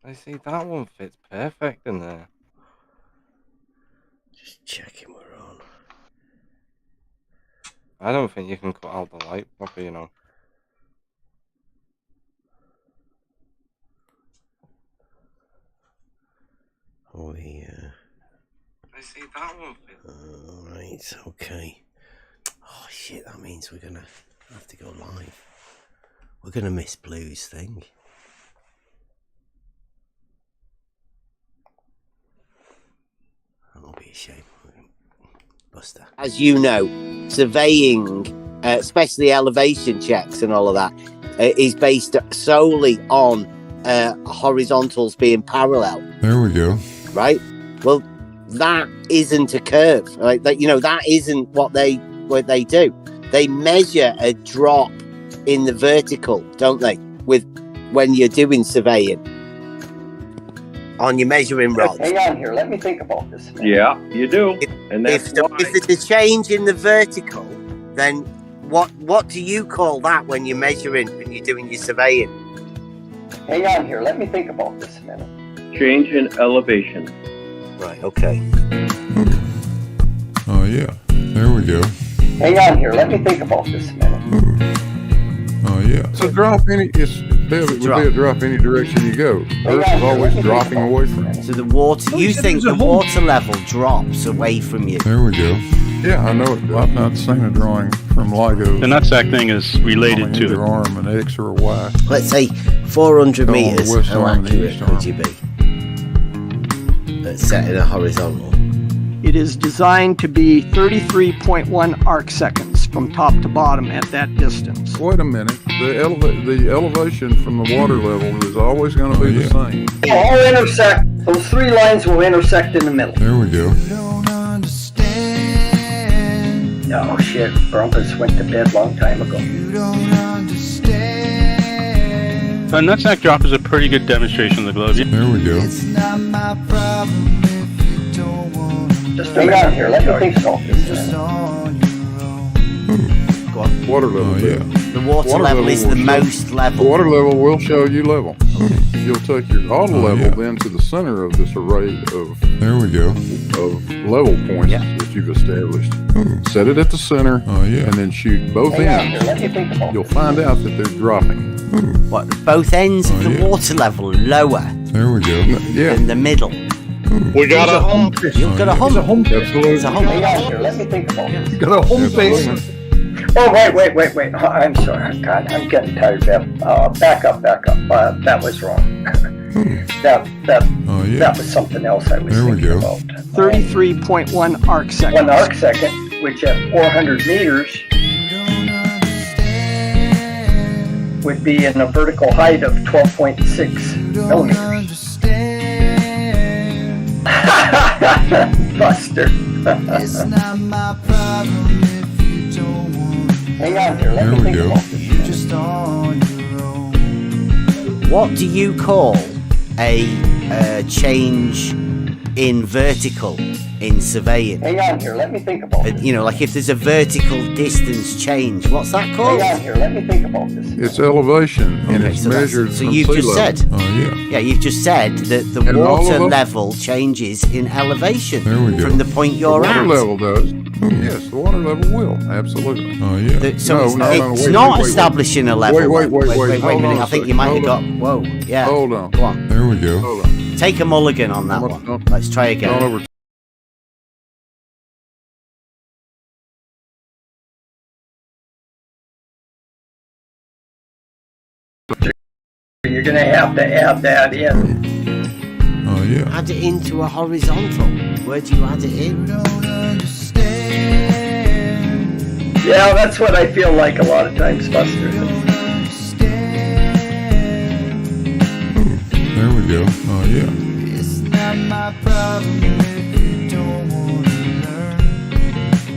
I see that one fits perfect in there. Just checking we're on. I don't think you can cut out the light proper, you know. Oh, yeah. I see that one fits. Alright, okay. Oh, shit, that means we're gonna have to go live. We're gonna miss Blue's thing. That'll be a shame. Buster. As you know, surveying, especially elevation checks and all of that, is based solely on horizontals being parallel. There we go. Right? Well, that isn't a curve. Right? That, you know, that isn't what they do. They measure a drop in the vertical, don't they? When you're doing surveying on your measuring rod. Hang on here. Let me think about this. Yeah, you do. And that's If there's a change in the vertical, then what do you call that when you're measuring and you're doing your surveying? Hang on here. Let me think about this a minute. change in elevation. Right, okay. Oh, yeah. There we go. Hang on here. Let me think about this a minute. Oh, yeah. So drop any, it would be a drop any direction you go. Earth is always dropping away from you. So the water, you think the water level drops away from you. There we go. Yeah, I know it. I've not seen a drawing from LIGO. The nutsack thing is related to either arm, an X or a Y. Let's say 400 Go on the meters. west How arm, the accurate east could arm. you be? Set in a horizontal. It is designed to be 33.1 arc seconds from top to bottom at that distance. Wait a minute. The elevation from the water level is always going to be the same. They'll all intersect. Those three lines will intersect in the middle. There we go. Oh shit, Broncos went to bed a long time ago. a nutsack drop is a pretty good demonstration of the globe. There we go. Just hang on here, let me think about this. Go on. Water level. The water level is the most level. Water level will show you level. You'll take your auto level then to the center of this array of of level points that you've established. Set it at the center and then shoot both ends. You'll find out that they're dropping. What, both ends of the water level lower There we go. than the middle. We got a hump. You've got a hump. Absolutely. It's a hump. Hang on here, let me think about this. You got a home base. Oh, wait. Oh, I'm sorry. God, I'm getting tired, Bev. Back up. That was wrong. That was something else I was thinking about. 33.1 arc seconds. 1 arc second, which at 400 meters would be in a vertical height of 12.6 millimeters. Buster. Hang on here, let me think about this. What do you call a change in vertical in surveying? Hang on here, let me think about this. You know, like if there's a vertical distance change, what's that called? Hang on here, let me think about this. It's elevation and it's so that's- measured so from you've sea just level. said. Oh, yeah. Yeah, you've just said that the And all water of them? level changes in elevation There we go. from the point you're the water at. level does. Yes, the water level will. Absolutely. Oh, yeah. So it's wait, not wait. establishing a level. Wait a Wait a Hold minute. on I think a you might have second. got. Whoa. Yeah. Hold on. Go on. There we go. Hold on. Take a mulligan on that one. Let's try again. Over. You're going to have to add that in. Oh, yeah. Add it into a horizontal. Where do you add it in? Yeah, that's what I feel like a lot of times, Buster. There we go. Oh, yeah.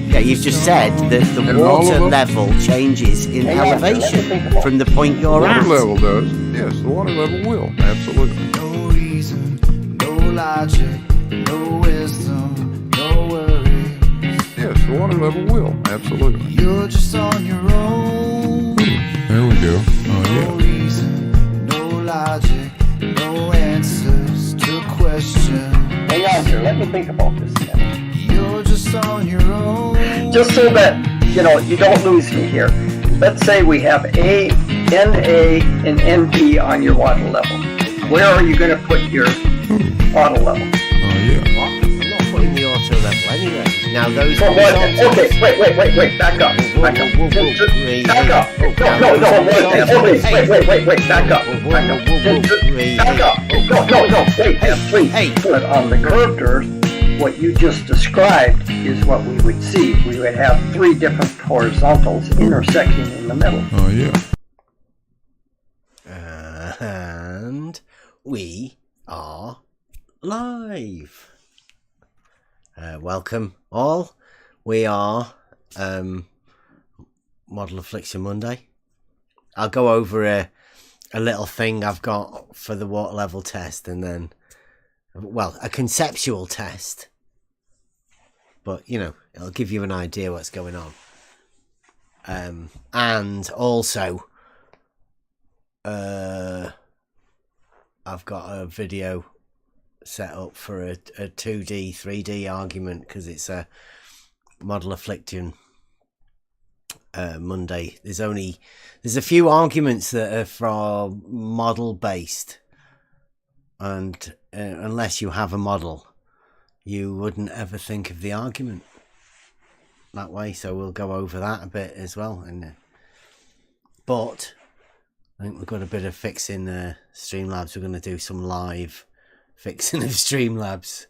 Yeah, you've just said that the And all of water them? level changes in Hang on, let me elevation think about from the point The you're water at. level does. Yes, the water level will. Absolutely. No reason, no logic, no wisdom, no worries. Yes, the water level will. Absolutely. You're just on your own. There we go. Oh, No yeah. reason, no logic, no answer. think about this a minute. You're just on your own. Just so that, you don't lose me here. Let's say we have A, NA, and NB on your water level. Where are you going to put your water level? What? I'm not putting the auto level anywhere. Now those. For what? Okay, wait. Back up. Back up. No. Wait. Back up. No. Wait, please. But on the curved Earth, what you just described is what we would see. We would have 3 different horizontals intersecting in the middle. Oh, yeah. And we are live. Welcome all. We are Model Affliction Monday. I'll go over a little thing I've got for the water level test, and then, well, a conceptual test. But, it'll give you an idea what's going on. And also, I've got a video set up for a 2D, 3D argument, because it's a Model Affliction Monday. There's a few arguments that are from model based, and unless you have a model, you wouldn't ever think of the argument that way. So we'll go over that a bit as well. But I think we've got a bit of fixing Streamlabs. We're going to do some live fixing of Streamlabs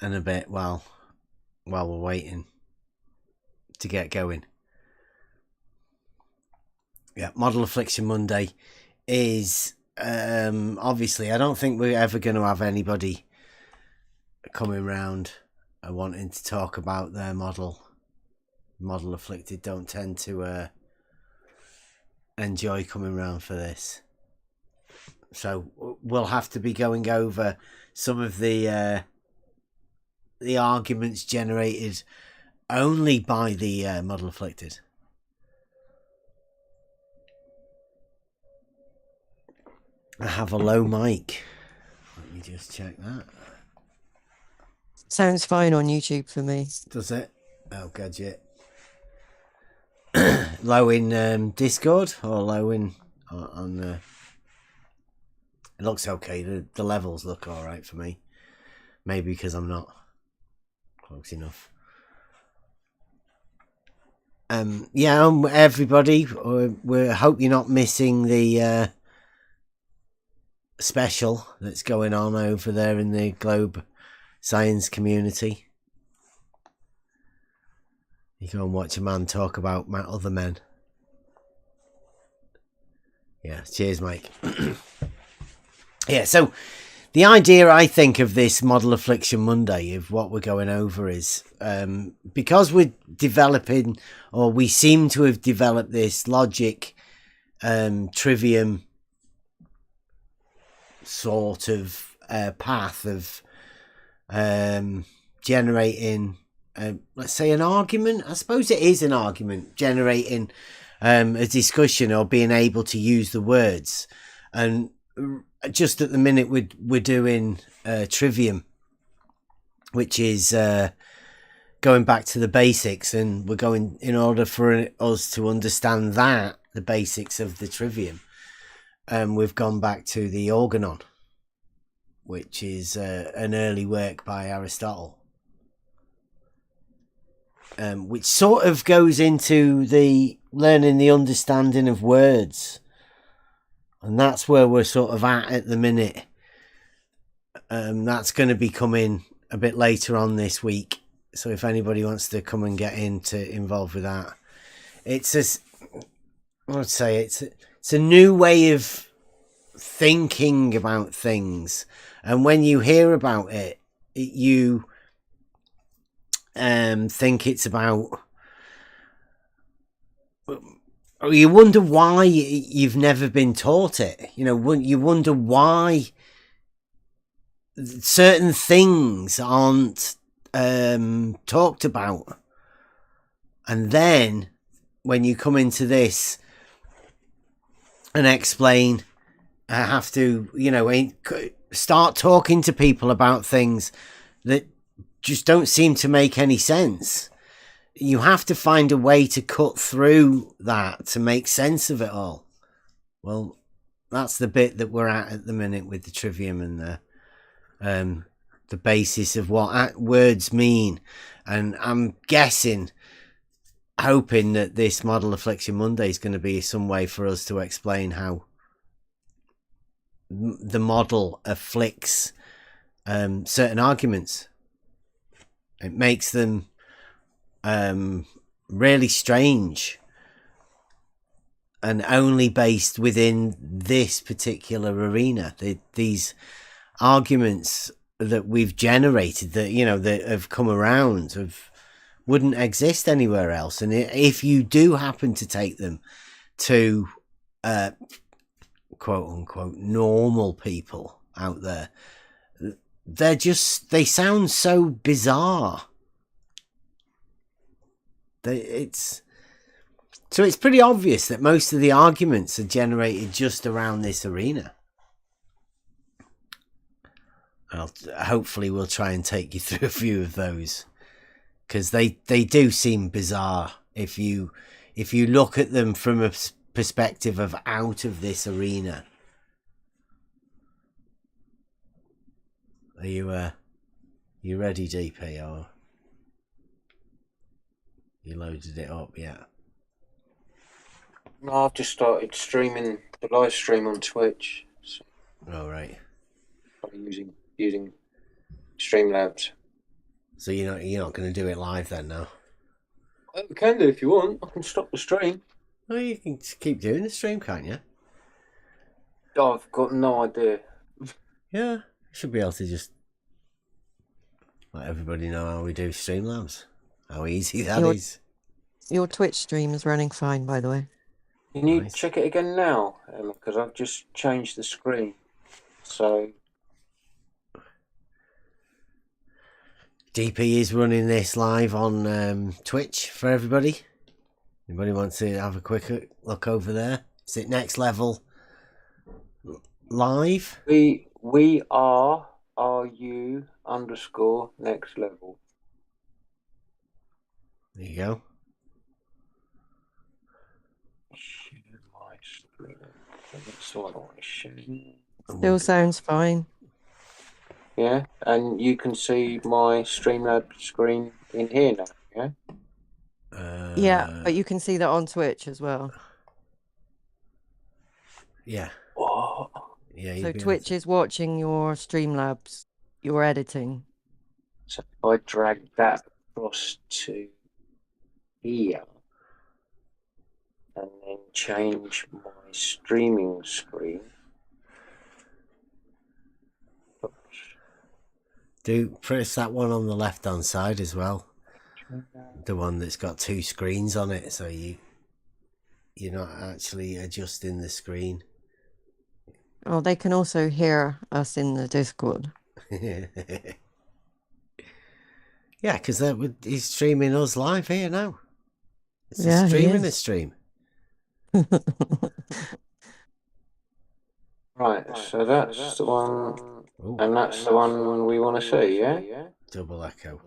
in a bit while we're waiting to get going. Yeah, Model Affliction Monday is obviously, I don't think we're ever going to have anybody coming round wanting to talk about their model. Model afflicted don't tend to enjoy coming round for this, so we'll have to be going over some of the arguments generated only by the model afflicted. I have a low mic. Let me just check that. Sounds fine on YouTube for me. Does it? Oh, gadget. Low in Discord or low in on the... It looks okay. The levels look all right for me. Maybe because I'm not close enough. Yeah, everybody, we hope you're not missing the special that's going on over there in the globe science community. You go and watch a man talk about other men. Yeah, cheers, Mike. Yeah, so the idea, I think, of this Model Affliction Monday, of what we're going over, is because we're developing, or we seem to have developed, this logic Trivium sort of path of generating, let's say, an argument. I suppose it is an argument, generating a discussion, or being able to use the words. And just at the minute we're doing Trivium, which is going back to the basics, and we're going, in order for us to understand that, the basics of the Trivium, we've gone back to the organon, which is an early work by Aristotle, which sort of goes into the learning the understanding of words. And that's where we're sort of at the minute. That's going to be coming a bit later on this week. So if anybody wants to come and get involved with that, it's a new way of thinking about things. And when you hear about it, you think it's about... You wonder why you've never been taught it. You wonder why certain things aren't talked about. And then when you come into this and explain, I have to, start talking to people about things that just don't seem to make any sense. You have to find a way to cut through that to make sense of it all. Well, that's the bit that we're at the minute with the Trivium and the basis of what words mean. And I'm hoping that this Model Affliction Monday is going to be some way for us to explain how the model afflicts certain arguments. It makes them really strange and only based within this particular arena. These arguments that we've generated, that that have come around, wouldn't exist anywhere else. And if you do happen to take them to quote unquote normal people out there, they sound so bizarre. It's pretty obvious that most of the arguments are generated just around this arena. Hopefully we'll try and take you through a few of those, because they do seem bizarre if you look at them from a perspective of out of this arena. Are you ready, DP, or you loaded it up yet? No, I've just started streaming the live stream on Twitch. So all right. Using Streamlabs. So you're not going to do it live then now? Well, we can do if you want. I can stop the stream. Oh, you can keep doing the stream, can't you? I've got no idea. Yeah, should be able to just let everybody know how we do Streamlabs. How easy that is. Your Twitch stream is running fine, by the way. Can you check it again now? Because I've just changed the screen. So DP is running this live on Twitch for everybody. Anybody want to have a quick look over there? Is it Next Level live? we are you _ next level. There you go. Still sounds fine. Yeah, and you can see my Streamlabs screen in here now, yeah? Yeah, but you can see that on Twitch as well. Yeah. What? Yeah. So Twitch is watching your Streamlabs, your editing. So if I drag that across to here and then change my streaming screen. Do press that one on the left hand side as well. The one that's got two screens on it, so you're not actually adjusting the screen. Oh, they can also hear us in the Discord. Yeah, because he's streaming us live here now. It's a stream in a stream. Right, so that's the one, and that's the one we want to see, yeah? Double echo.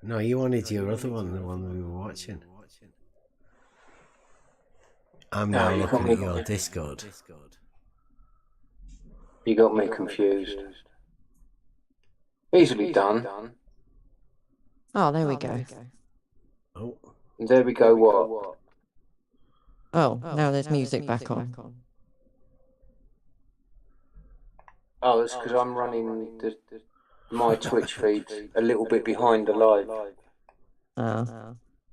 No, you wanted your other one, the one we were watching. I'm now looking at your Discord. You got me confused. Easily done. Oh, there we go. Oh. There we go, what? Oh, now there's music back on. Oh, it's because I'm running my Twitch feed a little bit behind the live.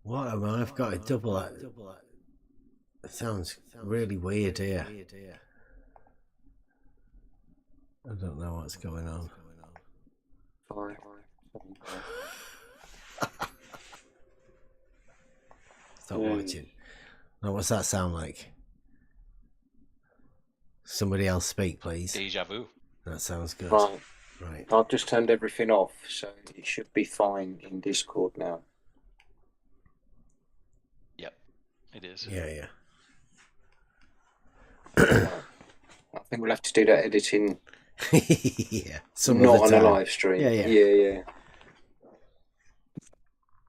What am I? I've got a double. It sounds really weird here. I don't know what's going on. Fine. Stop watching. Now, what's that sound like? Somebody else speak, please. Deja vu. That sounds good. Right. I've just turned everything off, so it should be fine in Discord now. Yep, it is. Yeah. I think we'll have to do that editing Yeah, some not other on a time. live stream. Yeah. Yeah.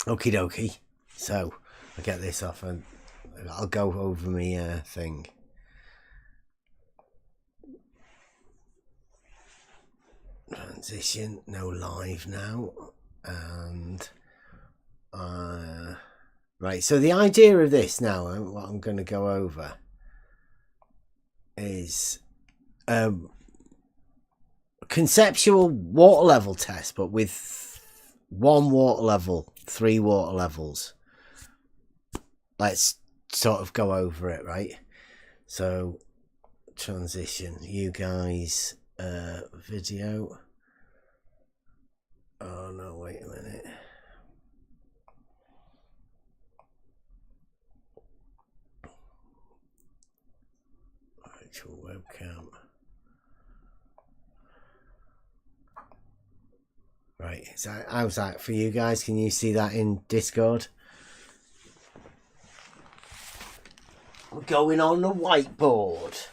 Okie dokie. So I get this off and I'll go over my thing. Transition, no live now. And right, so the idea of this now, what I'm going to go over is conceptual water level test, but with 1 water level, 3 water levels. Let's sort of go over it, right? So transition, you guys, video. Oh no, wait a minute. Actual webcam. Right, how's that for you guys? Can you see that in Discord? We're going on the whiteboard.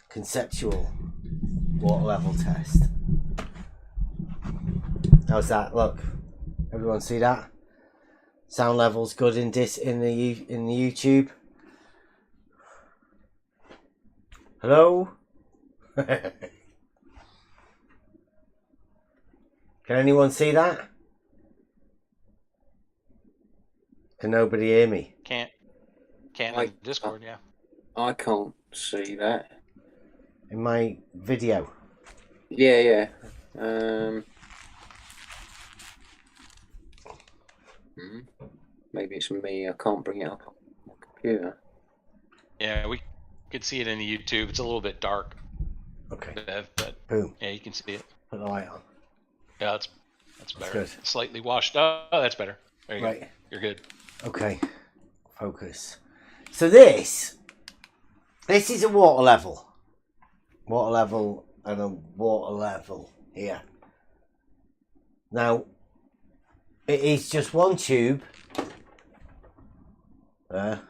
Conceptual water level test. How's that? Look, everyone see that? Sound level's good in the YouTube. Hello? Can anyone see that? Can nobody hear me? Can't in Discord, yeah. I can't see that. In my video? Yeah. Maybe it's me. I can't bring it up on my computer. Yeah, we could see it in the YouTube. It's a little bit dark. Okay. But boom. Yeah, you can see it. Put the light on. Yeah, that's better. Good. Slightly washed. Oh, that's better. There you go. You're good. Okay. Focus. So this is a water level. Water level and a water level here. Now, it is just one tube that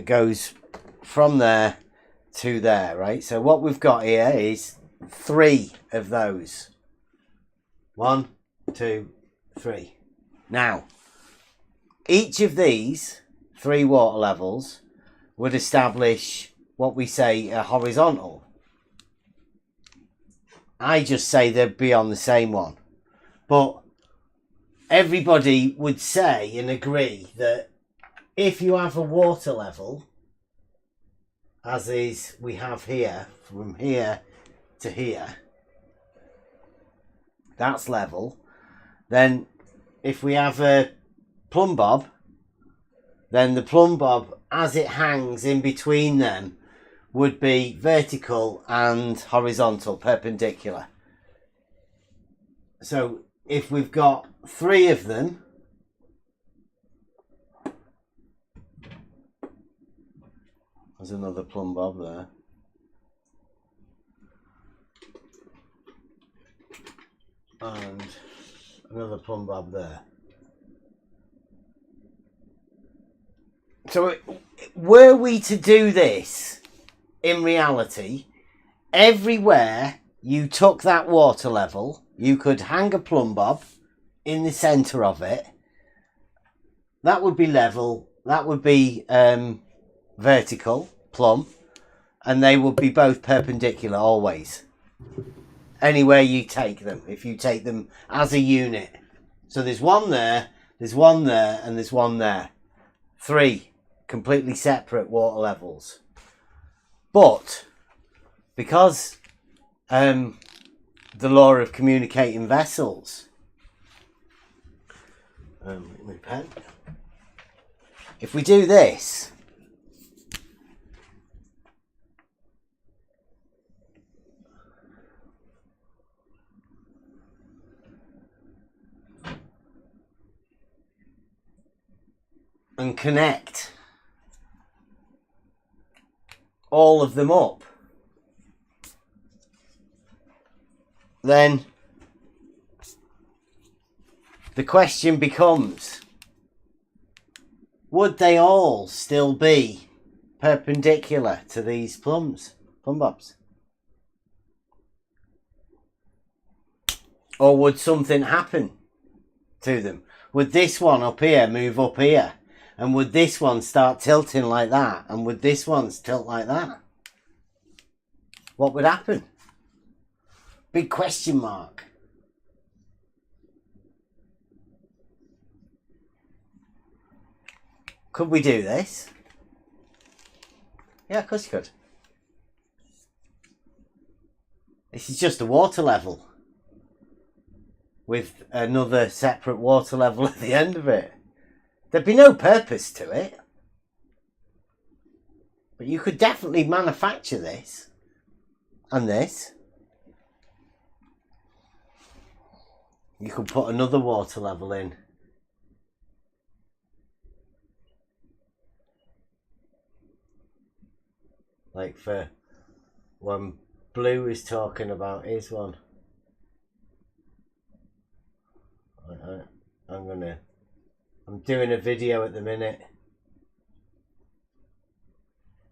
goes from there to there, right? So what we've got here is 3 of those. 1, 2, 3. Now, each of these 3 water levels would establish what we say a horizontal. I just say they'd be on the same one. But everybody would say and agree that if you have a water level, as is we have here, from here to here, that's level. Then if we have a plumb bob, then the plumb bob as it hangs in between them would be vertical and horizontal, perpendicular. So if we've got 3 of them, there's another plumb bob there. And another plumb bob there. So were we to do this in reality, everywhere you took that water level, you could hang a plumb bob in the centre of it. That would be level. That would be vertical, plumb, and they would be both perpendicular always. Anywhere you take them, if you take them as a unit. So there's one there, there's one there, and there's one there. 3 completely separate water levels. But because the law of communicating vessels, my pen. If we do this, and connect all of them up, then the question becomes, would they all still be perpendicular to these plumb bobs? Or would something happen to them? Would this one up here move up here? And would this one start tilting like that? And would this one tilt like that? What would happen? Big question mark. Could we do this? Yeah, of course you could. This is just a water level with another separate water level at the end of it. There'd be no purpose to it. But you could definitely manufacture this and this. You could put another water level in. Like for when Blue is talking about his one. I'm doing a video at the minute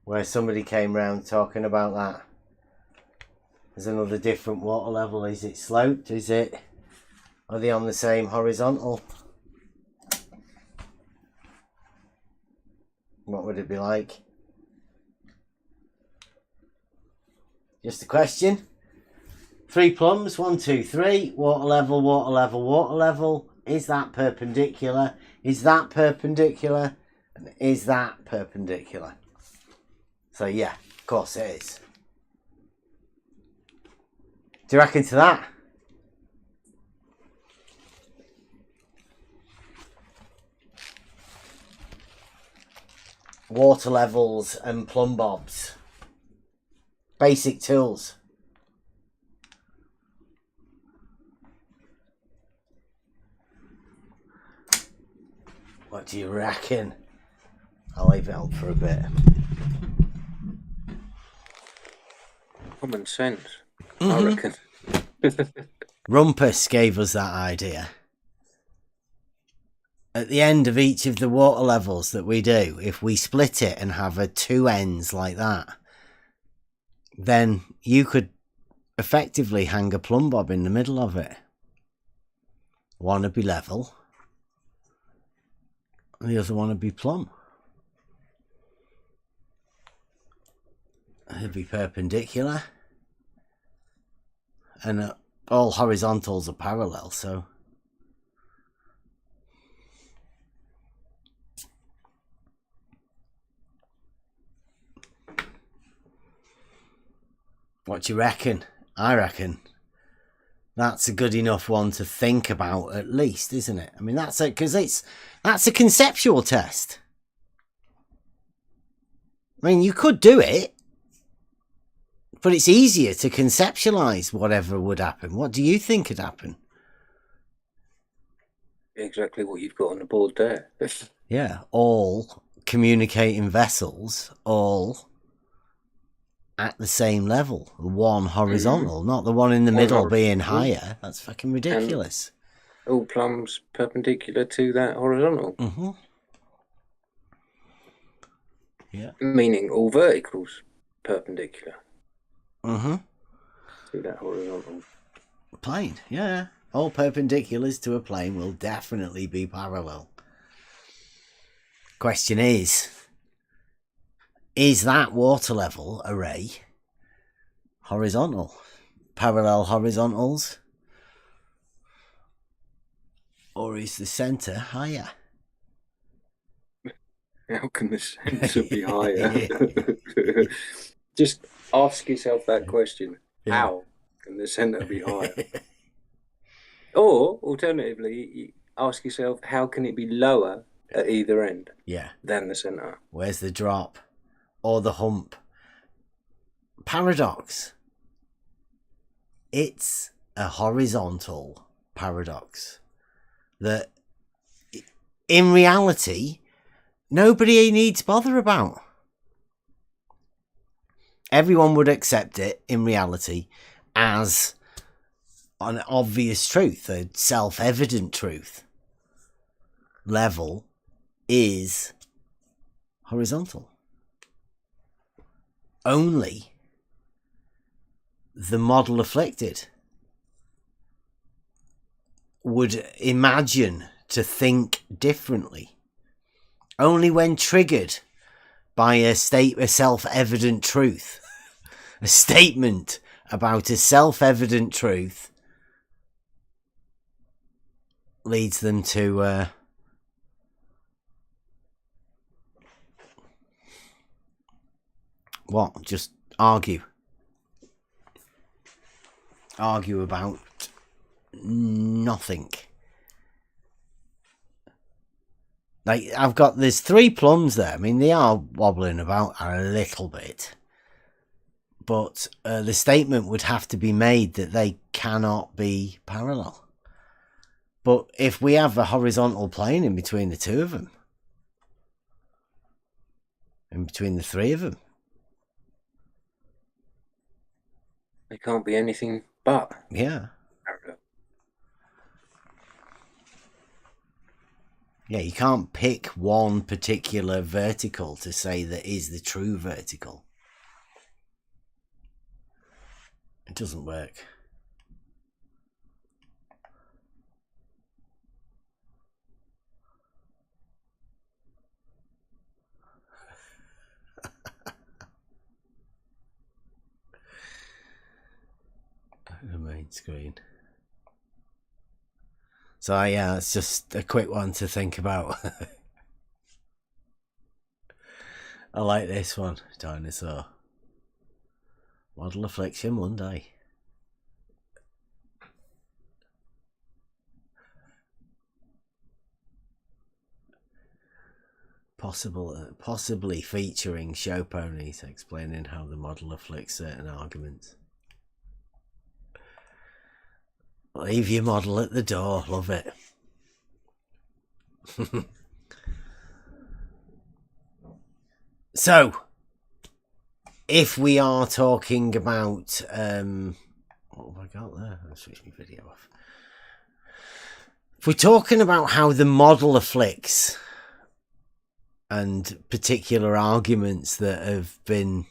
where somebody came round talking about that. There's another different water level. Is it sloped? Are they on the same horizontal? What would it be like? Just a question. 3 plums, 1, 2, 3. Water level, water level, water level. Is that perpendicular? Is that perpendicular? And is that perpendicular? So yeah, of course it is. Do you reckon to that? Water levels and plumb bobs. Basic tools. What do you reckon? I'll leave it on for a bit. Common sense, I reckon. Rumpus gave us that idea. At the end of each of the water levels that we do, if we split it and have 2 ends like that, then you could effectively hang a plumb bob in the middle of it. One would be level, and the other one would be plumb. It'd be perpendicular, and all horizontals are parallel, so what do you reckon? I reckon that's a good enough one to think about, at least, isn't it? I mean, that's a conceptual test. I mean, you could do it, but it's easier to conceptualize whatever would happen. What do you think would happen? Exactly what you've got on the board there. Yeah, all communicating vessels, all at the same level. One horizontal, not the one in the middle being higher. That's fucking ridiculous. And all plums perpendicular to that horizontal. Yeah. Meaning all verticals perpendicular. To that horizontal plane, yeah. All perpendiculars to a plane will definitely be parallel. Question is that water level array horizontal? Parallel horizontals? Or is the centre higher? How can the centre be higher? Just ask yourself that question. Yeah. How can the centre be higher? Or, alternatively, ask yourself, how can it be lower at either end than the centre? Where's the drop? Or the hump? Paradox. It's a horizontal paradox that, in reality, nobody needs bother about. Everyone would accept it, in reality, as an obvious truth, a self-evident truth. Level is horizontal. Only the model afflicted would imagine to think differently. Only when triggered by a self-evident truth, a statement about a self-evident truth, leads them to what? Just argue about nothing. Like, there's 3 plums there. I mean, they are wobbling about a little bit, but the statement would have to be made that they cannot be parallel. But if we have a horizontal plane in between the 2 of them, in between the 3 of them, They can't be anything but. Yeah. Yeah, you can't pick one particular vertical to say that is the true vertical. It doesn't work. The main screen. So yeah, it's just a quick one to think about. I like this one, dinosaur. Model Affliction one day. Possibly featuring show ponies explaining how the model afflicts certain arguments. Leave your model at the door. Love it. So, if we are talking about what have I got there? I'll switch my video off. If we're talking about how the model afflicts and particular arguments that have been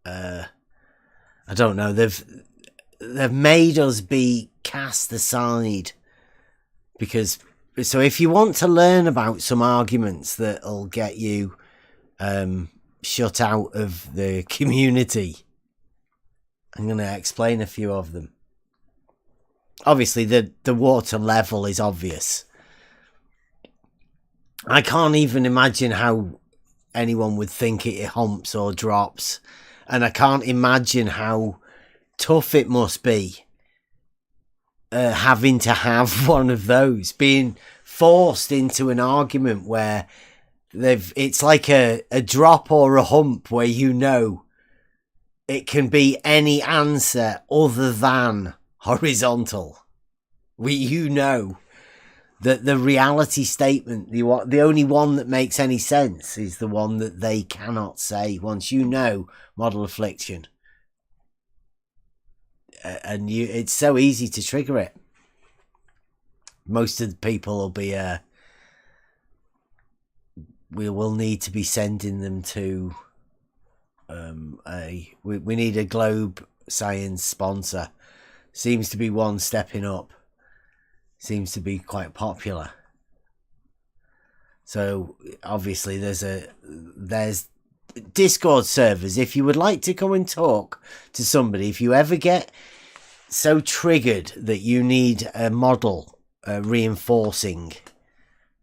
I don't know, they've made us be cast aside, because so if you want to learn about some arguments that'll get you shut out of the community, I'm going to explain a few of them. Obviously the water level is obvious. I can't even imagine how anyone would think it humps or drops, and I can't imagine how tough it must be having to have one of those, being forced into an argument where it's like a drop or a hump where you know it can be any answer other than horizontal. You know that the reality statement, the only one that makes any sense, is the one that they cannot say once you know model affliction. And it's so easy to trigger it. Most of the people will be we will need to be sending them to we need a globe science sponsor. Seems to be one stepping up. Seems to be quite popular. So obviously there's Discord servers. If you would like to come and talk to somebody, if you ever get so triggered that you need a model reinforcing,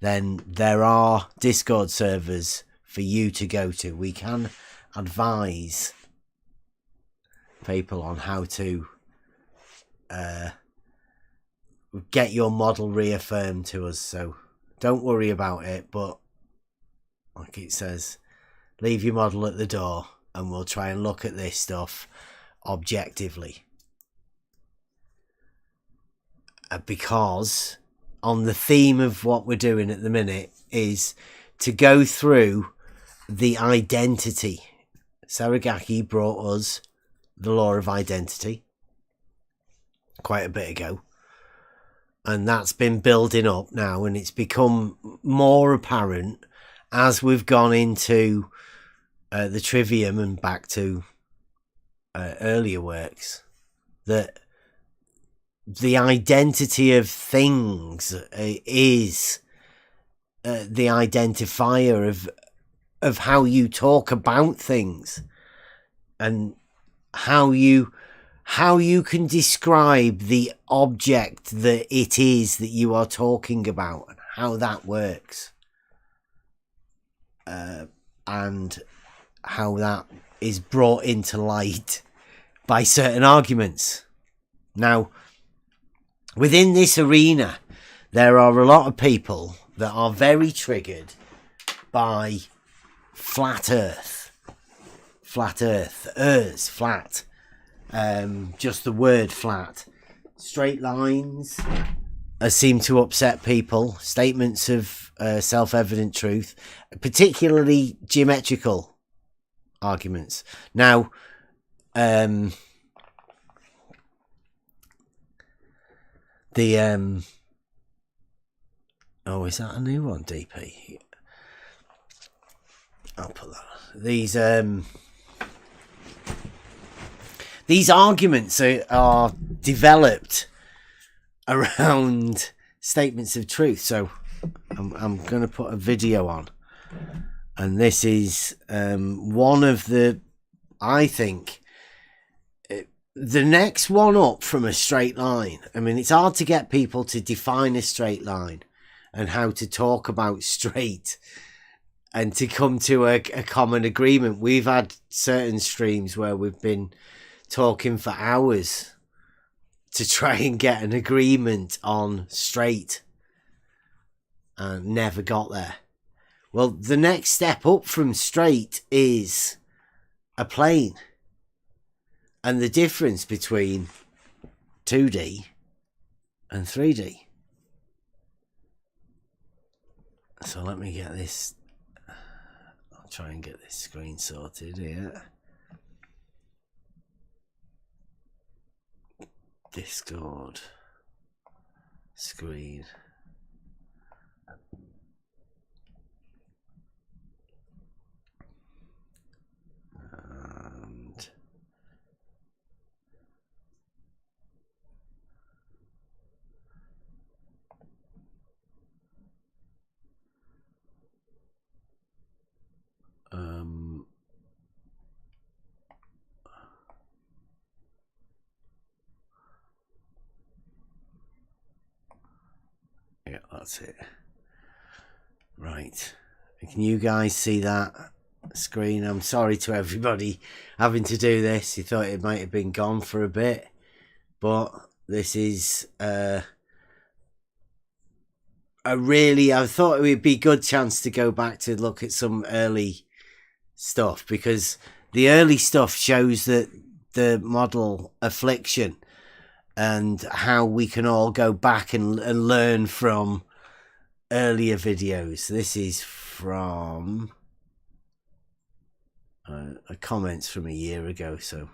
then there are Discord servers for you to go to. We can advise people on how to get your model reaffirmed to us, so don't worry about it. But like it says, leave your model at the door and we'll try and look at this stuff objectively, because on the theme of what we're doing at the minute is to go through the identity. Saragaki brought us the law of identity quite a bit ago, and that's been building up now, and it's become more apparent as we've gone into the Trivium and back to earlier works, that the identity of things is the identifier of how you talk about things, and how you can describe the object that it is that you are talking about, and how that works, and how that is brought into light by certain arguments. Now, within this arena, there are a lot of people that are very triggered by flat earth, just the word flat. Straight lines seem to upset people. Statements of self-evident truth, particularly geometrical arguments. Now, oh, is that a new one, DP? I'll put that. These arguments are developed around statements of truth. So I'm going to put a video on, and this is one of the, I think, the next one up from a straight line. I mean, it's hard to get people to define a straight line and how to talk about straight and to come to a common agreement. We've had certain streams where we've been talking for hours to try and get an agreement on straight and never got there. Well, the next step up from straight is a plane. And the difference between 2D and 3D. So let me get this. I'll try and get this screen sorted here. Discord. Screen. And yeah, that's it. Right. Can you guys see that screen? I'm sorry to everybody having to do this. You thought it might have been gone for a bit, but this is I thought it would be a good chance to go back to look at some early stuff, because the early stuff shows that the model Affliction and how we can all go back and learn from earlier videos. This is from comments from a year ago, so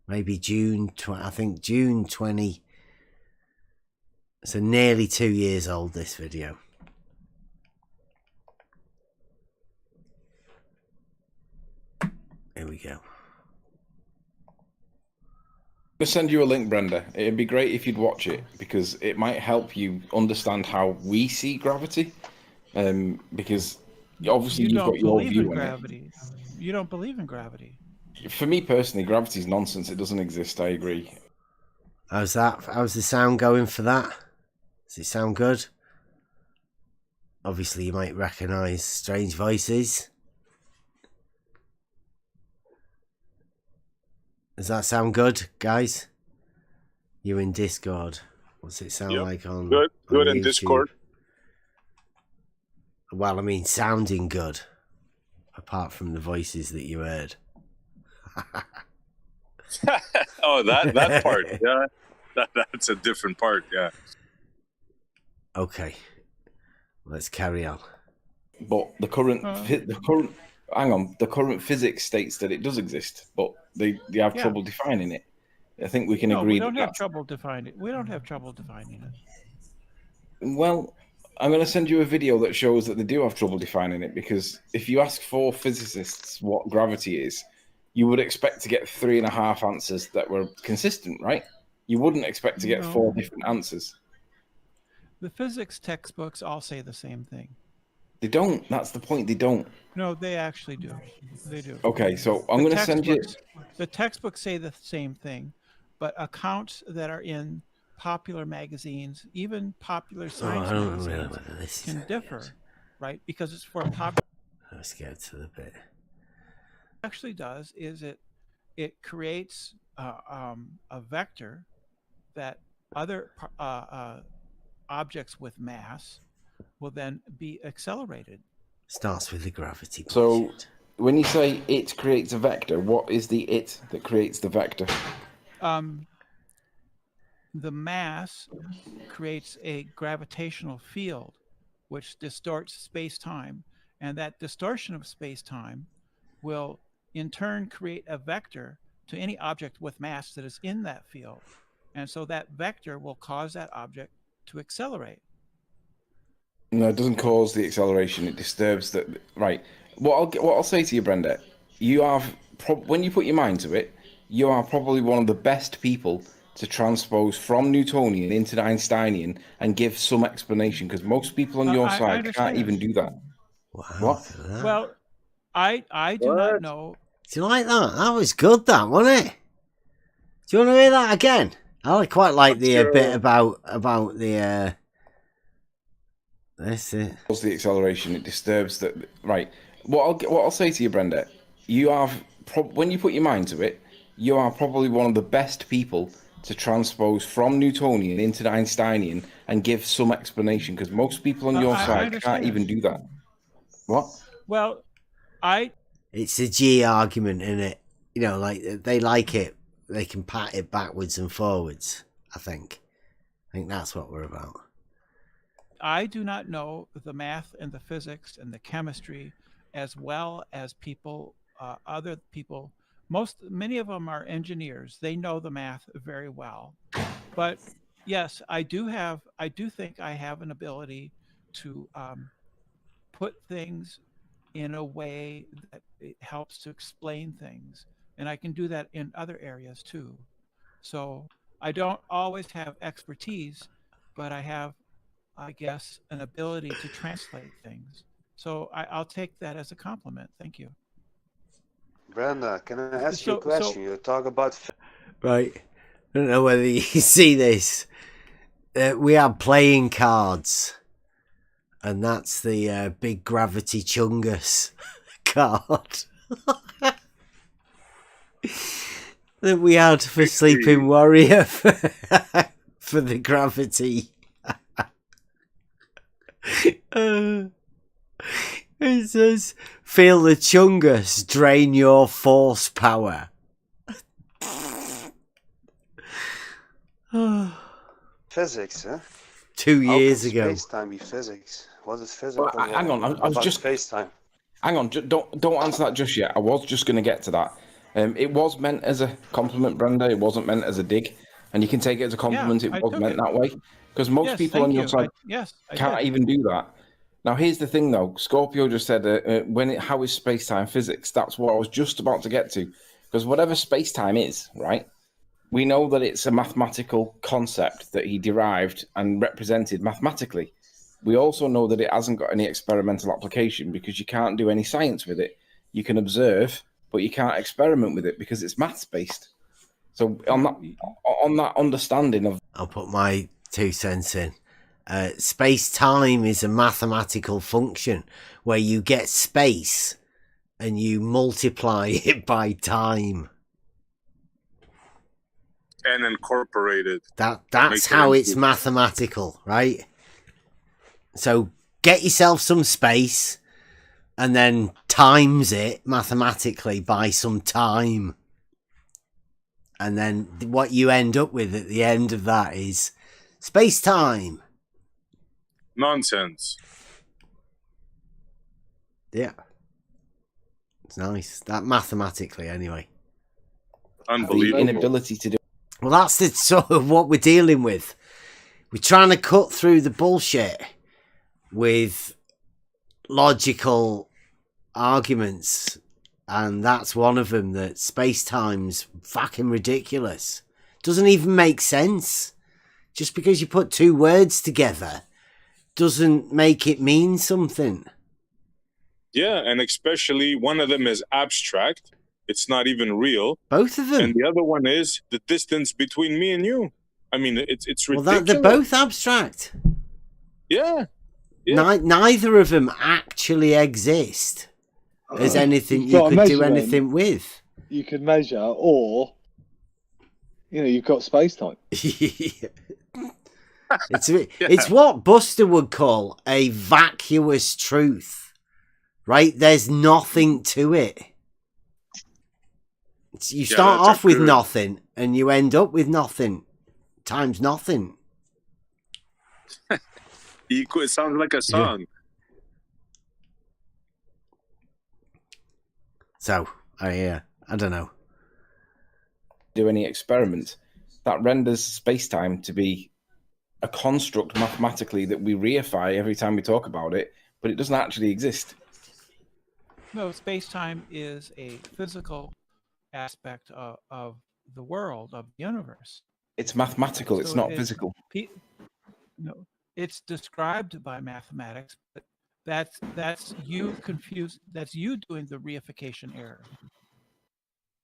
maybe June 20. So nearly 2 years old, this video. Here we go. I'll send you a link, Brenda. It'd be great if you'd watch it, because it might help you understand how we see gravity. Because obviously you've got your view on gravity. You don't believe in gravity. For me personally, gravity is nonsense. It doesn't exist. I agree. How's that? How's the sound going for that? Does it sound good? Obviously, you might recognise strange voices. Does that sound good, guys? You in Discord? What's it sound like on? Good on in YouTube? Discord. Well, I mean, sounding good, apart from the voices that you heard. Oh, that part, yeah. That's a different part, yeah. Okay, let's carry on. But the current physics states that it does exist, but they have trouble defining it. I think we can agree. We don't have trouble defining it. We don't have trouble defining it. Well, I'm going to send you a video that shows that they do have trouble defining it, because if you ask 4 physicists what gravity is, you would expect to get 3.5 answers that were consistent, right? You wouldn't expect to get No. 4 different answers. The physics textbooks all say the same thing. They don't. That's the point. They don't. No, they actually do. They do. Okay, so I'm going to send you. The textbooks say the same thing, but accounts that are in popular magazines, even popular science magazines, can differ, right? Because it's for popular. Let's get to the bit. What it actually does is it creates a vector that other objects with mass will then be accelerated. Starts with the gravity. So when you say it creates a vector, what is the it that creates the vector? The mass creates a gravitational field which distorts space-time, and that distortion of space-time will in turn create a vector to any object with mass that is in that field. And so that vector will cause that object to accelerate. No, it doesn't cause the acceleration. It disturbs that. Right. What I'll say to you, Brenda, you have when you put your mind to it, you are probably one of the best people to transpose from Newtonian into Einsteinian and give some explanation, because most people on your side can't even do that. Wow. What? Well, I do not know. Do you like that? That was good, that, wasn't it? Do you want to hear that again? I quite like the bit about the. That's it. Cause the acceleration, it disturbs that. Right. What I'll say to you, Brenda, you have when you put your mind to it, you are probably one of the best people to transpose from Newtonian into Einsteinian and give some explanation, because most people on your side can't even do that. What? Well, it's a G argument, isn't it? You know, like they like it. They can pat it backwards and forwards. I think that's what we're about. I do not know the math and the physics and the chemistry as well as people, other people. Many of them are engineers. They know the math very well. But yes, I do think I have an ability to put things in a way that it helps to explain things. And I can do that in other areas too. So I don't always have expertise, but I have, I guess, an ability to translate things. So I'll take that as a compliment. Thank you. Brenda, can I ask you a question? You talk about... Right. I don't know whether you see this. We have playing cards. And that's the big gravity chungus card. That we had for Sleeping Warrior for the gravity. It says, feel the chungus drain your force power. Physics, huh? 2 years ago. Space-time be physics? Was it physics? Well, hang on, I was just space-time. Hang on, don't answer that just yet. I was just going to get to that. It was meant as a compliment, Brenda. It wasn't meant as a dig, and you can take it as a compliment. It was meant that way, because most people on your side can't even do that. Now, here's the thing, though. Scorpio just said, how is space-time physics? That's what I was just about to get to. Because whatever space-time is, right, we know that it's a mathematical concept that he derived and represented mathematically. We also know that it hasn't got any experimental application, because you can't do any science with it. You can observe, but you can't experiment with it because it's maths-based. So on that understanding of... I'll put my 2 cents in. Space-time is a mathematical function where you get space and you multiply it by time. And incorporate it. That's how it's mathematical, right? So get yourself some space and then times it mathematically by some time. And then what you end up with at the end of that is space-time. Nonsense. Yeah. It's nice. That mathematically, anyway. Unbelievable. The inability to do. Well, that's the sort of what we're dealing with. We're trying to cut through the bullshit with logical arguments, and that's one of them, that space-time's fucking ridiculous. Doesn't even make sense. Just because you put two words together doesn't make it mean something. Yeah, and especially one of them is abstract. It's not even real. Both of them. And the other one is the distance between me and you. I mean, it's ridiculous. Well, they're both abstract. Yeah. Neither of them actually exist as anything you could do anything with. You could measure, or you've got space time. It's what Buster would call a vacuous truth, right? There's nothing to it. You start off with nothing, and you end up with nothing times nothing. It sounds like a song. Yeah. So, I don't know. Do any experiment that renders space-time to be a construct mathematically that we reify every time we talk about it, but it doesn't actually exist. No, space-time is a physical aspect of the world, of the universe. It's mathematical, So it's not physical. No, it's described by mathematics, but that's you confused. That's you doing the reification error.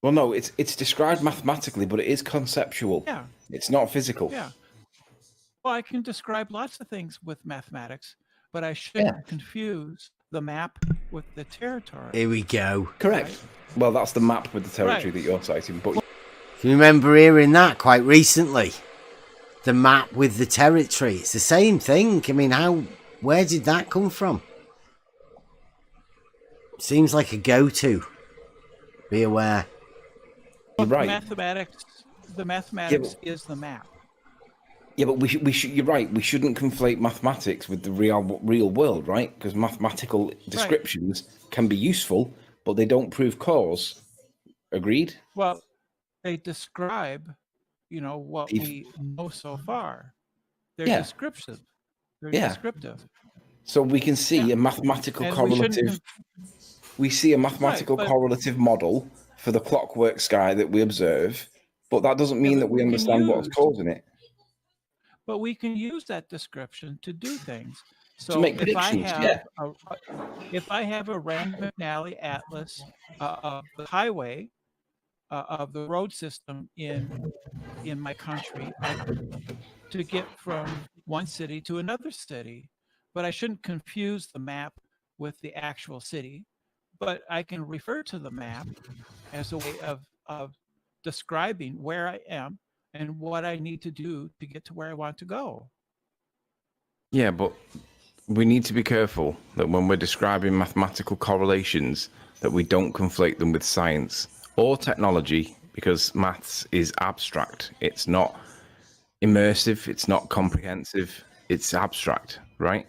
Well, no, it's described mathematically, but it is conceptual. Yeah. It's not physical. Yeah. Well, I can describe lots of things with mathematics, but I shouldn't confuse the map with the territory. Here we go. Correct. Right? Well, that's the map with the territory that you're citing. But can you remember hearing that quite recently? The map with the territory. It's the same thing. I mean, where did that come from? Seems like a go-to. Be aware. You're right. The mathematics is the map. Yeah, but we should. You're right. We shouldn't conflate mathematics with the real world, right? Because mathematical descriptions can be useful, but they don't prove cause. Agreed? Well, they describe, what we know so far. They're descriptive. They're descriptive. So we can see a mathematical correlative. We see a mathematical correlative model for the clockwork sky that we observe, but that doesn't mean that we understand what's causing it. But we can use that description to do things. So to make predictions, if I have a random McNally atlas of the highway, of the road system in my country, to get from one city to another city, but I shouldn't confuse the map with the actual city. But I can refer to the map as a way of describing where I am and what I need to do to get to where I want to go. Yeah, but we need to be careful that when we're describing mathematical correlations, that we don't conflate them with science or technology, because maths is abstract. It's not immersive. It's not comprehensive. It's abstract, right?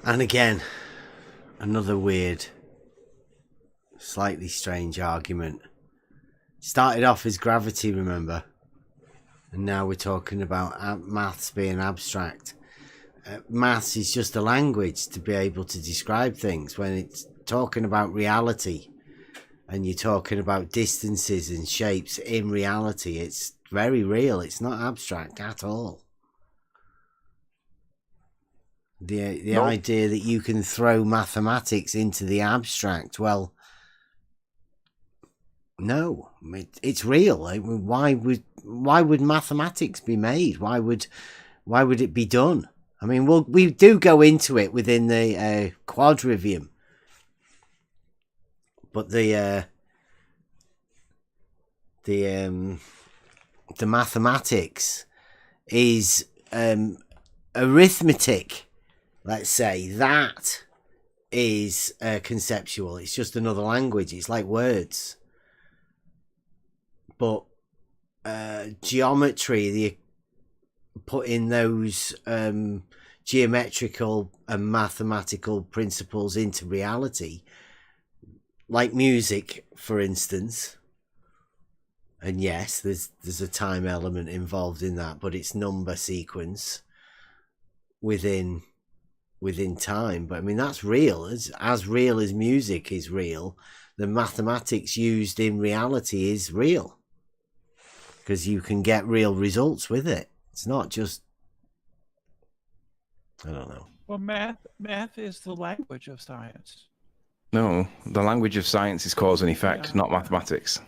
And again, another weird, slightly strange argument. Started off as gravity, remember? And now we're talking about maths being abstract. Maths is just a language to be able to describe things. When it's talking about reality and you're talking about distances and shapes in reality, it's very real. It's not abstract at all. The idea that you can throw mathematics into the abstract, well, no, it's real. Why would mathematics be made? Why would it be done? I mean, we do go into it within the quadrivium, but the mathematics is arithmetic. Let's say that is conceptual. It's just another language. It's like words. But geometry, putting those geometrical and mathematical principles into reality, like music, for instance. And yes, there's a time element involved in that, but it's number sequence within time. But I mean, that's real. As real as music is real, the mathematics used in reality is real. because you can get real results with it. It's not just, I don't know. Well, math is the language of science. No, the language of science is cause and effect, not mathematics.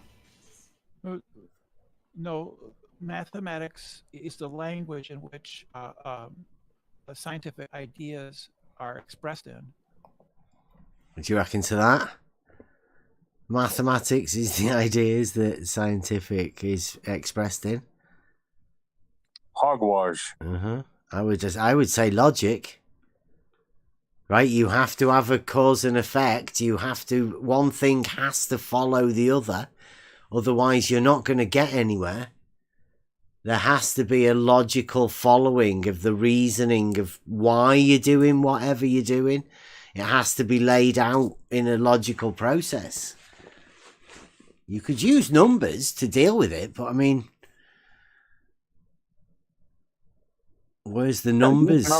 No, mathematics is the language in which the scientific ideas are expressed in. What do you reckon to that? Mathematics is the ideas that scientific is expressed in. Hogwash. I would say logic. Right? You have to have a cause and effect. One thing has to follow the other. Otherwise, you're not going to get anywhere. There has to be a logical following of the reasoning of why you're doing whatever you're doing. It has to be laid out in a logical process. You could use numbers to deal with it, but I mean, where's the numbers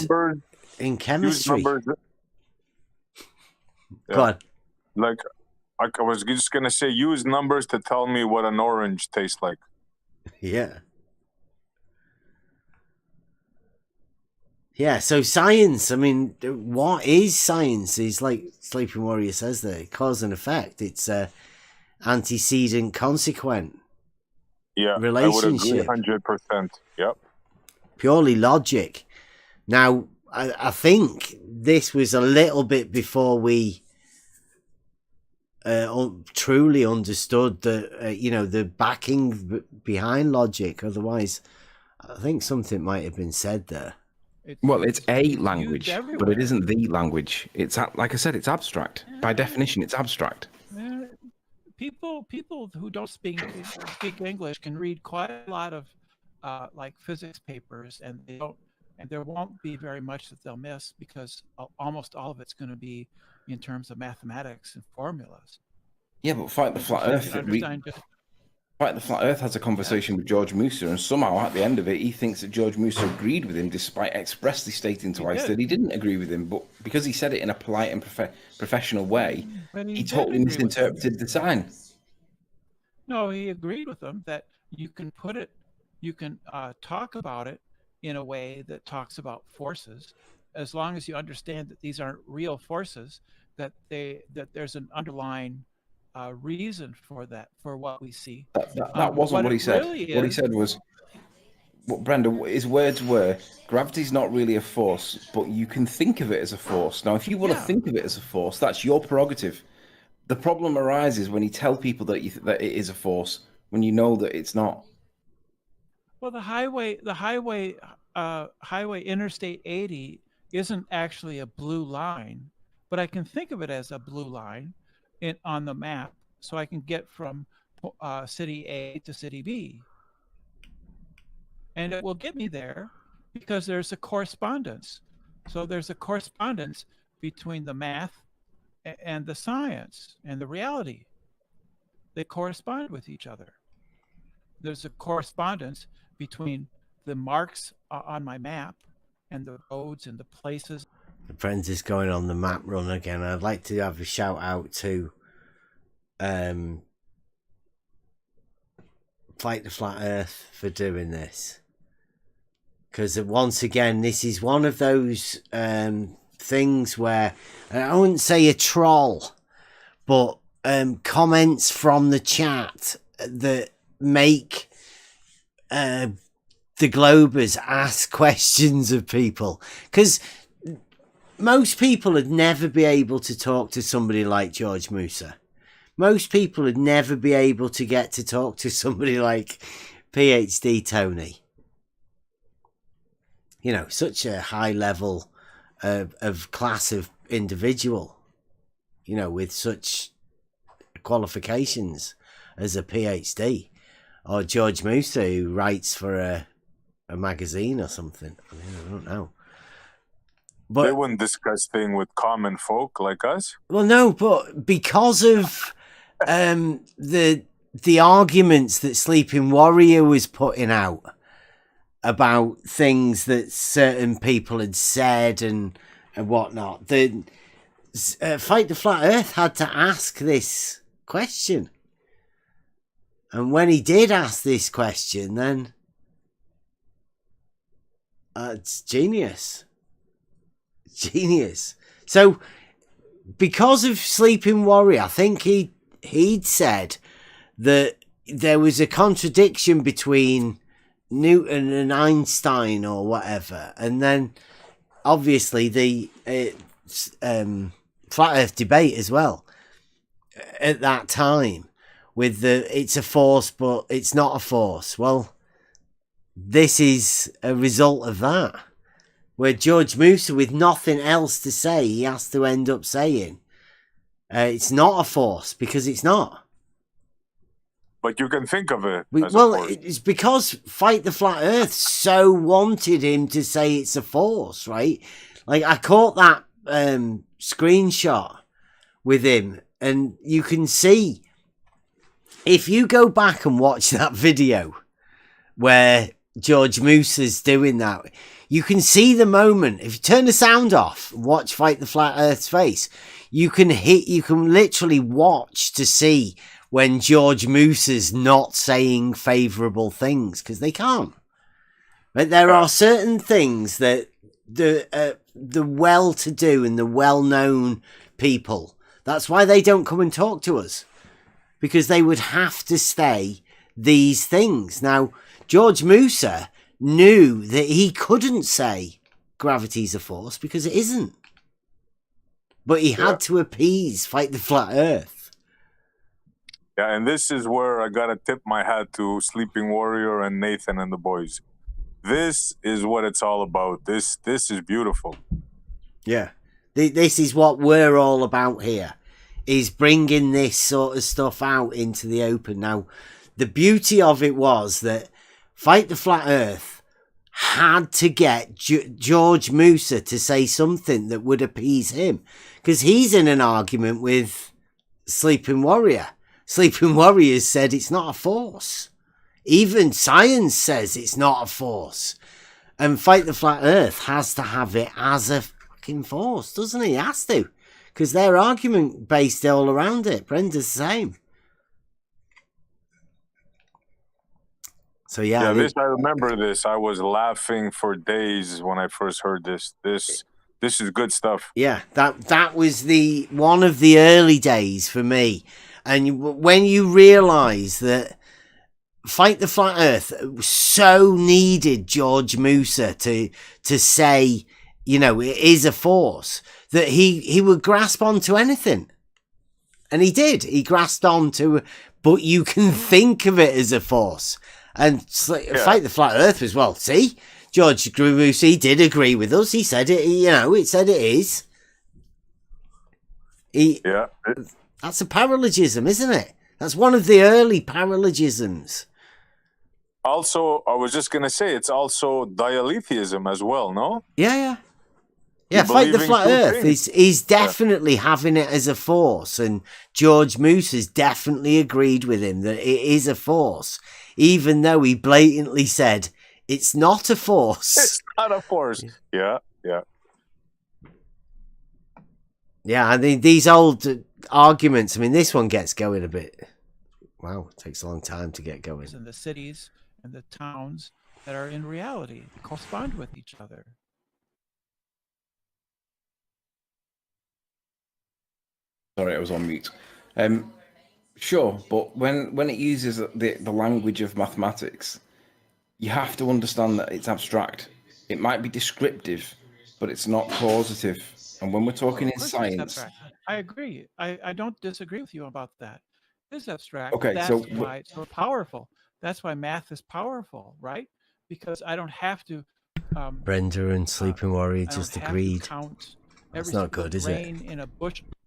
in chemistry? Go on. Like I was just gonna say, use numbers to tell me what an orange tastes like. Yeah. Yeah, so science, I mean, what is science? Is like Sleeping Warrior says there, cause and effect. It's antecedent consequent. Yeah, relationship. I would agree 100%. Yep. Purely logic. Now, I think this was a little bit before we truly understood the backing behind logic. Otherwise, I think something might have been said there. It's a language, but it isn't the language. It's like I said, it's abstract. By definition, it's abstract. People who don't speak English can read quite a lot of like physics papers, and there won't be very much that they'll miss because almost all of it's going to be in terms of mathematics and formulas. Yeah, but Fight the Flat Earth. Fight the Flat Earth has a conversation with George Musa, and somehow at the end of it, he thinks that George Musa agreed with him, despite expressly stating twice that he didn't agree with him. But because he said it in a polite and professional way, he totally misinterpreted the sign. No, he agreed with them that you can talk about it in a way that talks about forces, as long as you understand that these aren't real forces, that there's an underlying reason for that, for what we see. That wasn't what he said. Really what he said was, Brenda, his words were, gravity's not really a force, but you can think of it as a force. Now, if you want to think of it as a force, that's your prerogative. The problem arises when you tell people that that it is a force, when you know that it's not. Well, the highway Interstate 80 isn't actually a blue line, but I can think of it as a blue line on the map, so I can get from city A to city B. And it will get me there because there's a correspondence. So there's a correspondence between the math and the science and the reality. They correspond with each other. There's a correspondence between the marks on my map and the roads and the places. The friends is going on the map run again. I'd like to have a shout out to Fight the Flat Earth for doing this, because once again, this is one of those things where I wouldn't say a troll, but comments from the chat that make the Globers ask questions of people, because most people would never be able to talk to somebody like George Musa. Most people would never be able to get to talk to somebody like PhD Tony. You know, such a high level of class of individual, you know, with such qualifications as a PhD. Or George Musa, who writes for a magazine or something. I mean, I don't know. But they wouldn't discuss things with common folk like us. Well, no, but because of the arguments that Sleeping Warrior was putting out about things that certain people had said and whatnot, the Fight the Flat Earth had to ask this question. And when he did ask this question, then it's genius. Genius. So, because of Sleeping Warrior, I think he'd said that there was a contradiction between Newton and Einstein or whatever. And then, obviously, the Flat Earth debate as well at that time with it's a force, but it's not a force. Well, this is a result of that, where George Musa, with nothing else to say, he has to end up saying it's not a force because it's not. But you can think of it as well, a force. It's because Fight the Flat Earth so wanted him to say it's a force, right? Like, I caught that screenshot with him, and you can see, if you go back and watch that video where George Musa's doing that, you can see the moment. If you turn the sound off, watch Fight the Flat Earth's face, you can literally watch to see when George Musa's not saying favourable things, because they can't. But there are certain things that the well-to-do and the well-known people, that's why they don't come and talk to us, because they would have to say these things. Now, George Musa knew that he couldn't say gravity's a force because it isn't. But he had to appease Fight the Flat Earth. Yeah, and this is where I gotta tip my hat to Sleeping Warrior and Nathan and the boys. This is what it's all about. This is beautiful. Yeah. This is what we're all about here, is bringing this sort of stuff out into the open. Now, the beauty of it was that Fight the Flat Earth had to get George Musa to say something that would appease him, because he's in an argument with Sleeping Warrior. Sleeping Warriors said it's not a force. Even science says it's not a force. And Fight the Flat Earth has to have it as a fucking force, doesn't he? He has to. Because their argument based all around it. Brenda's the same. So yeah. I remember this. I was laughing for days when I first heard this. This is good stuff. Yeah, that was one of the early days for me. And when you realise that Fight the Flat Earth so needed George Musa to say, you know, it is a force, that he would grasp onto anything. And he did. He grasped onto, but you can think of it as a force. And Fight the Flat Earth as well. See, George Musa, he did agree with us. He said it, you know, it said it is. That's a paralogism, isn't it? That's one of the early paralogisms. Also, I was just going to say, it's also dialetheism as well, no? Yeah. Fight the Flat Earth is definitely having it as a force, and George Musa's definitely agreed with him that it is a force, even though he blatantly said it's not a force. It's not a force. Yeah. Yeah, I mean, these old arguments, I mean, this one gets going a bit. Wow, it takes a long time to get going. And the cities and the towns that are in reality correspond with each other. Sorry, I was on mute. Sure, but when it uses the language of mathematics, you have to understand that it's abstract. It might be descriptive, but it's not causative. And when we're talking in science, I agree. I don't disagree with you about that. It is abstract. Okay, that's so why it's so powerful. That's why math is powerful, right? Because I don't have to. Brenda and Sleeping Warrior just agreed. That's not good, is it? In a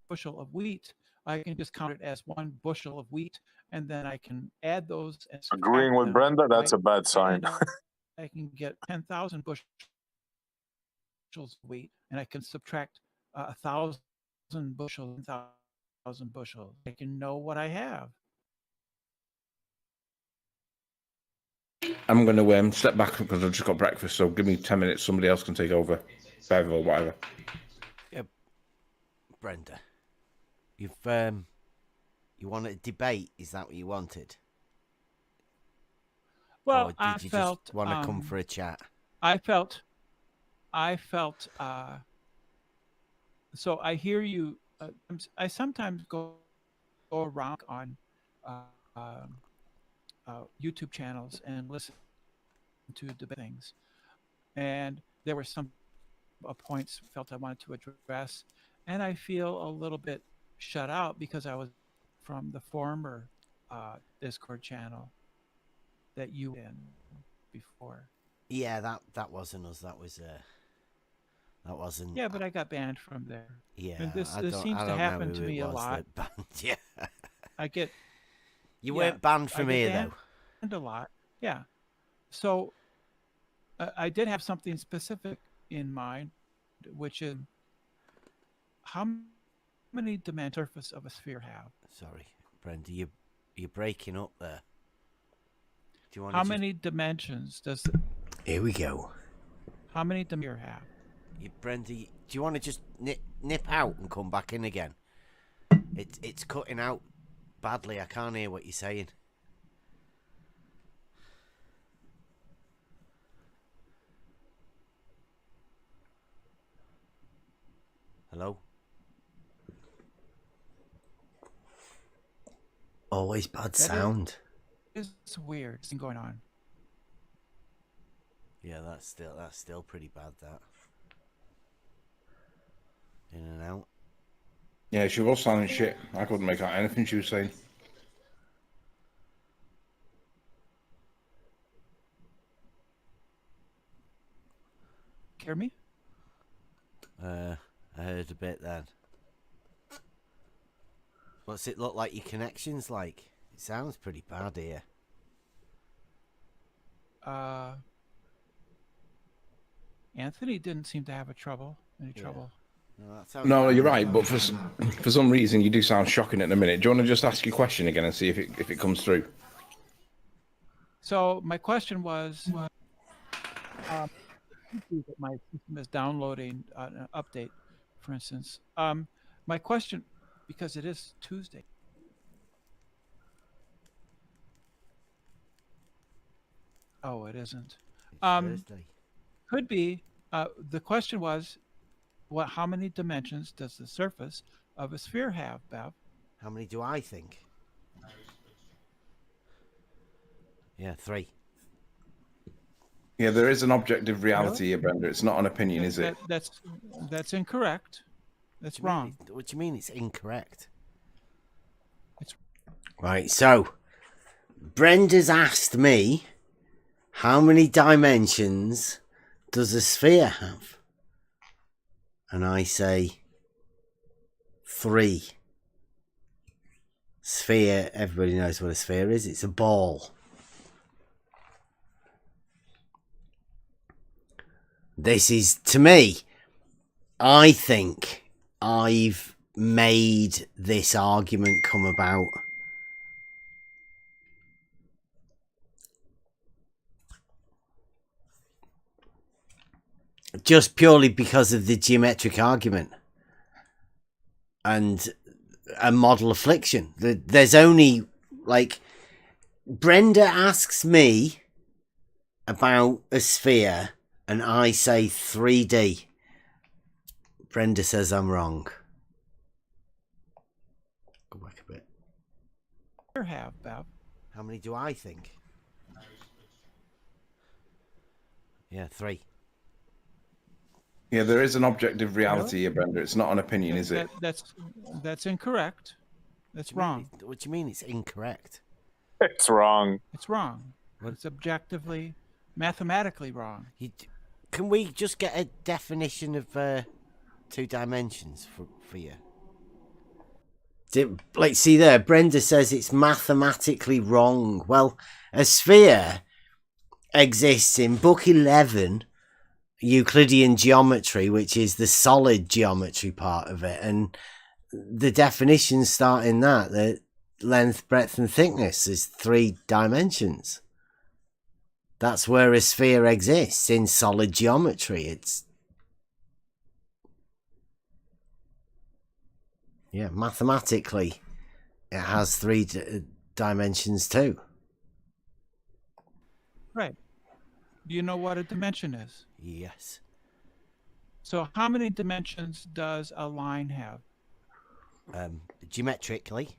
bushel of wheat, I can just count it as one bushel of wheat, and then I can add those. And agreeing with Brenda, that's a bad sign. I can get 10,000 bushels of wheat, and I can subtract 1,000 bushels, 1,000 bushels. I can know what I have. I'm going to step back because I've just got breakfast, so give me 10 minutes. Somebody else can take over. Bev or whatever. Yeah, Brenda, you want a debate? Is that what you wanted? Well, or did I you felt, just want to come for a chat? I felt. So I hear you. I sometimes go around on YouTube channels and listen to debate things, and there were some points felt I wanted to address, and I feel a little bit shut out because I was from the former Discord channel that you were in before. Yeah, that wasn't us. That wasn't. Yeah, but I got banned from there. Yeah, and this I seems don't to happen know to who me it a was lot. that banned you. I get. You Yeah, weren't banned from I here get though. banned a lot. Yeah. So I did have something specific in mind, which is how many dimensions surface of a sphere have? Sorry, Brenda, you're breaking up there. Do you want How many dimensions does? Here we go. How many dimensions have? Brenda, do you want to just nip out and come back in again? It's cutting out badly. I can't hear what you're saying. Hello? Always bad sound. It's weird. It's going on. Yeah, that's still pretty bad. That in and out. Yeah, she was sounding shit. I couldn't make out anything she was saying. Hear me? I heard a bit then. What's it look like your connection's like? It sounds pretty bad here. Anthony didn't seem to have any trouble. No, you're right, but for some reason you do sound shocking at the minute. Do you want to just ask your question again and see if it comes through? So my question was, that my system is downloading an update, for instance. My question, because it is Tuesday. Oh, it isn't. Thursday. Could be. The question was, how many dimensions does the surface of a sphere have, Bev? How many do I think? Yeah, 3. Yeah, there is an objective reality here, Brenda. It's not an opinion, is it? That's incorrect. That's wrong. What do you mean it's incorrect? Right, so Brenda's asked me, how many dimensions does a sphere have? And I say 3. Sphere, everybody knows what a sphere is. It's a ball. This is, to me, I think I've made this argument come about. Just purely because of the geometric argument and a model affliction. There's only, like, Brenda asks me about a sphere and I say 3D. Brenda says I'm wrong. Go back a bit. Have, Bev. How many do I think? Yeah, 3. Yeah, there is an objective reality here, Brenda. It's not an opinion, is it? That's incorrect. That's wrong. What do you mean it's incorrect? It's wrong. It's wrong. It's objectively, mathematically wrong. Can we just get a definition of 2 dimensions for you? Like, see there, Brenda says it's mathematically wrong. Well, a sphere exists in book 11, Euclidean geometry, which is the solid geometry part of it, and the definitions start in that. The length, breadth, and thickness is 3 dimensions. That's where a sphere exists, in solid geometry. It's, yeah, mathematically, it has 3 dimensions too. Right. Do you know what a dimension is? Yes. So how many dimensions does a line have? Geometrically.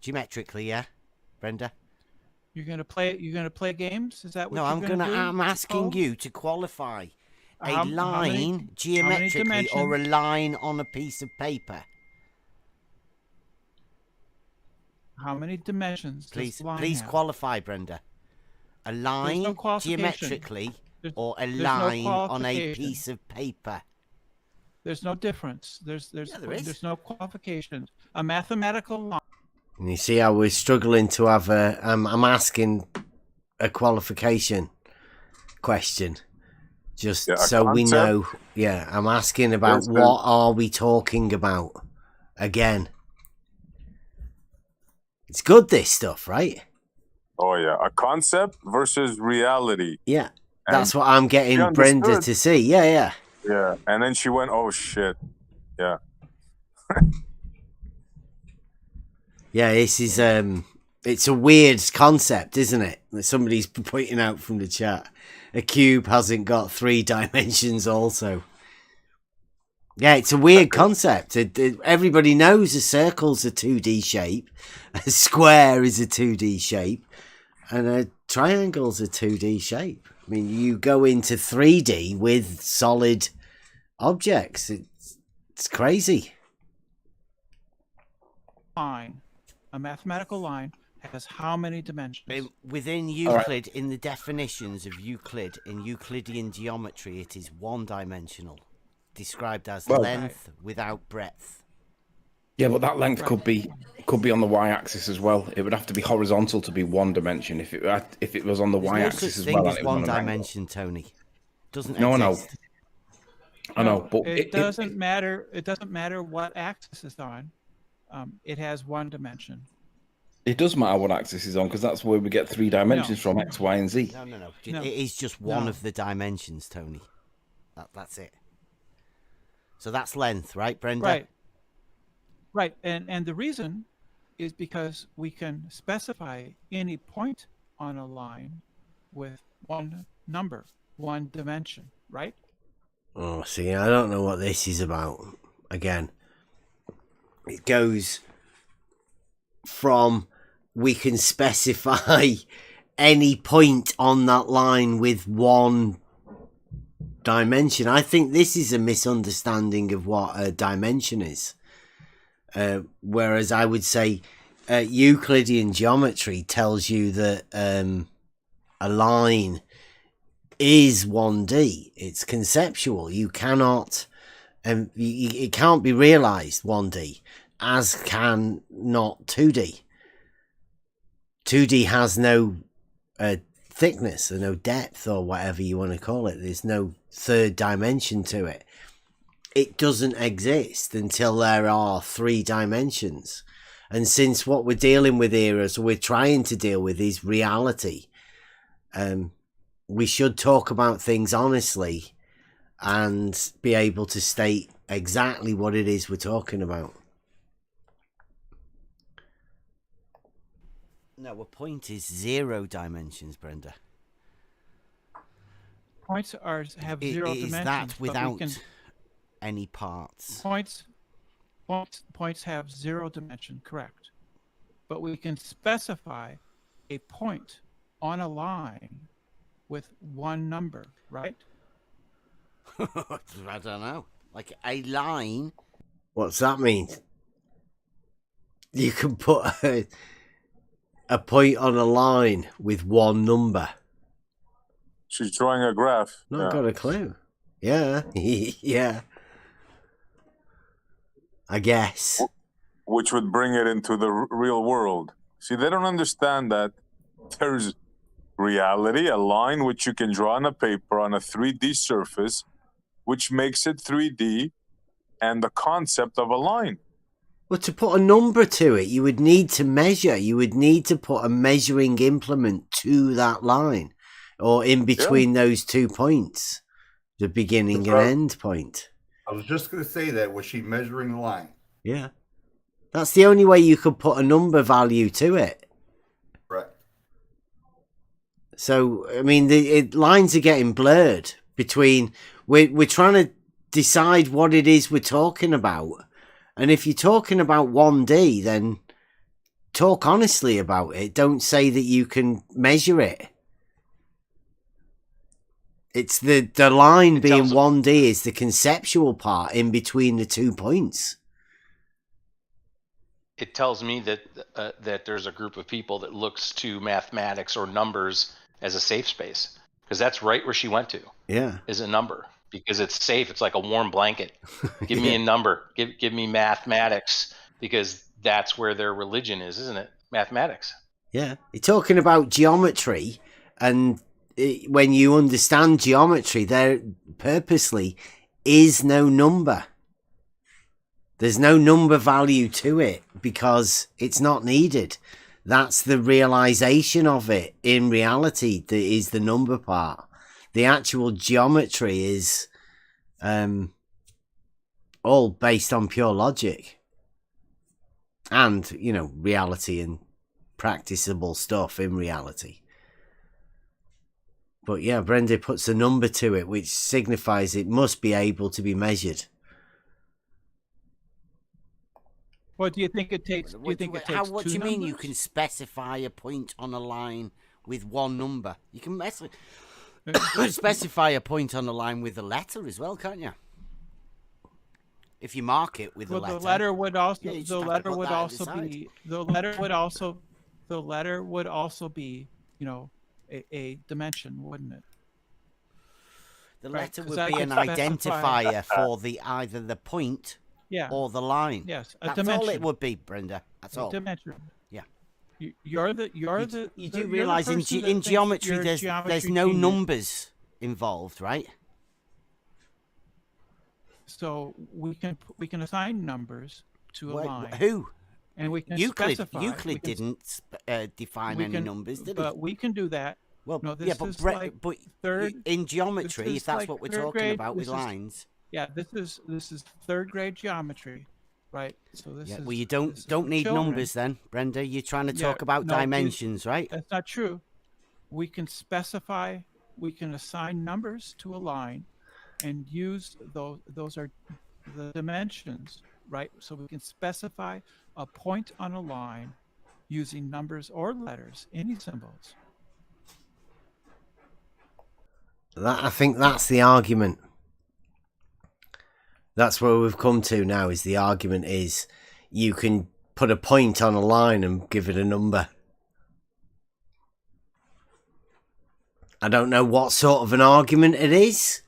Geometrically, yeah, Brenda. You're gonna play games? Is that what No, I'm asking you to qualify a line geometrically or a line on a piece of paper. How many dimensions does the line Please have? qualify, Brenda. A line geometrically or a line on a piece of paper. There's no difference. There's no qualification. A mathematical line. And you see how we're struggling to have a... I'm asking a qualification question. Just so we know. Yeah, I'm asking about what are we talking about again. It's good, this stuff, right? Oh, yeah. A concept versus reality. Yeah, that's what I'm getting Brenda to see. Yeah. Yeah, and then she went, oh, shit. Yeah. Yeah, this is it's a weird concept, isn't it? Somebody's pointing out from the chat. A cube hasn't got 3 dimensions also. Yeah, it's a weird concept. Everybody knows a circle's a 2D shape, a square is a 2D shape, and a triangle's a 2D shape. I mean, you go into 3D with solid objects. It's crazy. Line. A mathematical line has how many dimensions? Within Euclid, in the definitions of Euclid, in Euclidean geometry, it is one-dimensional, described as length without breadth. Yeah, but that length could be on the y-axis as well. It would have to be horizontal to be one dimension. If it was on the y-axis as well, there's one dimension, Tony. Doesn't exist. I know, but it doesn't matter. It doesn't matter what axis it's on. It has one dimension. It does matter what axis is on, because that's where we get 3 dimensions from, X, Y, and Z. No. It is just one of the dimensions, Tony. That's it. So that's length, right, Brenda? Right. And the reason is because we can specify any point on a line with one number, one dimension, right? Oh, see, I don't know what this is about. Again, it goes from we can specify any point on that line with one dimension. I think this is a misunderstanding of what a dimension is. Whereas I would say Euclidean geometry tells you that a line is 1D. It's conceptual. You cannot, it can't be realized 1D, as can not 2D. 2D has no thickness or no depth or whatever you want to call it. There's no third dimension to it. It doesn't exist until there are 3 dimensions. And since what we're dealing with here, as we're trying to deal with, is reality, we should talk about things honestly and be able to state exactly what it is we're talking about. No, a point is 0 dimensions, Brenda. Points have 0 dimensions. Is that without any parts? Points have 0 dimension, correct. But we can specify a point on a line with one number, right? I don't know. Like a line. What's that mean? You can put a point on a line with one number. She's drawing a graph. Not got a clue. Yeah. Yeah. I guess. Which would bring it into the real world. See, they don't understand that there's reality, a line which you can draw on a paper on a 3D surface, which makes it 3D, and the concept of a line. Well, to put a number to it, you would need to measure. You would need to put a measuring implement to that line, or in between those 2 points, the beginning and end point. I was just going to say that. Was she measuring the line? Yeah. That's the only way you could put a number value to it. Right. So, I mean, the lines are getting blurred between... We're trying to decide what it is we're talking about. And if you're talking about 1D, then talk honestly about it. Don't say that you can measure it. It's the line being 1D is the conceptual part in between the 2 points. It tells me that that there's a group of people that looks to mathematics or numbers as a safe space, because that's right where she went to. Yeah, is a number, because it's safe. It's like a warm blanket. Give me a number. Give me mathematics, because that's where their religion is, isn't it? Mathematics. Yeah, you're talking about geometry, and when you understand geometry, there purposely is no number. There's no number value to it because it's not needed. That's the realization of it in reality. That is the number part. The actual geometry is all based on pure logic and, you know, reality and practicable stuff in reality. But yeah, Brenda puts a number to it, which signifies it must be able to be measured. What do you think it takes? Do you think it takes What do you mean you can specify a point on a line with one number? You can specify a point on a line with a letter as well, can't you? If you mark it with a letter. The letter would also. Yeah, the letter would also be. The letter would also. The letter would also be, you know, a dimension, wouldn't it? The letter would be an identifier for either the point. Yeah. Or the line. Yes, that's dimension. All it would be, Brenda. That's all. Dimension. Yeah. You do realize in geometry there's no numbers involved, right? So we can assign numbers to a line. Who? And we can Euclid didn't define any numbers, did he? But we can do that. Well, no, yeah, but in geometry, if that's what we're talking about with lines. Yeah, this is third grade geometry, right? So this is. Well, you don't need numbers then, Brenda. You're trying to talk about dimensions, right? That's not true. We can specify. We can assign numbers to a line, and use those. Those are the dimensions, right? So we can specify a point on a line using numbers or letters, any symbols. I think that's the argument. That's where we've come to now, is the argument is you can put a point on a line and give it a number. I don't know what sort of an argument it is.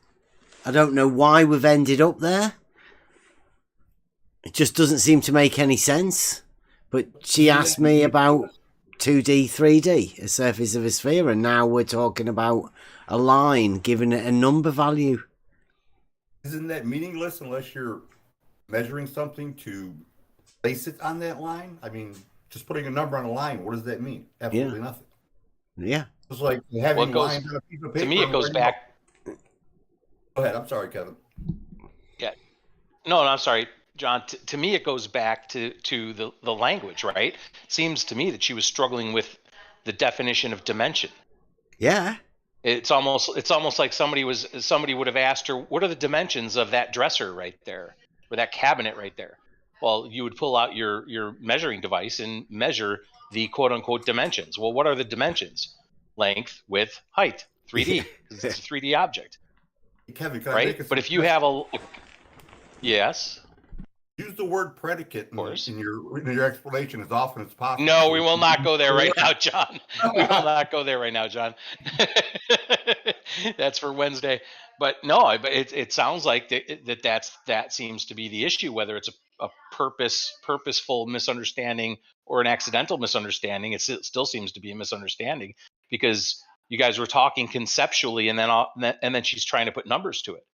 I don't know why we've ended up there. It just doesn't seem to make any sense. But she asked me about 2D, 3D, a surface of a sphere, and now we're talking about a line, giving it a number value. Isn't that meaningless unless you're measuring something to place it on that line? I mean, just putting a number on a line, what does that mean? Absolutely nothing. Yeah. It's like having lines on a piece of paper. To me, it goes back. Go ahead. I'm sorry, Kevin. Yeah. No, I'm sorry, John. To me, it goes back to the language, right? It seems to me that she was struggling with the definition of dimension. Yeah. It's almost like somebody would have asked her, what are the dimensions of that dresser right there, or that cabinet right there? Well, you would pull out your measuring device and measure the quote unquote dimensions. Well, what are the dimensions? Length, width, height, 3D, because it's a 3D object. Kevin, can I right? make a But if you have yes. Use the word predicate in your explanation as often as possible. No, we will not go there right now, John. We will not go there right now, John. That's for Wednesday. But no, but it sounds like that seems to be the issue, whether it's a purposeful misunderstanding or an accidental misunderstanding. It still seems to be a misunderstanding, because you guys were talking conceptually, and then she's trying to put numbers to it.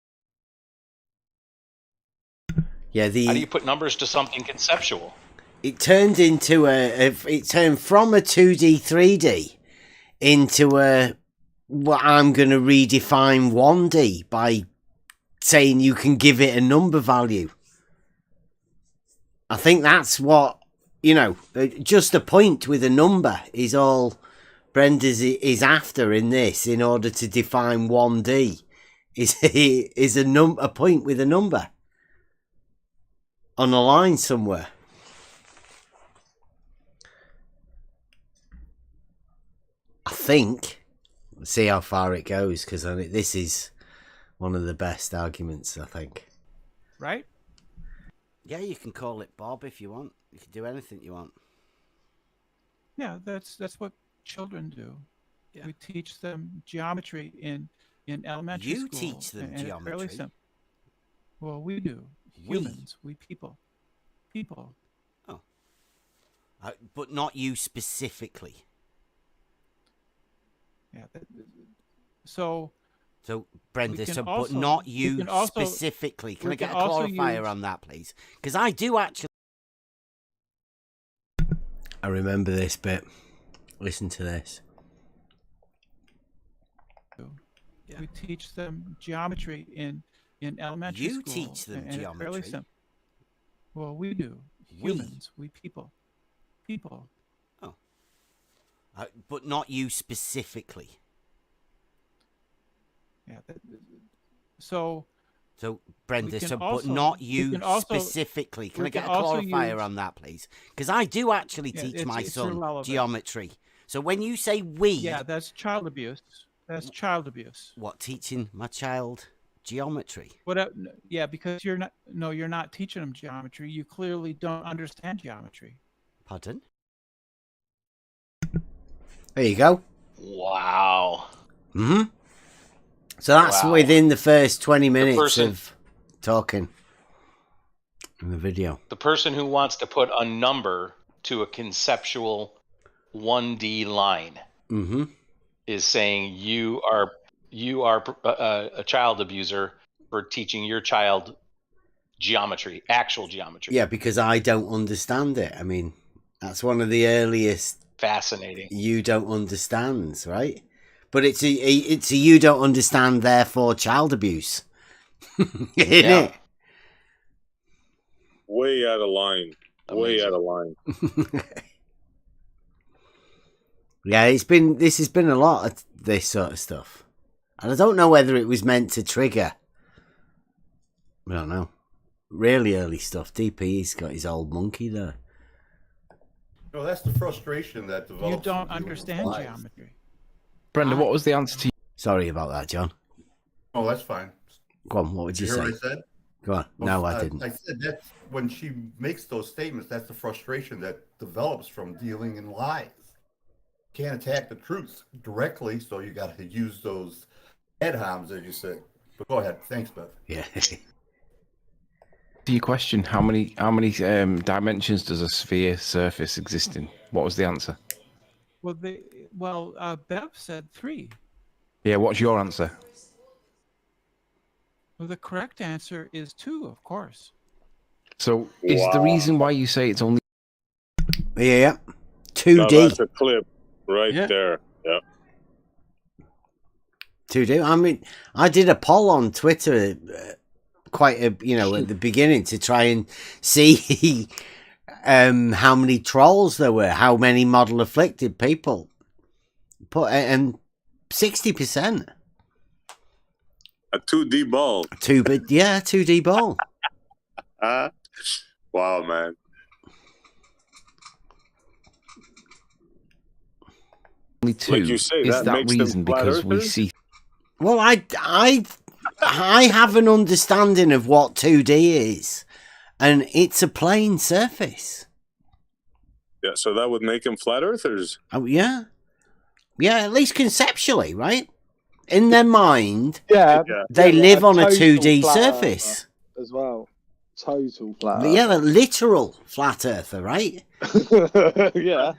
Yeah, how do you put numbers to something conceptual? It turned into it turned from a 2D, 3D into I'm going to redefine 1D by saying you can give it a number value. I think that's what, just a point with a number is all Brenda's is after in this, in order to define 1D, is a point with a number on a line somewhere. I think. Let's see how far it goes, because this is one of the best arguments, I think. Right? Yeah, you can call it Bob if you want. You can do anything you want. Yeah, that's what children do. Yeah. We teach them geometry in elementary school. You teach them geometry. Fairly simple. Well, we do. Humans, we people. Oh. But not you specifically. Yeah. So Brenda, but not you specifically. Can I get a clarifier on that, please? Because I do actually. I remember this bit. Listen to this. We teach them geometry in elementary school. You teach them geometry. Fairly simple. Well, we do. Humans, we people. Oh. But not you specifically. Yeah. So Brenda, but not you specifically. Can I get a clarifier on that, please? Because I do actually teach my son geometry. So when you say we... Yeah, that's child abuse. That's child abuse. What, teaching my child geometry? Yeah, because you're not teaching them geometry. You clearly don't understand geometry. Pardon? There you go. Wow. Mm-hmm. So that's within the first 20 minutes of talking in the video. The person who wants to put a number to a conceptual 1D line is saying you are a child abuser for teaching your child geometry, actual geometry. Yeah, because I don't understand it. I mean, that's one of the earliest fascinating. You don't understand, right? But it's a you don't understand, therefore child abuse. Isn't it? Way out of line. Way out of line. Yeah, this has been a lot of this sort of stuff. And I don't know whether it was meant to trigger. I don't know. Really early stuff. DP's got his old monkey there. No, that's the frustration that develops. You don't understand geometry. Brenda, what was the answer to you? Sorry about that, John. Oh, that's fine. Go on, what would you say? What I said? Go on. No, I didn't. I said that when she makes those statements, that's the frustration that develops from dealing in lies. Can't attack the truth directly, so you got to use those ad homs, as you say. But go ahead. Thanks, Beth. Yeah. To your question, how many dimensions does a sphere surface exist in? What was the answer? Well, Bev said 3. Yeah, what's your answer? Well, the correct answer is 2, of course. So, is the reason why you say it's only... Yeah, 2D. No, that's a clip right there. Yeah. 2D. I mean, I did a poll on Twitter quite at the beginning to try and see how many trolls there were, how many model afflicted people. And 60%. A 2D ball. 2D ball. Wow, man. Only 2. Like you say, is that makes reason them flat because we earthers? see... Well, I have an understanding of what 2D is, and it's a plane surface. Yeah, so that would make them flat earthers. Oh, yeah. Yeah, at least conceptually, right? In their mind, they live on a 2D surface. As well. Total flat earther. Yeah, the literal flat earther, right? Yeah.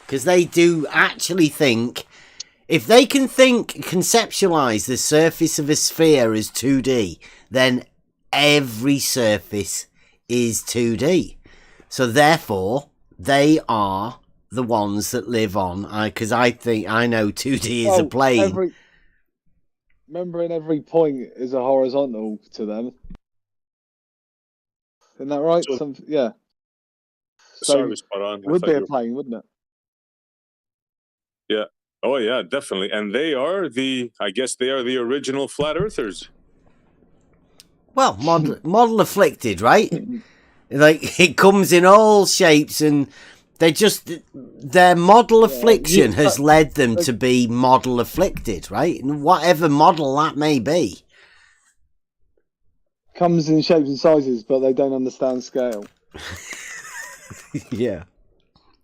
Because they do actually think, if they can conceptualize the surface of a sphere as 2D, then every surface is 2D. So therefore, they are the ones that live on, because I know 2D is a plane. Remembering every point is a horizontal to them. Isn't that right? So- Yeah. Sorry, spot on. It would be a plane, wouldn't it? Yeah. Oh, yeah, definitely. And they are I guess they are the original flat earthers. Well, model afflicted, right? Like, it comes in all shapes, and their model affliction has led them to be model afflicted, right? And whatever model that may be. Comes in shapes and sizes, but they don't understand scale. Yeah.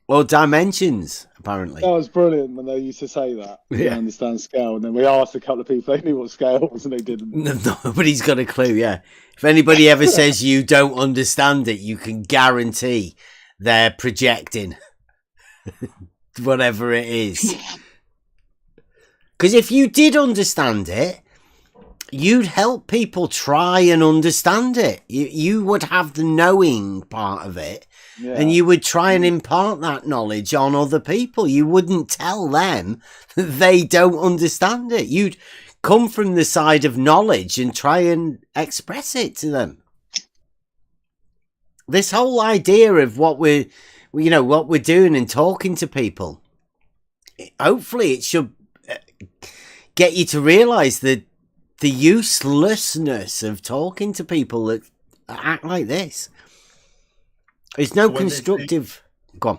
Or dimensions, apparently. That was brilliant when they used to say that. They don't understand scale. And then we asked a couple of people, they knew what scale was, and they didn't. Nobody's got a clue, yeah. If anybody ever says you don't understand it, you can guarantee they're projecting whatever it is. Because if you did understand it, you'd help people try and understand it. You would have the knowing part of it, and you would try and impart that knowledge on other people. You wouldn't tell them that they don't understand it. You'd come from the side of knowledge and try and express it to them. This whole idea of what we're doing and talking to people, hopefully it should get you to realize that the uselessness of talking to people that act like this. There's no constructive... Go on.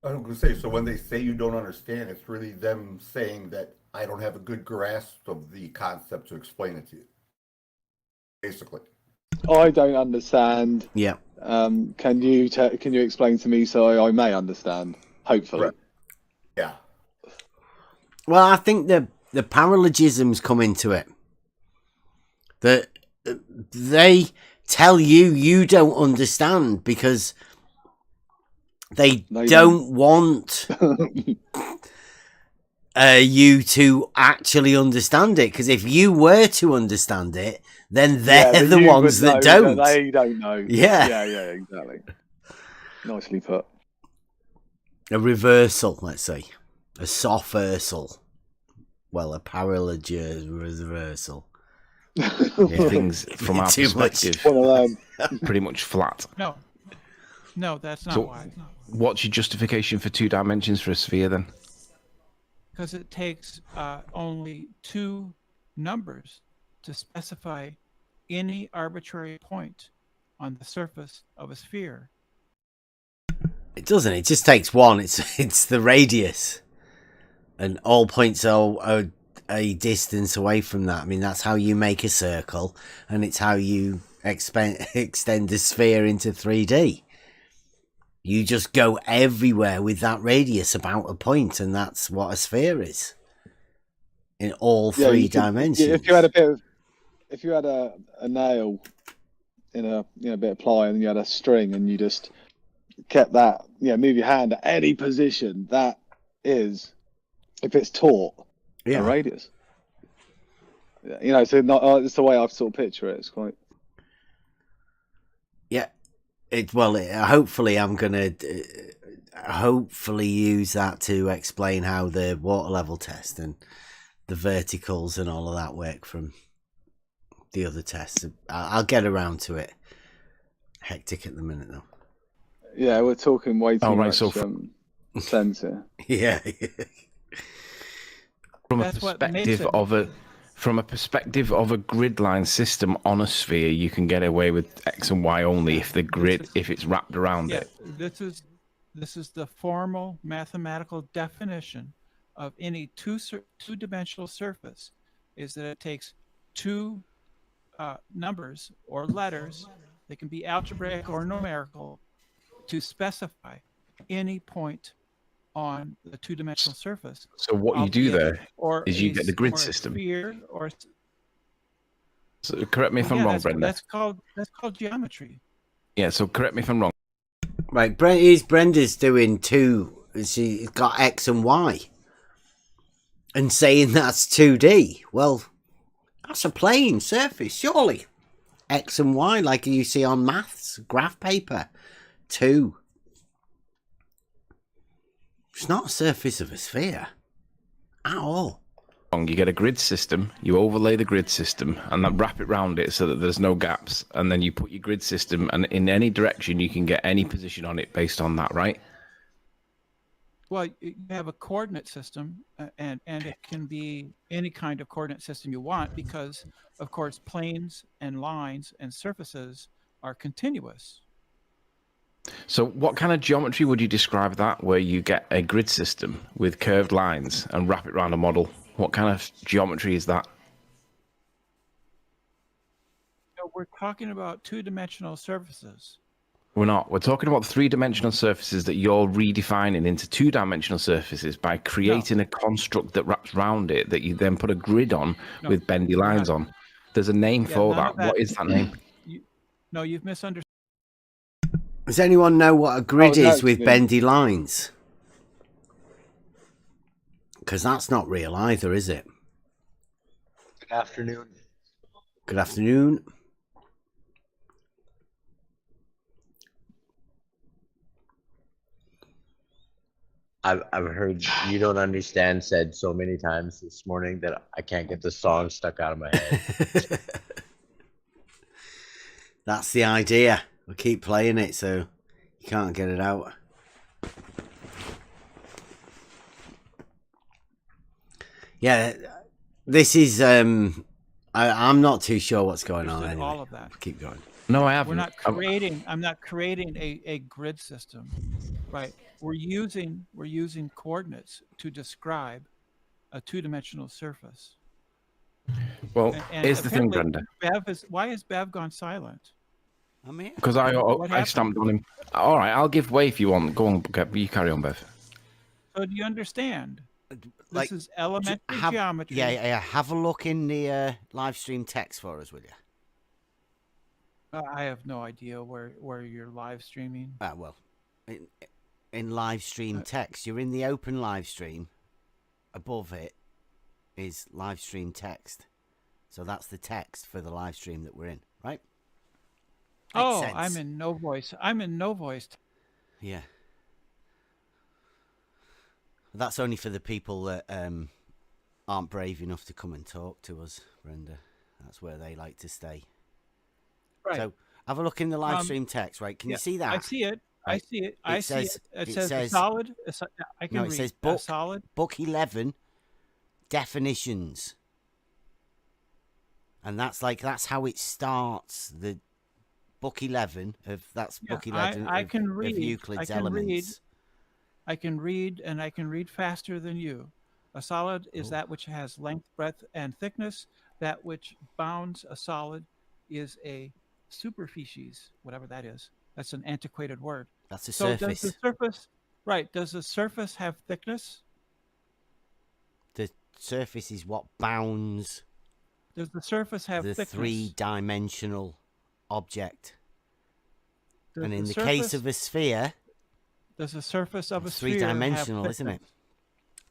I was going to say, so when they say you don't understand, it's really them saying that I don't have a good grasp of the concept to explain it to you. Basically. I don't understand. Yeah. Can you explain to me so I may understand? Hopefully. Right. Yeah. Well, I think the paralogisms come into it. That they tell you don't understand because they don't want you to actually understand it. Because if you were to understand it, then they're the ones that don't. They don't know. Yeah, exactly. Nicely put. A reversal, let's say. A soft-versal. Well, a paralogism reversal. Yeah, things from our perspective pretty much flat. No, that's not So why. What's your justification for 2 dimensions for a sphere then? Because it takes only 2 numbers to specify any arbitrary point on the surface of a sphere. It doesn't. It just takes one. It's the radius, and all points are a distance away from that. I mean, that's how you make a circle, and it's how you extend a sphere into 3D. You just go everywhere with that radius about a point, and that's what a sphere is in all 3 dimensions. If you had a nail in a bit of ply, and you had a string, and you just kept that, move your hand at any position, that is, if it's taut, a radius. So it's the way I've sort of picture it. It's quite. Yeah, hopefully I'm gonna hopefully use that to explain how the water level test and the verticals and all of that work from the other tests. I'll get around to it. Hectic at the minute though. Yeah, we're talking way too much so sense here. Yeah. From a perspective of a grid line system on a sphere, you can get away with X and Y only if the grid, if it's wrapped around it. This is the formal mathematical definition of any two-dimensional surface, is that it takes 2 numbers or letters, they can be algebraic or numerical, to specify any point on the 2-dimensional surface. So what you do there is you get the grid system. So correct me if I'm wrong, Brenda. That's called geometry. Yeah, so correct me if I'm wrong. Right, Brenda's doing 2. She's got X and Y, and saying that's 2D. Well, that's a plane surface, surely. X and Y, like you see on maths graph paper. 2. It's not a surface of a sphere at all. You get a grid system, you overlay the grid system, and then wrap it around it so that there's no gaps. And then you put your grid system, and in any direction, you can get any position on it based on that, right? Well, you have a coordinate system, and it can be any kind of coordinate system you want because, of course, planes and lines and surfaces are continuous. So what kind of geometry would you describe that, where you get a grid system with curved lines and wrap it around a model? What kind of geometry is that? No, we're talking about two-dimensional surfaces. We're not. We're talking about three-dimensional surfaces that you're redefining into two-dimensional surfaces by creating a construct that wraps around it that you then put a grid on with bendy lines on. There's a name for that. What is that name? No, you've misunderstood. Does anyone know what a grid is with bendy lines? Because that's not real either, is it? Good afternoon. Good afternoon. I've heard "you don't understand" said so many times this morning that I can't get the song stuck out of my head. That's the idea. We'll keep playing it so you can't get it out. Yeah, this is I'm not too sure what's going on anyway. All of that. Keep going. No, I haven't. I'm not creating a grid system, right? We're using coordinates to describe a two-dimensional surface. Well, here's the thing, Brenda. Why has Bev gone silent? I'm here. Because I stamped on him. All right, I'll give way if you want. Go on, you carry on, Bev. So do you understand? This is elementary geometry. Yeah. Have a look in the live stream text for us, will you? I have no idea where you're live streaming. Well, in live stream text, you're in the open live stream. Above it is live stream text, so that's the text for the live stream that we're in, right? Makes sense. I'm in no voice. Yeah. That's only for the people that aren't brave enough to come and talk to us, Brenda. That's where they like to stay. Right. So have a look in the live stream text, right? Can you see that? I see it. Right. I see it. I see it. It says solid. I can read. It says book, solid. Book 11, definitions. And that's how it starts. The book 11 of book 11 I can read. Of Euclid's Elements. I can read, and I can read faster than you. A solid is that which has length, breadth, and thickness. That which bounds a solid is a superficies, whatever that is. That's an antiquated word. That's a surface. Does the surface have thickness? The surface is what bounds. Does the surface have thickness? The three-dimensional object. And in the case of a sphere, does the surface of a sphere three-dimensional, have isn't it?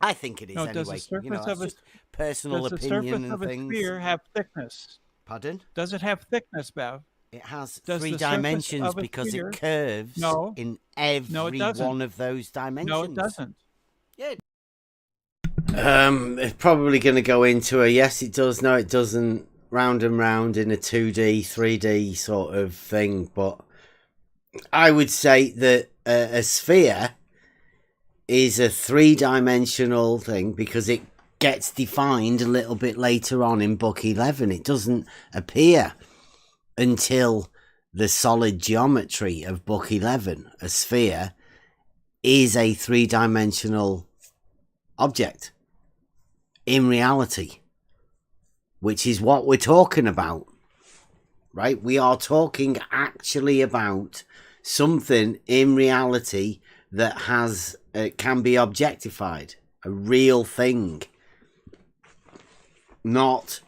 I think it is. No, anyway. Does the surface of just personal opinion and things. Does the surface of a sphere have thickness? Pardon? Does it have thickness, Bev? It has three dimensions because it curves in every one of those dimensions. No, it doesn't. Yeah. It's probably going to go into a yes, it does. No, it doesn't. Round and round in a 2D, 3D sort of thing. But I would say that a sphere is a three-dimensional thing because it gets defined a little bit later on in book 11. It doesn't appear until the solid geometry of book 11. A sphere is a three-dimensional object in reality, which is what we're talking about, right? We are talking actually about something in reality that has can be objectified, a real thing, not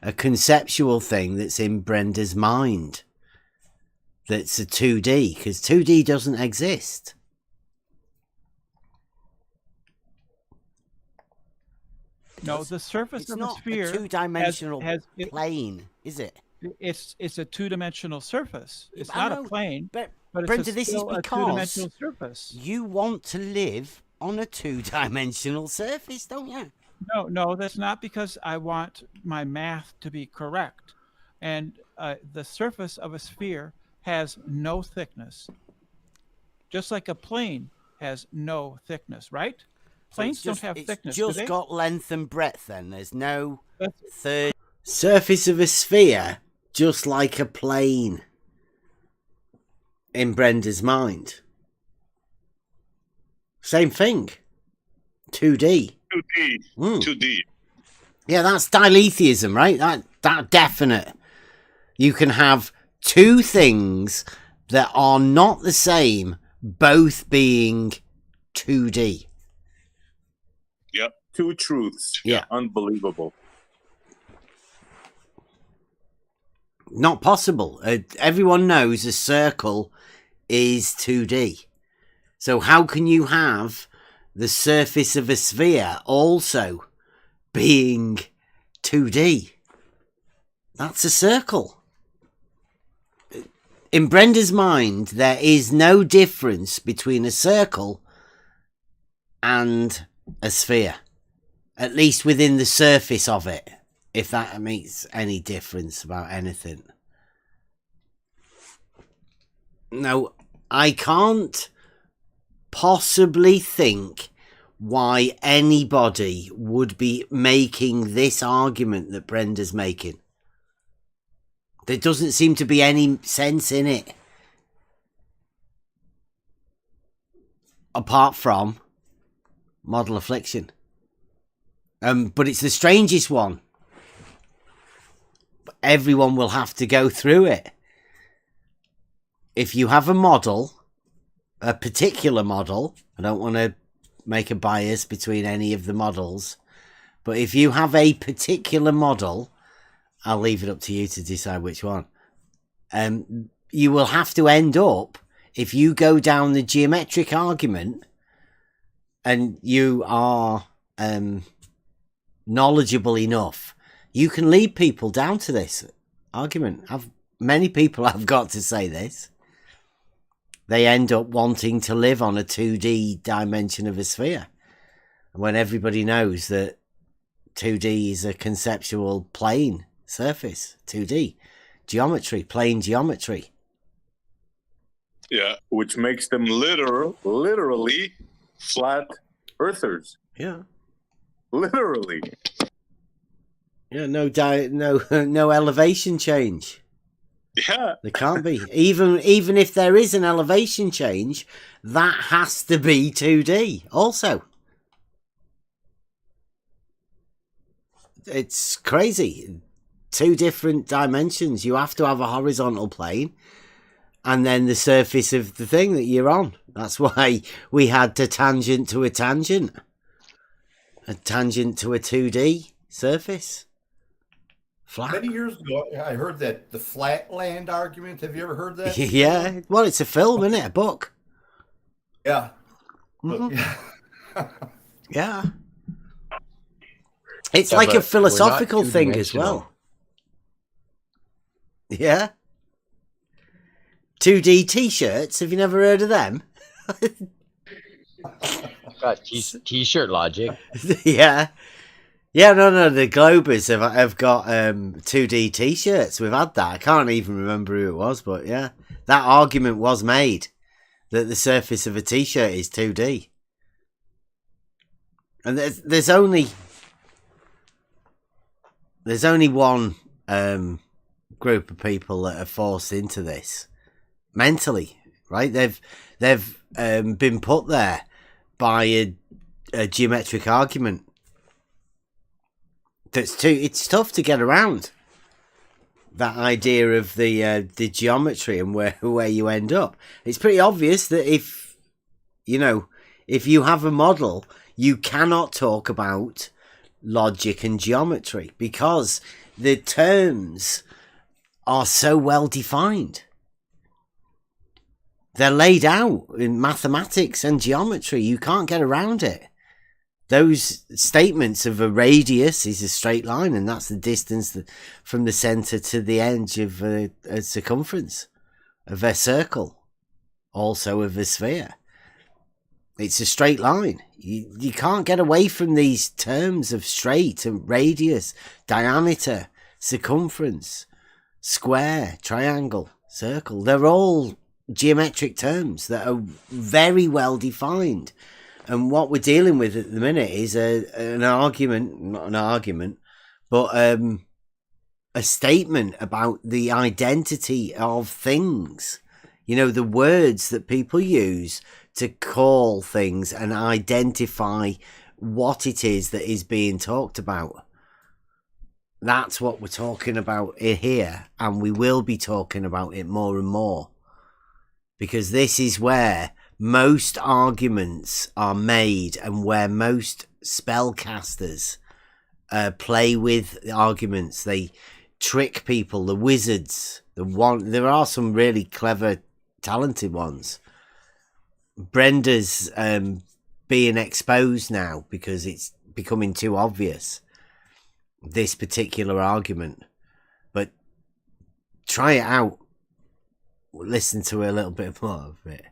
a conceptual thing that's in Brenda's mind. That's a 2D, because 2D doesn't exist. No, the surface of a sphere is not a two-dimensional plane, is it? It's a two-dimensional surface. It's not a plane, but Brenda, this is a two-dimensional surface. You want to live on a two-dimensional surface, don't you? No, that's not because I want my math to be correct. And the surface of a sphere has no thickness, just like a plane has no thickness, right? Planes don't have thickness, do It's they? just got length and breadth. Then there's no third surface of a sphere, just like a plane. In Brenda's mind, same thing. 2D. 2D. 2D. Yeah, that's diletheism, right? That definite. You can have two things that are not the same, both being 2D. Yep. Two truths. Yeah. Unbelievable. Not possible. Everyone knows a circle is 2D. So how can you have the surface of a sphere also being 2D? That's a circle. In Brenda's mind, there is no difference between a circle and a sphere. At least within the surface of it. If that makes any difference about anything. No, I can't possibly think why anybody would be making this argument that Brenda's making. There doesn't seem to be any sense in it. Apart from model affliction. But it's the strangest one. Everyone will have to go through it. If you have a model, a particular model, I don't want to make a bias between any of the models, but if you have a particular model, I'll leave it up to you to decide which one. You will have to end up, if you go down the geometric argument, and you are knowledgeable enough, you can lead people down to this argument. Many people have got to say this. They end up wanting to live on a 2D dimension of a sphere. When everybody knows that 2D is a conceptual plane surface. 2D. Geometry, plane geometry. Yeah, which makes them literally flat earthers. Yeah. Literally. Yeah, no elevation change. Yeah. There can't be. Even if there is an elevation change, that has to be 2D also. It's crazy. Two different dimensions. You have to have a horizontal plane and then the surface of the thing that you're on. That's why we had the tangent to a tangent. A tangent to a 2D surface. Flat. Many years ago, I heard that the flatland argument. Have you ever heard that? Yeah. Well, it's a film, isn't it? A book. Yeah. Mm-hmm. Yeah. It's like a philosophical thing as well. Yeah. 2D t-shirts. Have you never heard of them? Got t-shirt logic. Yeah. Yeah, no, the Globers have got 2D t-shirts. We've had that. I can't even remember who it was, but yeah. That argument was made that the surface of a t-shirt is 2D. And there's only one group of people that are forced into this mentally, right? They've been put there by a geometric argument. It's tough to get around that idea of the geometry and where you end up. It's pretty obvious that if you have a model, you cannot talk about logic and geometry because the terms are so well defined. They're laid out in mathematics and geometry. You can't get around it. Those statements of a radius is a straight line, and that's the distance from the center to the edge of a circumference of a circle, also of a sphere. It's a straight line. You can't get away from these terms of straight and radius, diameter, circumference, square, triangle, circle. They're all geometric terms that are very well defined. And what we're dealing with at the minute is an argument, not an argument, but a statement about the identity of things. You know, the words that people use to call things and identify what it is that is being talked about. That's what we're talking about here, and we will be talking about it more and more, because this is where most arguments are made and where most spellcasters play with arguments. They trick people, the wizards. There are some really clever, talented ones. Brenda's being exposed now because it's becoming too obvious, this particular argument. But try it out. Listen to a little bit more of it.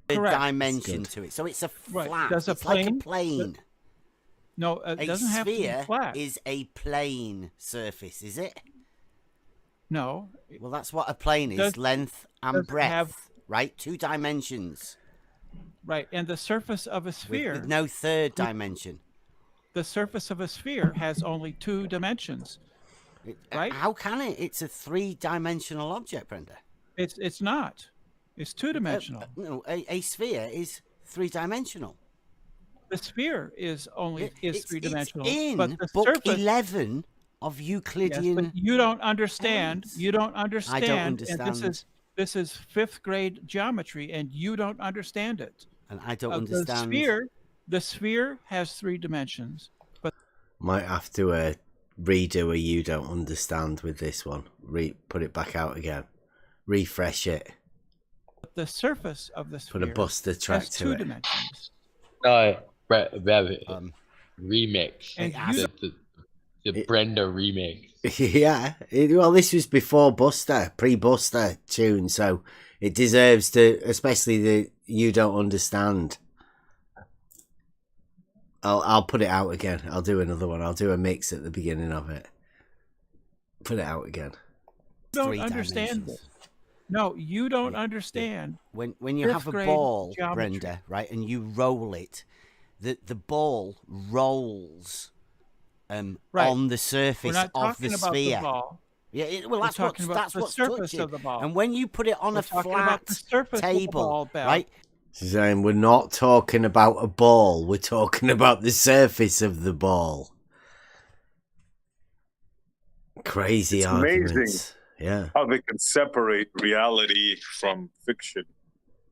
Correct. Dimension to it, so it's a flat. Right. Does a it's like a plane- plane. No, it doesn't have to be sphere flat. is a plane surface, is it? No. Well, that's what a plane is: length and breadth, right? 2 dimensions. Right, and the surface of a sphere With no third dimension. The surface of a sphere has only 2 dimensions. Right? How can it? It's a 3-dimensional object, Brenda. It's not. It's 2-dimensional. No, a sphere is 3-dimensional. The sphere is only it's 3-dimensional. It's in but the book surface, 11 of Euclidean. Yes, but you don't understand. You don't understand. I don't understand. And this is 5th grade geometry, and you don't understand it. And I don't understand. The sphere has 3 dimensions, but might have to redo a you don't understand with this one. Put it back out again. Refresh it. The surface of the sphere put a Buster track has to 2 it. dimensions. Remix. And the Brenda remix. Yeah. Well, this was before Buster, pre-Buster tune, so it deserves to, especially the you don't understand. I'll put it out again. I'll do another one. I'll do a mix at the beginning of it. Put it out again. You don't understand this. No, you don't understand. When you have a ball, geometry. Brenda, right, and you roll it, the ball rolls on the surface of the sphere. The ball. Yeah, well, that's what's surface touching. of the ball. And when you put it on a flat table, ball, right? Saying we're not talking about a ball, we're talking about the surface of the ball. Crazy it's arguments. Amazing. Yeah. How they can separate reality from fiction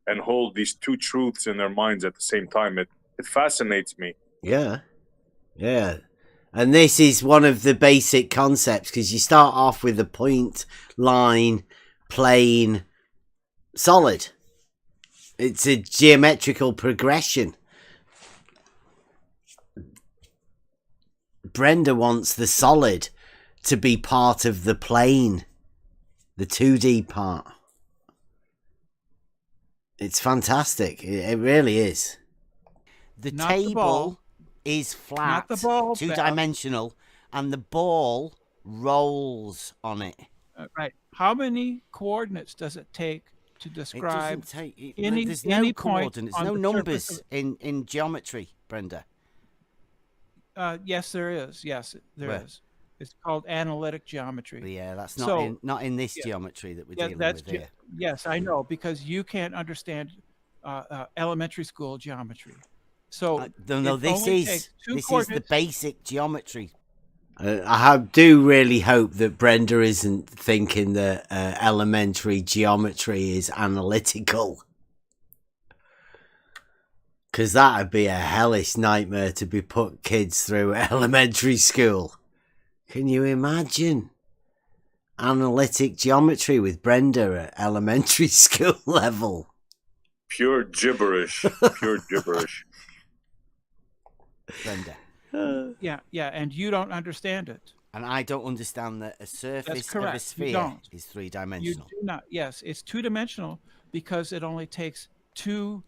and hold these 2 truths in their minds at the same time. It fascinates me. Yeah. Yeah. And this is one of the basic concepts, because you start off with a point, line, plane, solid. It's a geometrical progression. Brenda wants the solid to be part of the plane. The 2D part. It's fantastic. It really is. The table is flat, 2-dimensional, and the ball rolls on it. Right. How many coordinates does it take to describe there's no coordinates, no numbers in geometry, Brenda? Yes, there is. Yes, there is. It's called analytic geometry. But yeah, that's not in this geometry that we're dealing with here. Yes, I know, because you can't understand elementary school geometry. So no, this is the basic geometry. I do really hope that Brenda isn't thinking that elementary geometry is analytical, because that would be a hellish nightmare to be put kids through elementary school. Can you imagine analytic geometry with Brenda at elementary school level? Pure gibberish. Pure gibberish. Brenda. Yeah, and you don't understand it. And I don't understand that a surface of a sphere is 3-dimensional. You do not. Yes, it's 2-dimensional because it only takes 2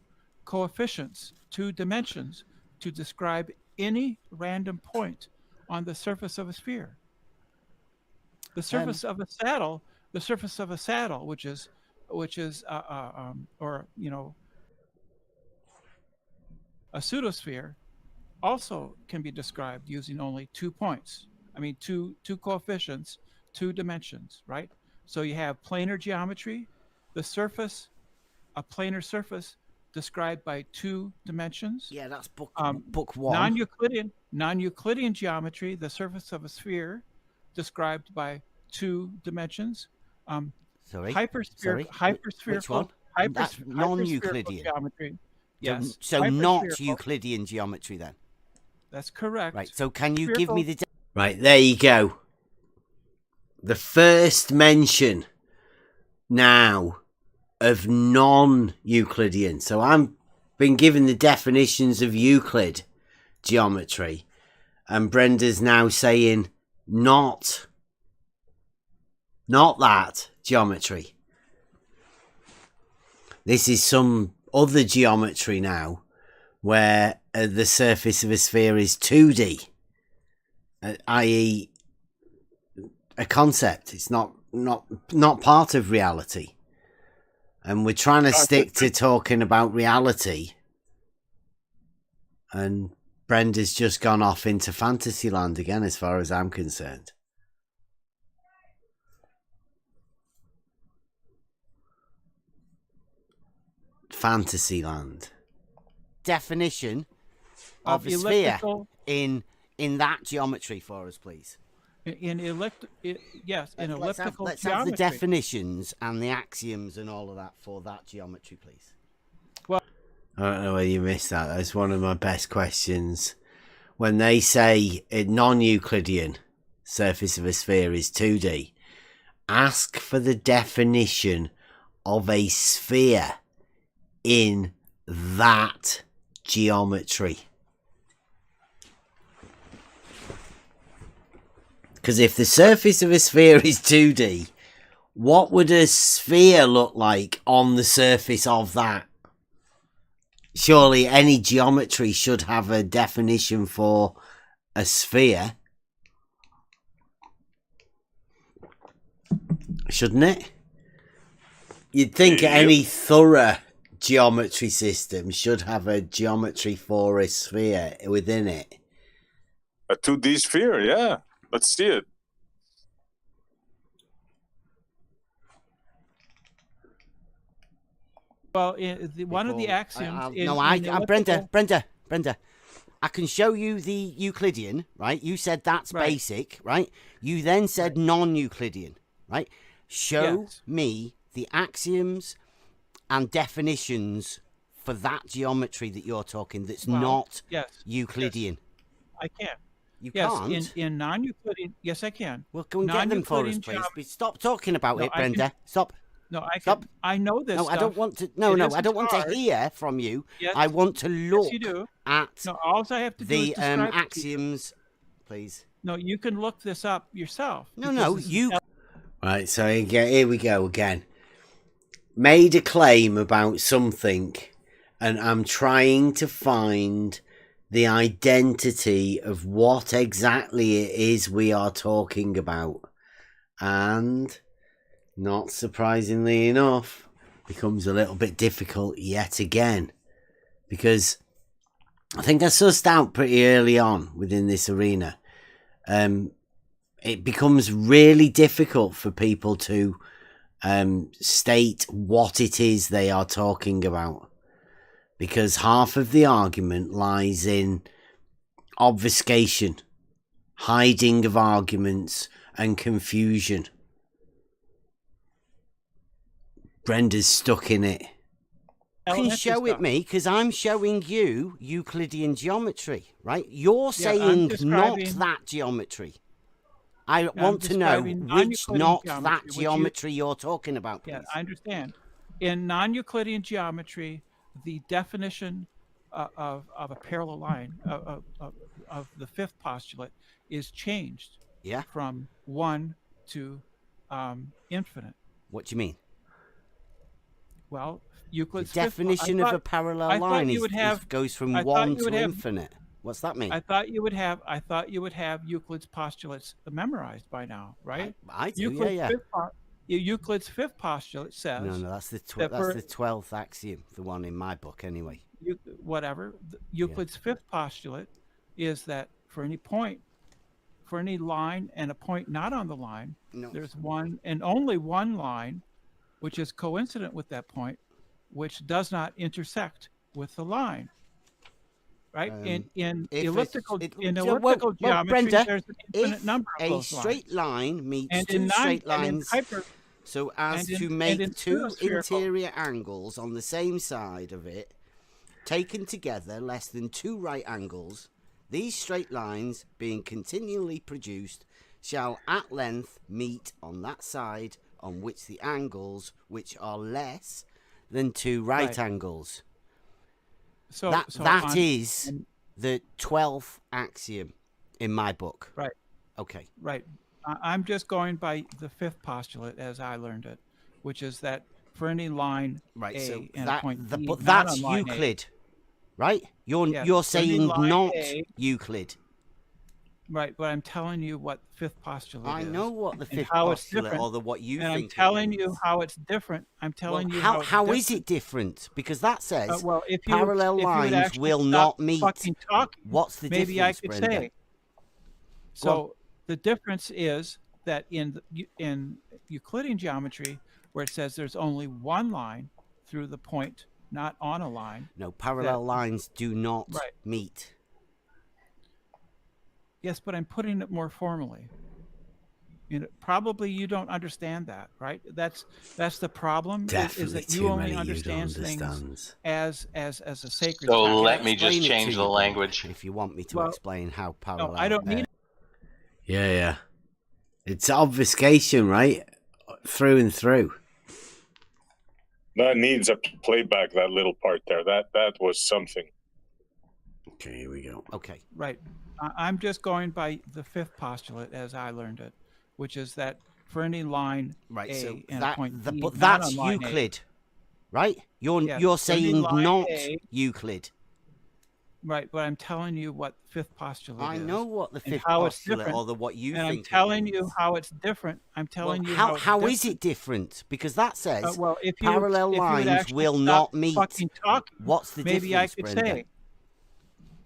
coefficients, 2 dimensions, to describe any random point on the surface of a sphere. The surface of a saddle, which is, or you know, a pseudosphere, also can be described using only 2 points. I mean, two coefficients, 2 dimensions, right? So you have planar geometry, the surface, a planar surface described by 2 dimensions. Yeah, that's book 1. Non-Euclidean geometry, the surface of a sphere described by 2 dimensions. Hyperspherical. Which one? That's non-Euclidean geometry. Yes. So not Euclidean geometry then. That's correct. Right. So can you give me the right? There you go. The first mention now of non-Euclidean. So I'm been given the definitions of Euclid geometry, and Brenda's now saying not that geometry. This is some other geometry now, where the surface of a sphere is 2D, i.e., a concept. It's not part of reality, and we're trying to stick to talking about reality. And Brenda's just gone off into Fantasyland again, as far as I'm concerned. Fantasyland. Definition of a sphere in that geometry for us, please. In elliptical Let's geometry. have the definitions and the axioms and all of that for that geometry, please. Well, I don't know whether you missed that. That's one of my best questions. When they say a non-Euclidean surface of a sphere is 2D, ask for the definition of a sphere in that geometry. Because if the surface of a sphere is 2D, what would a sphere look like on the surface of that? Surely any geometry should have a definition for a sphere. Shouldn't it? You'd think any thorough geometry system should have a geometry for a sphere within it. A 2D sphere, yeah. Let's see it. Well, one of the axioms is... Brenda, I can show you the Euclidean, right? You said that's basic, right? You then said non-Euclidean, right? Show me the axioms and definitions for that geometry that you're talking that's not Euclidean. I can. You can't? In non-Euclidean, yes, I can. Well, go and get them for us, please. Stop talking about it, Brenda. Stop. No, I know this. No, I don't want to. No, I don't want to hear from you. Yes, I want to look at all I have to do is describe axioms, please. No, you can look this up yourself. No, you. Right, so here we go again. Made a claim about something, and I'm trying to find the identity of what exactly it is we are talking about. And, not surprisingly enough, becomes a little bit difficult yet again. Because I think I sussed out pretty early on within this arena. It becomes really difficult for people to state what it is they are talking about. Because half of the argument lies in obfuscation, hiding of arguments, and confusion. Brenda's stuck in it. You can show it me, because I'm showing you Euclidean geometry, right? You're saying not that geometry. I want to know which not that geometry you're talking about, please. Yeah, I understand. In non-Euclidean geometry, the definition of a parallel line of the fifth postulate is changed from 1 to infinite. What do you mean? Well, Euclid's the definition of a parallel line goes from 1 to infinite. What's that mean? I thought you would have Euclid's postulates memorized by now, right? I do. Euclid's Euclid's fifth postulate says. No, that's the 12th axiom, the one in my book, anyway. Euclid's fifth postulate is that for any point, for any line and a point not on the line, there's one and only one line, which is coincident with that point, which does not intersect with the line. Right? In elliptical geometry, Brenda, there's an infinite number of those lines. A straight line meets and two straight lines so as to make two interior angles on the same side of it, taken together less than 2 right angles, these straight lines, being continually produced, shall at length meet on that side on which the angles which are less than 2 right angles. So that is the 12th axiom in my book. Right. Okay. Right. I'm just going by the fifth postulate as I learned it, which is that for any line A and a point B, but that's Euclid, right? You're saying not Euclid. Right, but I'm telling you what the fifth postulate is. I know what the fifth postulate or what you think. I'm telling you how it's different. I'm telling you how is it different? Because that says parallel lines will not meet. What's the difference, maybe I could Brenda? say. So the difference is that in Euclidean geometry, where it says there's only one line through the point, not on a line. No, parallel lines do not meet. Yes, but I'm putting it more formally. Probably you don't understand that, right? That's the problem. Definitely is that you only understand things as a sacred. So let me just change the language. If you want me to explain how parallel. No, I don't need. Yeah. It's obfuscation, right? Through and through. That needs a playback. That little part there. That was something. Okay, here we go. Okay. Right. I'm just going by the fifth postulate as I learned it, which is that for any line A and a point B, but that's Euclid, right? You're saying not Euclid. Right, but I'm telling you what the fifth postulate is. I know what the fifth postulate or what you think. I'm telling you how it's different. I'm telling you how is it different? Because that says parallel lines will not meet. What's the difference, maybe I could Brenda? say.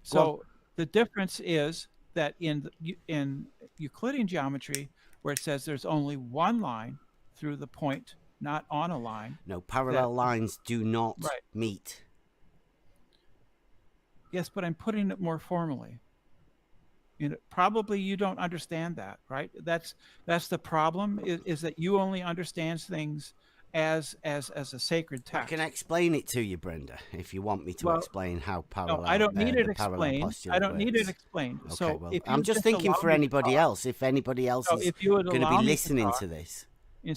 So the difference is that in Euclidean geometry, where it says there's only one line through the point, not on a line. No, parallel lines do not meet. Yes, but I'm putting it more formally. Probably you don't understand that, right? That's the problem. Is that you only understand things as a sacred text. I can explain it to you, Brenda, if you want me to explain how parallel. No, I don't need it explained. I don't need it explained. Okay, so well, if I'm just thinking for anybody else. If anybody else is going to be listening to this,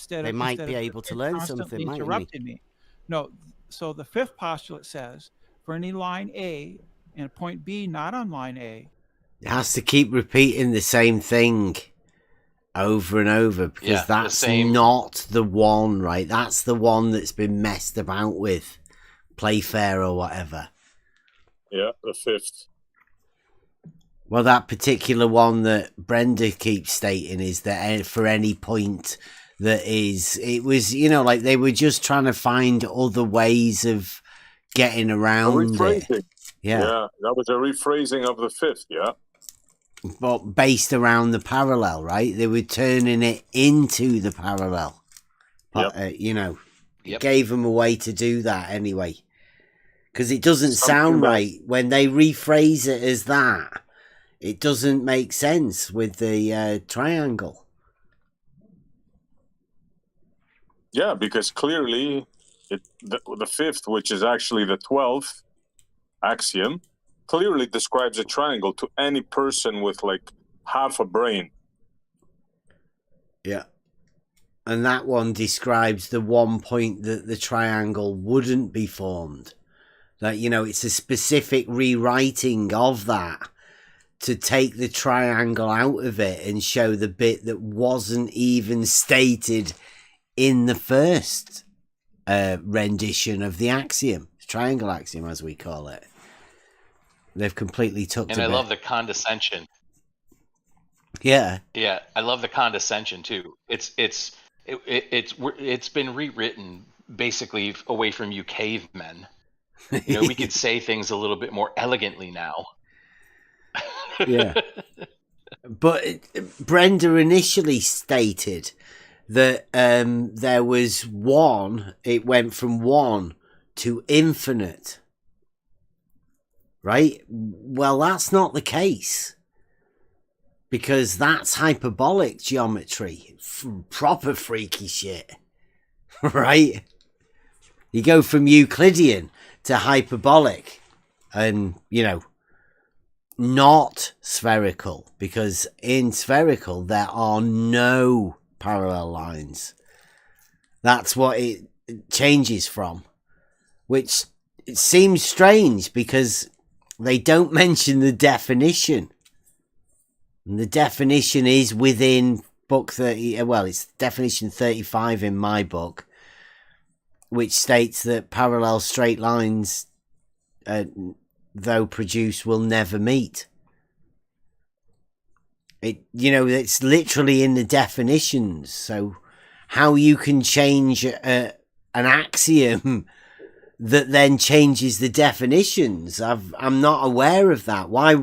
they might be able to learn something, mightn't they? No, so the fifth postulate says for any line A and a point B not on line A. It has to keep repeating the same thing over and over because that's not the one, right? That's the one that's been messed about with Playfair or whatever. Yeah, the fifth. Well, that particular one that Brenda keeps stating is that for any point that is, it was, like they were just trying to find other ways of getting around it. Yeah, that was a rephrasing of the fifth, But based around the parallel, right? They were turning it into the parallel. But, it gave them a way to do that anyway. Because it doesn't sound right. When they rephrase it as that, it doesn't make sense with the triangle. Yeah, because clearly the fifth, which is actually the 12th axiom, clearly describes a triangle to any person with like half a brain. Yeah. And that one describes the one point that the triangle wouldn't be formed. That, it's a specific rewriting of that to take the triangle out of it and show the bit that wasn't even stated in the first rendition of the axiom, triangle axiom, as we call it. They've completely tucked and a I bit. love the condescension. Yeah. Yeah, I love the condescension too. It's been rewritten basically away from you cavemen. You know, we could say things a little bit more elegantly now. Yeah. But Brenda initially stated that there was one, it went from 1 to infinite. Right? Well, that's not the case. Because that's hyperbolic geometry. Proper freaky shit. Right? You go from Euclidean to hyperbolic. And, you know, not spherical. Because in spherical, there are no parallel lines. That's what it changes from. Which it seems strange because they don't mention the definition. And the definition is within book 30. Well, it's definition 35 in my book, which states that parallel straight lines, though produced, will never meet. You know, it's literally in the definitions. So how you can change an axiom that then changes the definitions, I'm not aware of that. Why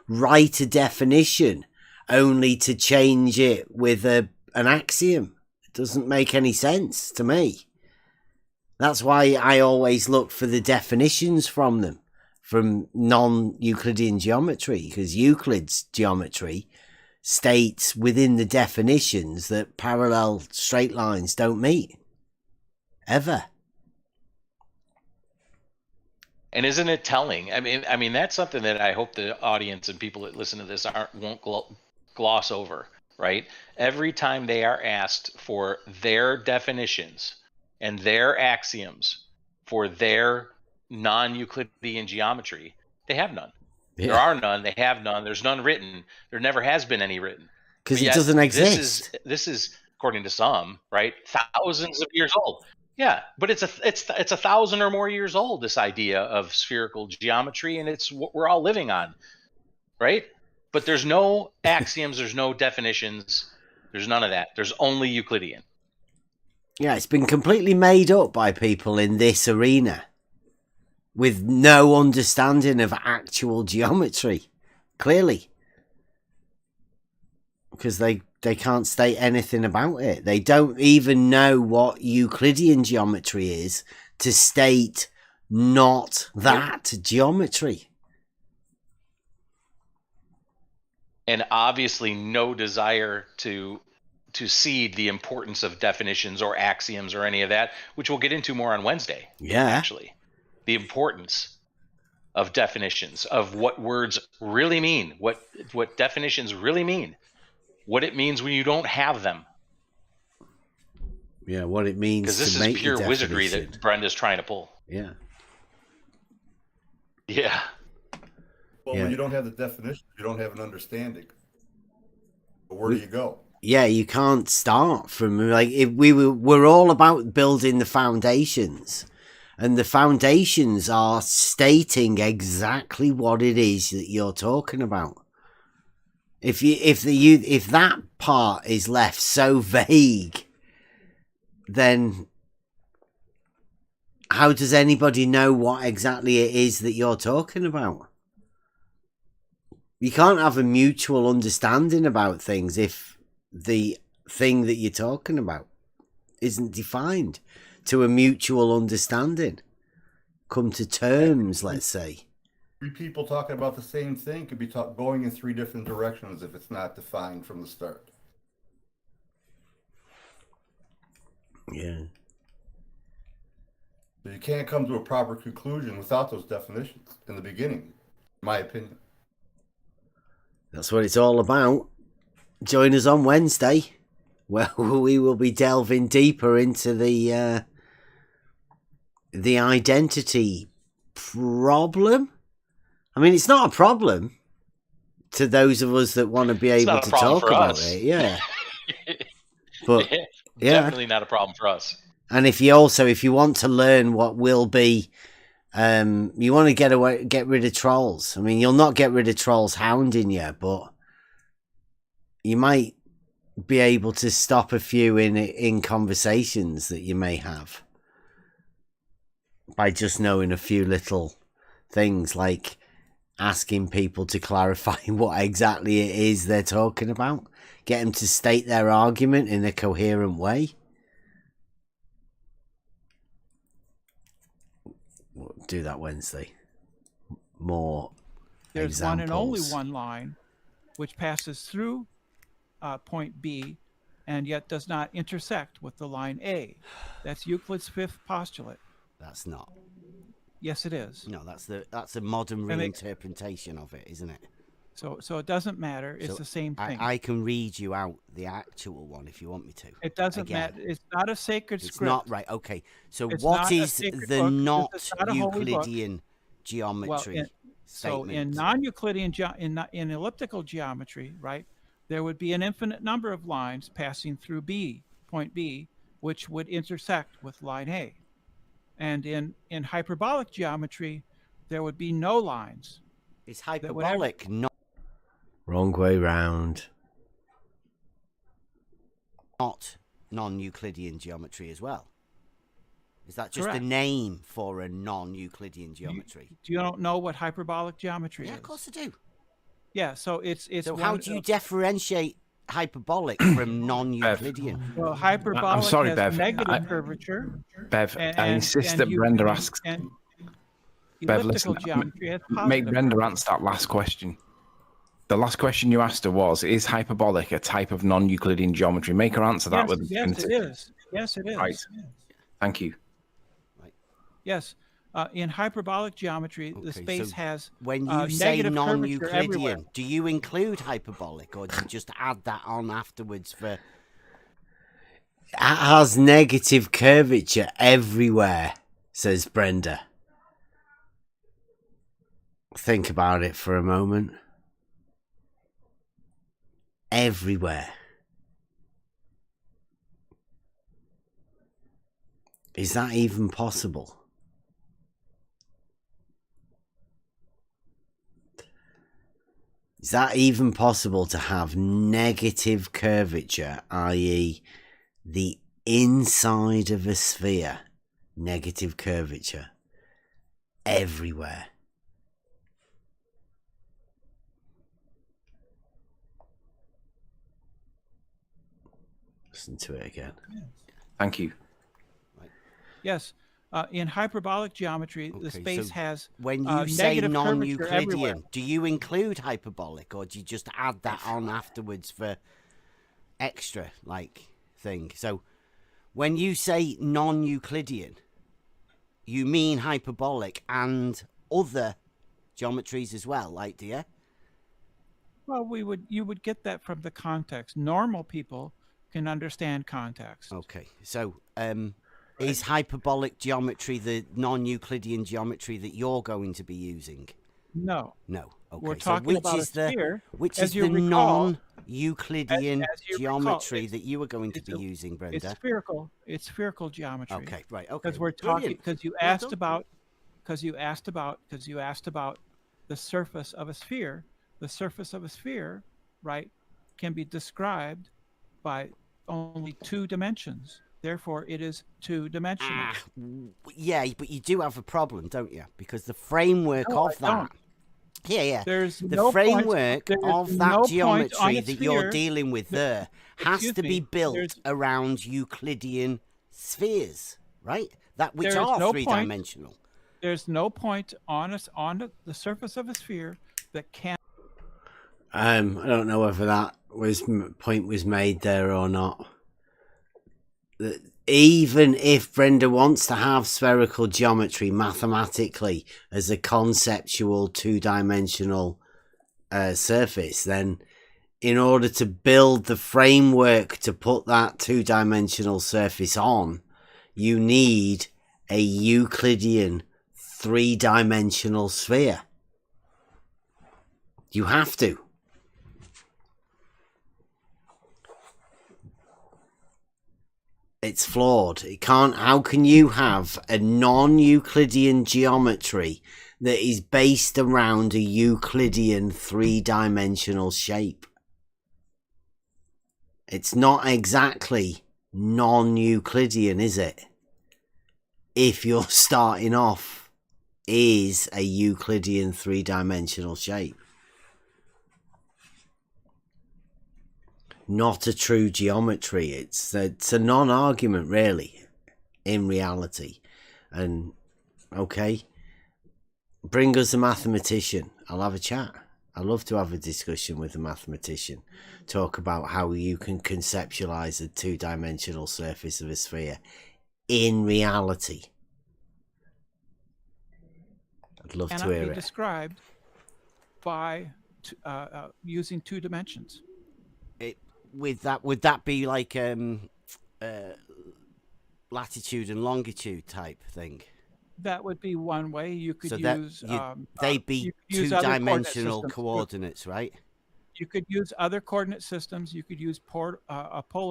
write a definition only to change it with an axiom? It doesn't make any sense to me. That's why I always look for the definitions from them, from non-Euclidean geometry, because Euclid's geometry states within the definitions that parallel straight lines don't meet. Ever. And isn't it telling? I mean, that's something that I hope the audience and people that listen to this won't gloss over, right? Every time they are asked for their definitions and their axioms for their non-Euclidean geometry, they have none. Yeah. There are none. They have none. There's none written. There never has been any written. Because it doesn't exist. This is, according to some, right, thousands of years old. Yeah, but it's 1,000 or more years old, this idea of spherical geometry, and it's what we're all living on, right? But there's no axioms, there's no definitions, there's none of that. There's only Euclidean. Yeah, it's been completely made up by people in this arena with no understanding of actual geometry, clearly. Because they can't state anything about it. They don't even know what Euclidean geometry is to state not that geometry. And obviously no desire to cede the importance of definitions or axioms or any of that, which we'll get into more on Wednesday. Yeah. Actually. The importance of definitions, of what words really mean, what definitions really mean. What it means when you don't have them. Yeah, what it means. Because this is pure wizardry that Brenda's trying to pull. Yeah. Yeah. Well, when you don't have the definition, you don't have an understanding. But where do you go? Yeah, you can't start from, like, if we're all about building the foundations. And the foundations are stating exactly what it is that you're talking about. If that part is left so vague, then how does anybody know what exactly it is that you're talking about? You can't have a mutual understanding about things if the thing that you're talking about isn't defined to a mutual understanding. Come to terms, let's say. Three people talking about the same thing could be going in three different directions if it's not defined from the start. Yeah. So you can't come to a proper conclusion without those definitions in the beginning, in my opinion. That's what it's all about. Join us on Wednesday, where we will be delving deeper into the identity problem. I mean, it's not a problem to those of us that want to be able to talk about it. Yeah. But definitely not a problem for us. And if you want to learn what will be, you want to get rid of trolls. I mean, you'll not get rid of trolls hounding you, but you might be able to stop a few in conversations that you may have by just knowing a few little things, like asking people to clarify what exactly it is they're talking about, get them to state their argument in a coherent way. We'll do that Wednesday. More There's examples. one and only one line which passes through point B and yet does not intersect with the line A. That's Euclid's fifth postulate. That's not. Yes, it is. No, that's a modern reinterpretation of it, isn't it? So it doesn't matter. It's the same thing. I can read you out the actual one if you want me to. It doesn't matter. It's not a sacred script. It's not, right. Okay. So what is the not Euclidean geometry statement? So in non-Euclidean, in elliptical geometry, right, there would be an infinite number of lines passing through point B, which would intersect with line A. And in hyperbolic geometry, there would be no lines. It's hyperbolic, not... Wrong way round. Not non-Euclidean geometry as well. Is that just a name for a non-Euclidean geometry? You don't know what hyperbolic geometry is? Yeah, of course I do. Yeah, so it's so how do you differentiate hyperbolic from non-Euclidean? Well, hyperbolic I'm sorry, has Bev. negative curvature. Bev, I insist that Brenda asks. Bev, listen, make Brenda answer that last question. The last question you asked her was, is hyperbolic a type of non-Euclidean geometry? Make her answer that with... Yes, it is. Yes, it is. Right. Thank you. Yes. In hyperbolic geometry, the space has when you say non-Euclidean, do you include hyperbolic, or do you just add that on afterwards for... It has negative curvature everywhere, says Brenda. Think about it for a moment. Everywhere. Is that even possible? Is that even possible to have negative curvature, i.e. the inside of a sphere, negative curvature, everywhere? Listen to it again. Thank you. Yes. In hyperbolic geometry, the space has when you say non-Euclidean, do you include hyperbolic, or do you just add that on afterwards for extra thing? So when you say non-Euclidean, you mean hyperbolic and other geometries as well, do you? Well, you would get that from the context. Normal people can understand context. Okay, so is hyperbolic geometry the non-Euclidean geometry that you're going to be using? No. No. Okay. We're talking about a sphere. Which is the non-Euclidean geometry that you are going to be using, Brenda? It's spherical. It's spherical geometry. Okay. Right. Okay. Because we're talking. Because you asked about. Because you asked about the surface of a sphere. The surface of a sphere, right, can be described by only 2 dimensions. Therefore, it is 2-dimensional. Yeah, but you do have a problem, don't you? Because the framework of that... Yeah. There's the framework of that geometry that you're dealing with there has to be built around Euclidean spheres, right? That which are 3-dimensional. There's no point on the surface of a sphere that can... I don't know whether that point was made there or not. Even if Brenda wants to have spherical geometry mathematically as a conceptual 2-dimensional surface, then in order to build the framework to put that 2-dimensional surface on, you need a Euclidean 3-dimensional sphere. You have to. It's flawed. It can't. How can you have a non-Euclidean geometry that is based around a Euclidean three-dimensional shape? It's not exactly non-Euclidean, is it? If you're starting off is a Euclidean three-dimensional shape. Not a true geometry. It's a non-argument, really, in reality. And, okay, bring us a mathematician. I'll have a chat. I love to have a discussion with a mathematician. Talk about how you can conceptualize a two-dimensional surface of a sphere in reality. I'd love to hear it. Cannot be described by using 2 dimensions. Would that be like latitude and longitude type thing? That would be one way. You could use. They'd be two-dimensional coordinates, right? You could use other coordinate systems. You could use polar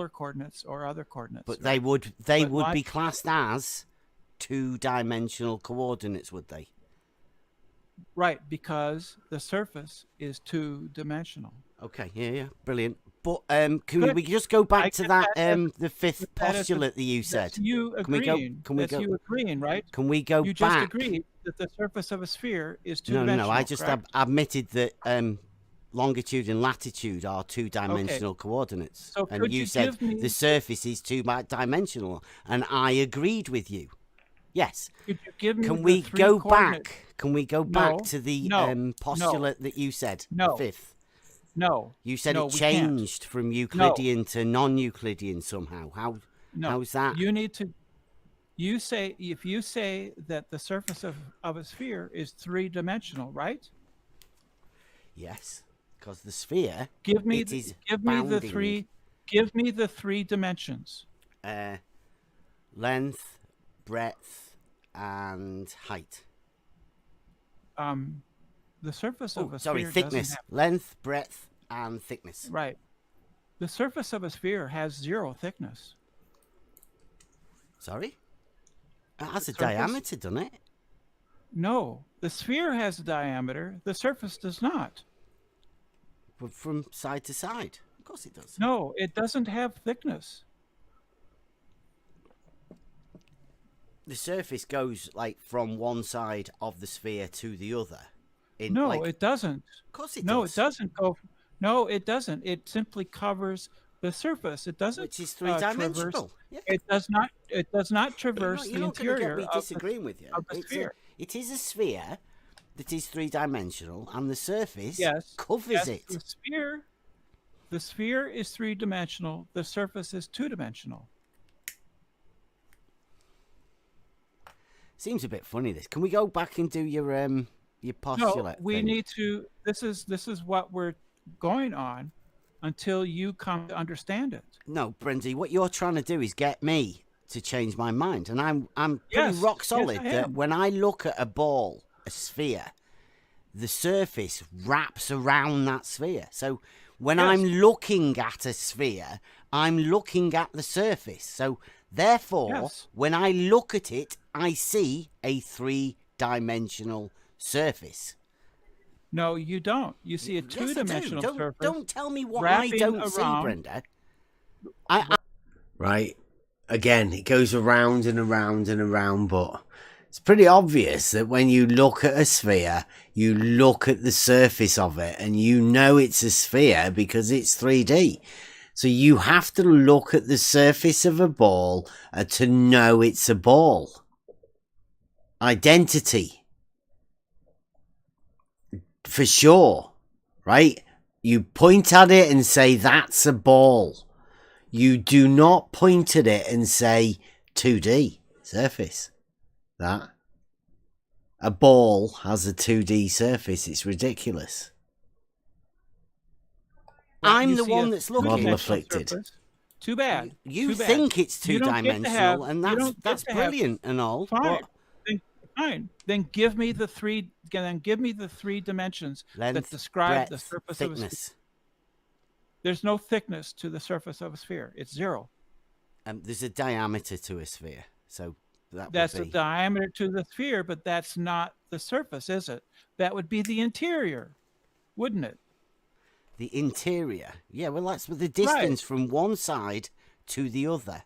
coordinates or other coordinates. But right? they would be classed as two-dimensional coordinates, would they? Right, because the surface is 2-dimensional. Okay, yeah, brilliant. But can we just go back to that the fifth postulate that you said? You agreeing? You agreeing, right? Can we go back? You just agreed that the surface of a sphere is 2-dimensional. No. I just admitted that longitude and latitude are two-dimensional coordinates, So and you said the surface is two-dimensional, and I agreed with you. Yes. Could you give me Can we go back? Can we go back to the postulate that you said? The fifth. No. You said it changed from Euclidean to non-Euclidean somehow. How's that? You need to. If you say that the surface of a sphere is 3-dimensional, right? Yes, because the sphere. Give me the 3 dimensions. Length, breadth, and height. The surface of a sphere. Sorry, thickness, length, breadth, and thickness. Right. The surface of a sphere has 0 thickness. Sorry? It has a diameter, doesn't it? No, the sphere has a diameter. The surface does not. But from side to side. Of course it does. No, it doesn't have thickness. The surface goes like from one side of the sphere to the other. No, it doesn't. Of course it does. No, it doesn't go. No, it doesn't. It simply covers the surface. It doesn't. Which is 3-dimensional. Yeah. It does not. It does not traverse the interior of the sphere. It is a sphere that is 3-dimensional, and the surface covers it. The sphere is 3-dimensional. The surface is 2-dimensional. Seems a bit funny. This. Can we go back and do your postulate? No, we need to. This is what we're going on until you come to understand it. No, Brendy, what you're trying to do is get me to change my mind, and I'm pretty rock solid that when I look at a ball, a sphere, the surface wraps around that sphere. So when I'm looking at a sphere, I'm looking at the surface. So therefore, when I look at it, I see a 3-dimensional surface. No, you don't. You see a 2-dimensional surface. Don't tell me what I don't see, Brenda. Right. Again, it goes around and around and around, but it's pretty obvious that when you look at a sphere, you look at the surface of it, and you know it's a sphere because it's 3D. So you have to look at the surface of a ball to know it's a ball. Identity. For sure, right? You point at it and say, that's a ball. You do not point at it and say, 2D surface. That. A ball has a 2D surface. It's ridiculous. I'm the one that's looking. Model afflicted. Too bad. You think it's 2-dimensional, and that's brilliant and all. Fine. Fine. Then give me the 3. Then give me the 3 dimensions that describe the surface of a sphere. There's no thickness to the surface of a sphere. It's 0. There's a diameter to a sphere, so that's the diameter to the sphere, but that's not the surface, is it? That would be the interior, wouldn't it? The interior, yeah. Well, that's the distance from one side to the other.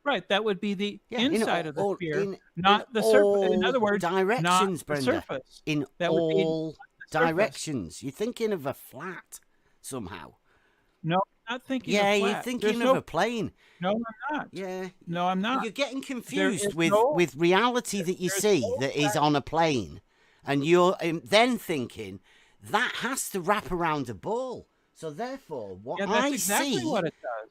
Right, that would be the inside of the sphere, not the all surface. In other words, directions, not Brenda. the surface. In that all directions. You're thinking of a flat somehow. No, I'm not thinking. Yeah, of flat. you're thinking of a plane. No, I'm not. Yeah. No, I'm not. You're getting confused with reality that you see that is on a plane, and you're then thinking that has to wrap around a ball. So therefore, what I see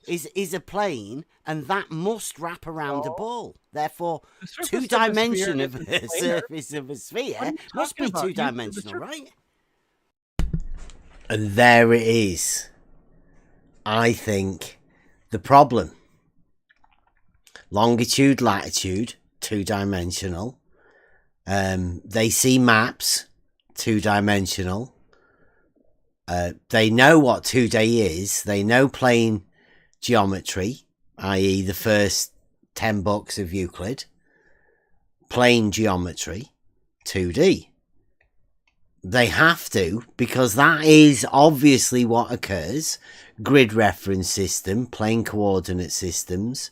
is a plane, and that must wrap around a ball. Therefore, two-dimension of a surface of a sphere must be two-dimensional, right? And there it is. I think the problem. Longitude, latitude, two-dimensional. They see maps, two-dimensional. They know what 2D is. They know plane geometry, i.e. the first 10 books of Euclid. Plane geometry, 2D. They have to, because that is obviously what occurs. Grid reference system, plane coordinate systems,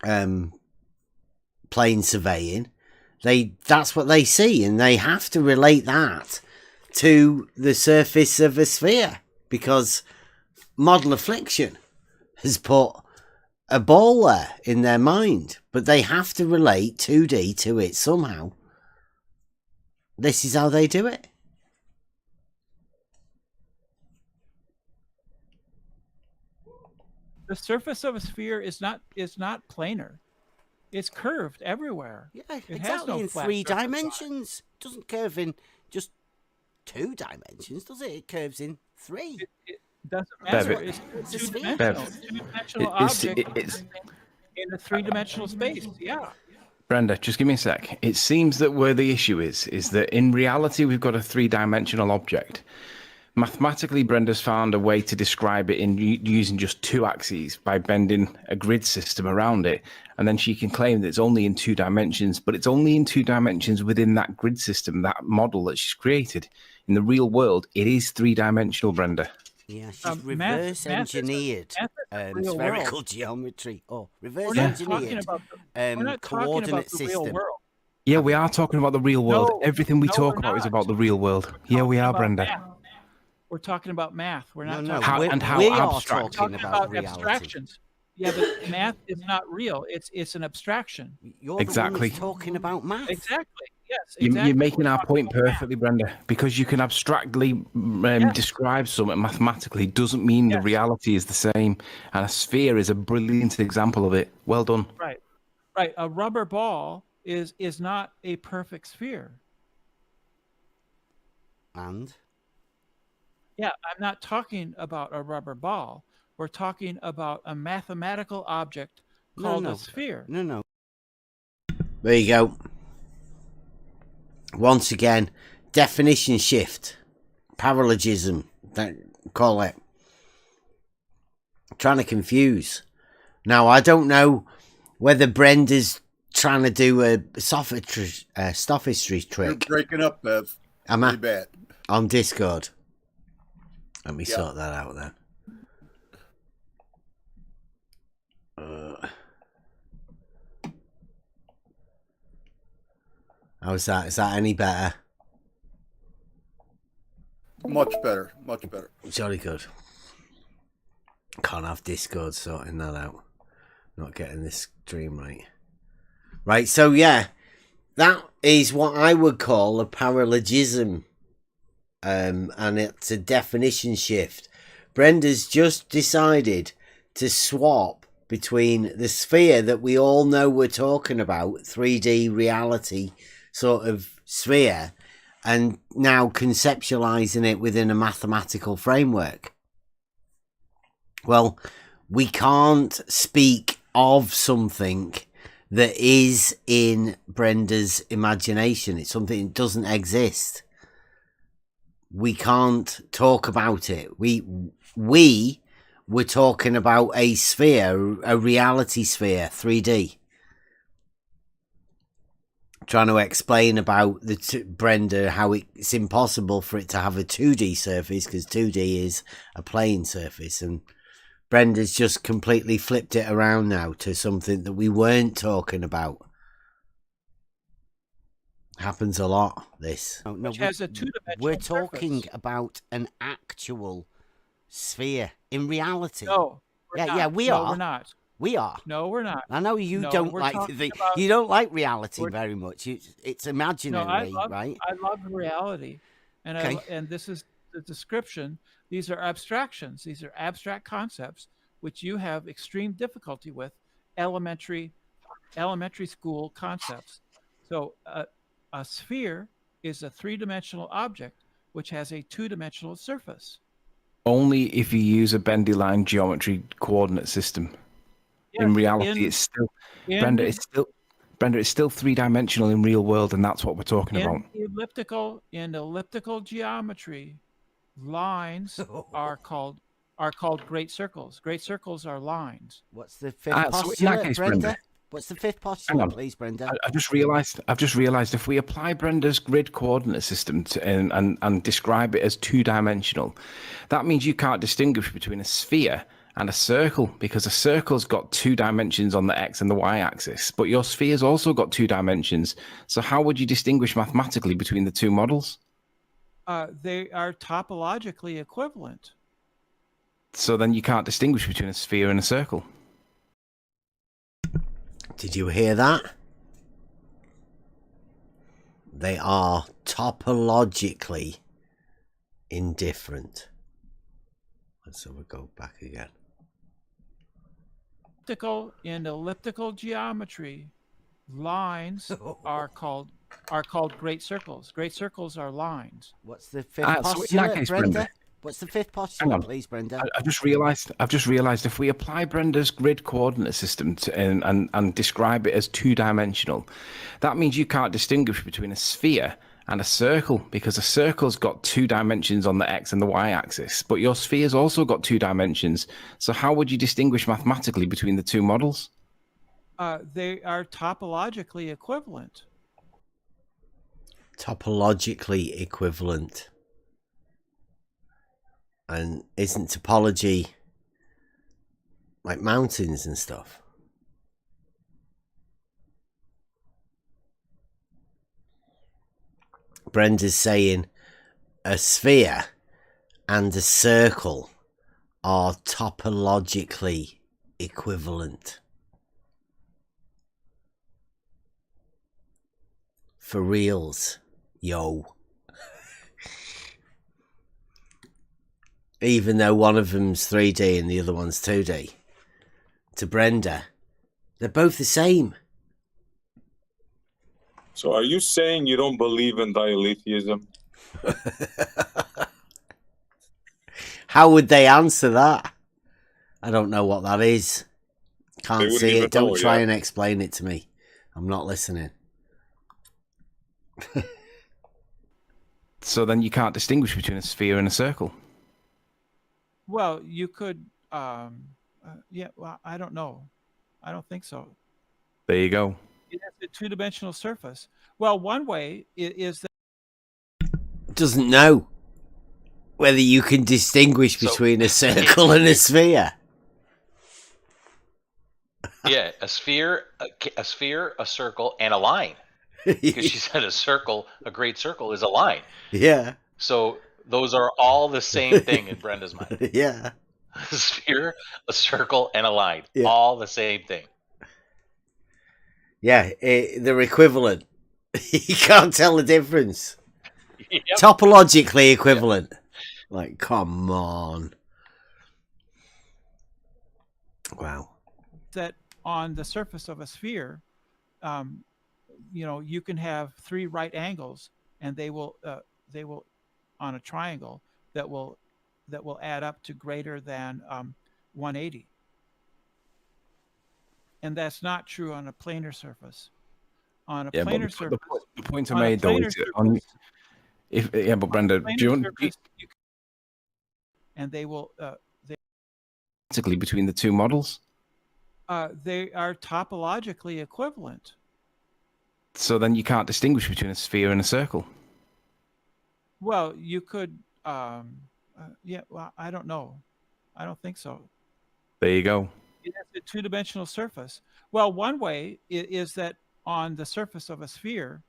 plane surveying. That's what they see, and they have to relate that to the surface of a sphere, because model Affliction has put a ball there in their mind, but they have to relate 2D to it somehow. This is how they do it. The surface of a sphere is not planar. It's curved everywhere. Yeah, it exactly, has no in flat 3 surface dimensions. It doesn't curve in just 2 dimensions, does it? It curves in 3. It doesn't matter. It's two-dimensional. Two-dimensional object in a 3-dimensional space. Yeah. Brenda, just give me a sec. It seems that where the issue is that in reality we've got a 3-dimensional object. Mathematically, Brenda's found a way to describe it in using just 2 axes by bending a grid system around it. And then she can claim that it's only in 2 dimensions, but it's only in 2 dimensions within that grid system, that model that she's created. In the real world, it is 3-dimensional, Brenda. Yeah, she's reverse engineered spherical geometry. Reverse engineered coordinate system. Yeah, we are talking about the real world. Everything we talk about is about the real world. Yeah, we are, Brenda. Math. We're talking about math. We're not talking how abstract. Talking about abstractions. Yeah, but math is not real. It's an abstraction. You're exactly talking about math. Exactly. Yes. Exactly. You're making our point perfectly, Brenda. Because you can abstractly describe something mathematically doesn't mean the reality is the same. And a sphere is a brilliant example of it. Well done. Right. Right. A rubber ball is not a perfect sphere. And? Yeah, I'm not talking about a rubber ball. We're talking about a mathematical object called a sphere. No. There you go. Once again, definition shift. Paralogism. Call it. Trying to confuse. Now, I don't know whether Brenda's trying to do a sophistry trick. You're breaking up, Bev. Really bad. On Discord. Let me sort that out then. How's that? Is that any better? Much better. Much better. Jolly good. Can't have Discord sorting that out. Not getting this stream right. Right, so yeah. That is what I would call a paralogism. And it's a definition shift. Brenda's just decided to swap between the sphere that we all know we're talking about, 3D reality sort of sphere, and now conceptualizing it within a mathematical framework. Well, we can't speak of something that is in Brenda's imagination. It's something that doesn't exist. We can't talk about it. We we're talking about a sphere, a reality sphere, 3D. Trying to explain about Brenda how it's impossible for it to have a 2D surface because 2D is a plane surface, and Brenda's just completely flipped it around now to something that we weren't talking about. Happens a lot, this. No, which has a two-dimensional We're talking surface. about an actual sphere in reality. No, yeah, we no, are. We're not. We are. No, we're not. I know you No, don't we're like talking the thing. about- You don't like reality very much. It's No, imaginary, right? I love reality, and Okay. and this is the description. These are abstractions. These are abstract concepts which you have extreme difficulty with, elementary school concepts. So a sphere is a three-dimensional object which has a two-dimensional surface. Only if you use a bendy line geometry coordinate system. Yes, in reality, it's still Brenda. It's still three-dimensional in real world, and that's what we're talking about. In elliptical geometry, lines are called great circles. Great circles are lines. What's the fifth postulate, Brenda? What's the fifth postulate, please, Brenda? I've just realised if we apply Brenda's grid coordinate system and describe it as two-dimensional, that means you can't distinguish between a sphere and a circle, because a circle's got two dimensions on the x and the y axis, but your sphere's also got two dimensions. So how would you distinguish mathematically between the two models? They are topologically equivalent. So then you can't distinguish between a sphere and a circle. Did you hear that? They are topologically indifferent. Let's have a go back again. In elliptical geometry, lines are called great circles. Great circles are lines. What's the fifth postulate, Brenda? What's the fifth postulate, please, Brenda? I've just realised if we apply Brenda's grid coordinate system and describe it as two-dimensional, that means you can't distinguish between a sphere and a circle, because a circle's got two dimensions on the x and the y axis, but your sphere's also got two dimensions. So how would you distinguish mathematically between the two models? They are topologically equivalent. Topologically equivalent. And isn't topology like mountains and stuff? Brenda's saying a sphere and a circle are topologically equivalent. For reals, yo. Even though one of them's 3D and the other one's 2D. To Brenda, they're both the same. So are you saying you don't believe in dialetheism? How would they answer that? I don't know what that is. Can't see it. Don't try and explain it to me. I'm not listening. So then you can't distinguish between a sphere and a circle. Well, you could, yeah, well, I don't know. I don't think so. There you go. It has a two-dimensional surface. Well, one way is that... Doesn't know whether you can distinguish between a circle and a sphere. Yeah, a sphere, a circle, and a line. Because she said a circle, a great circle is a line. Yeah. So those are all the same thing in Brenda's mind. Yeah. A sphere, a circle, and a line. Yeah. All the same thing. Yeah, they're equivalent. You can't tell the difference. Yep. Topologically equivalent. Yep. Like, come on. Wow. That on the surface of a sphere, you know, you can have three right angles, and they will on a triangle that will add up to greater than 180. And that's not true on a planar surface. On a planar surface, the point I made though is but Brenda, do you want? And they will between the two models? They are topologically equivalent. So then you can't distinguish between a sphere and a circle. Well, you could. Yeah. Well, I don't know. I don't think so. There you go. It has a two-dimensional surface. Well, one way is that on the surface of a sphere,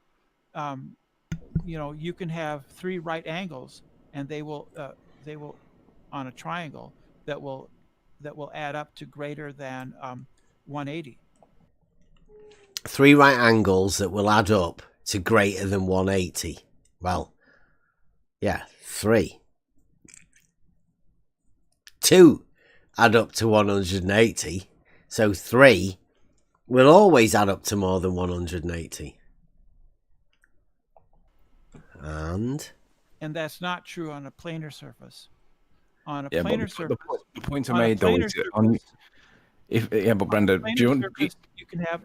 you can have 3 right angles, and they will on a triangle that will add up to greater than 180. 3 right angles that will add up to greater than 180. Well, yeah, 3. 2 add up to 180. So 3 will always add up to more than 180. And that's not true on a planar surface. On a Yeah, planar but surface, the point I made though is but Brenda, do you want you can have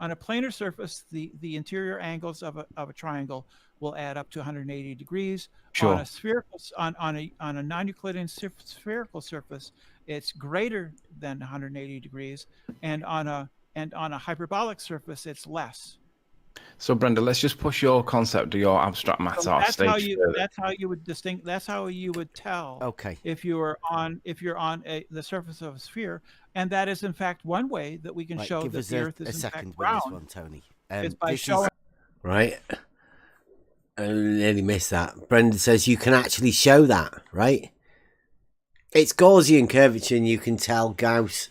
on a planar surface the interior angles of a triangle will add up to 180 degrees. Sure. On a spherical on a non-Euclidean spherical surface, it's greater than 180 degrees, and on a hyperbolic surface, it's less. So Brenda, let's just push your concept to your abstract maths So art stage. that's how you would distinct. That's how you would tell. Okay. If you're on the surface of a sphere, and that is in fact one way that we can show that the Earth is in fact round. This one, Tony. It's by showing. Right. I nearly missed that. Brendan says you can actually show that, right? It's Gaussian curvature, and you can tell. Gauss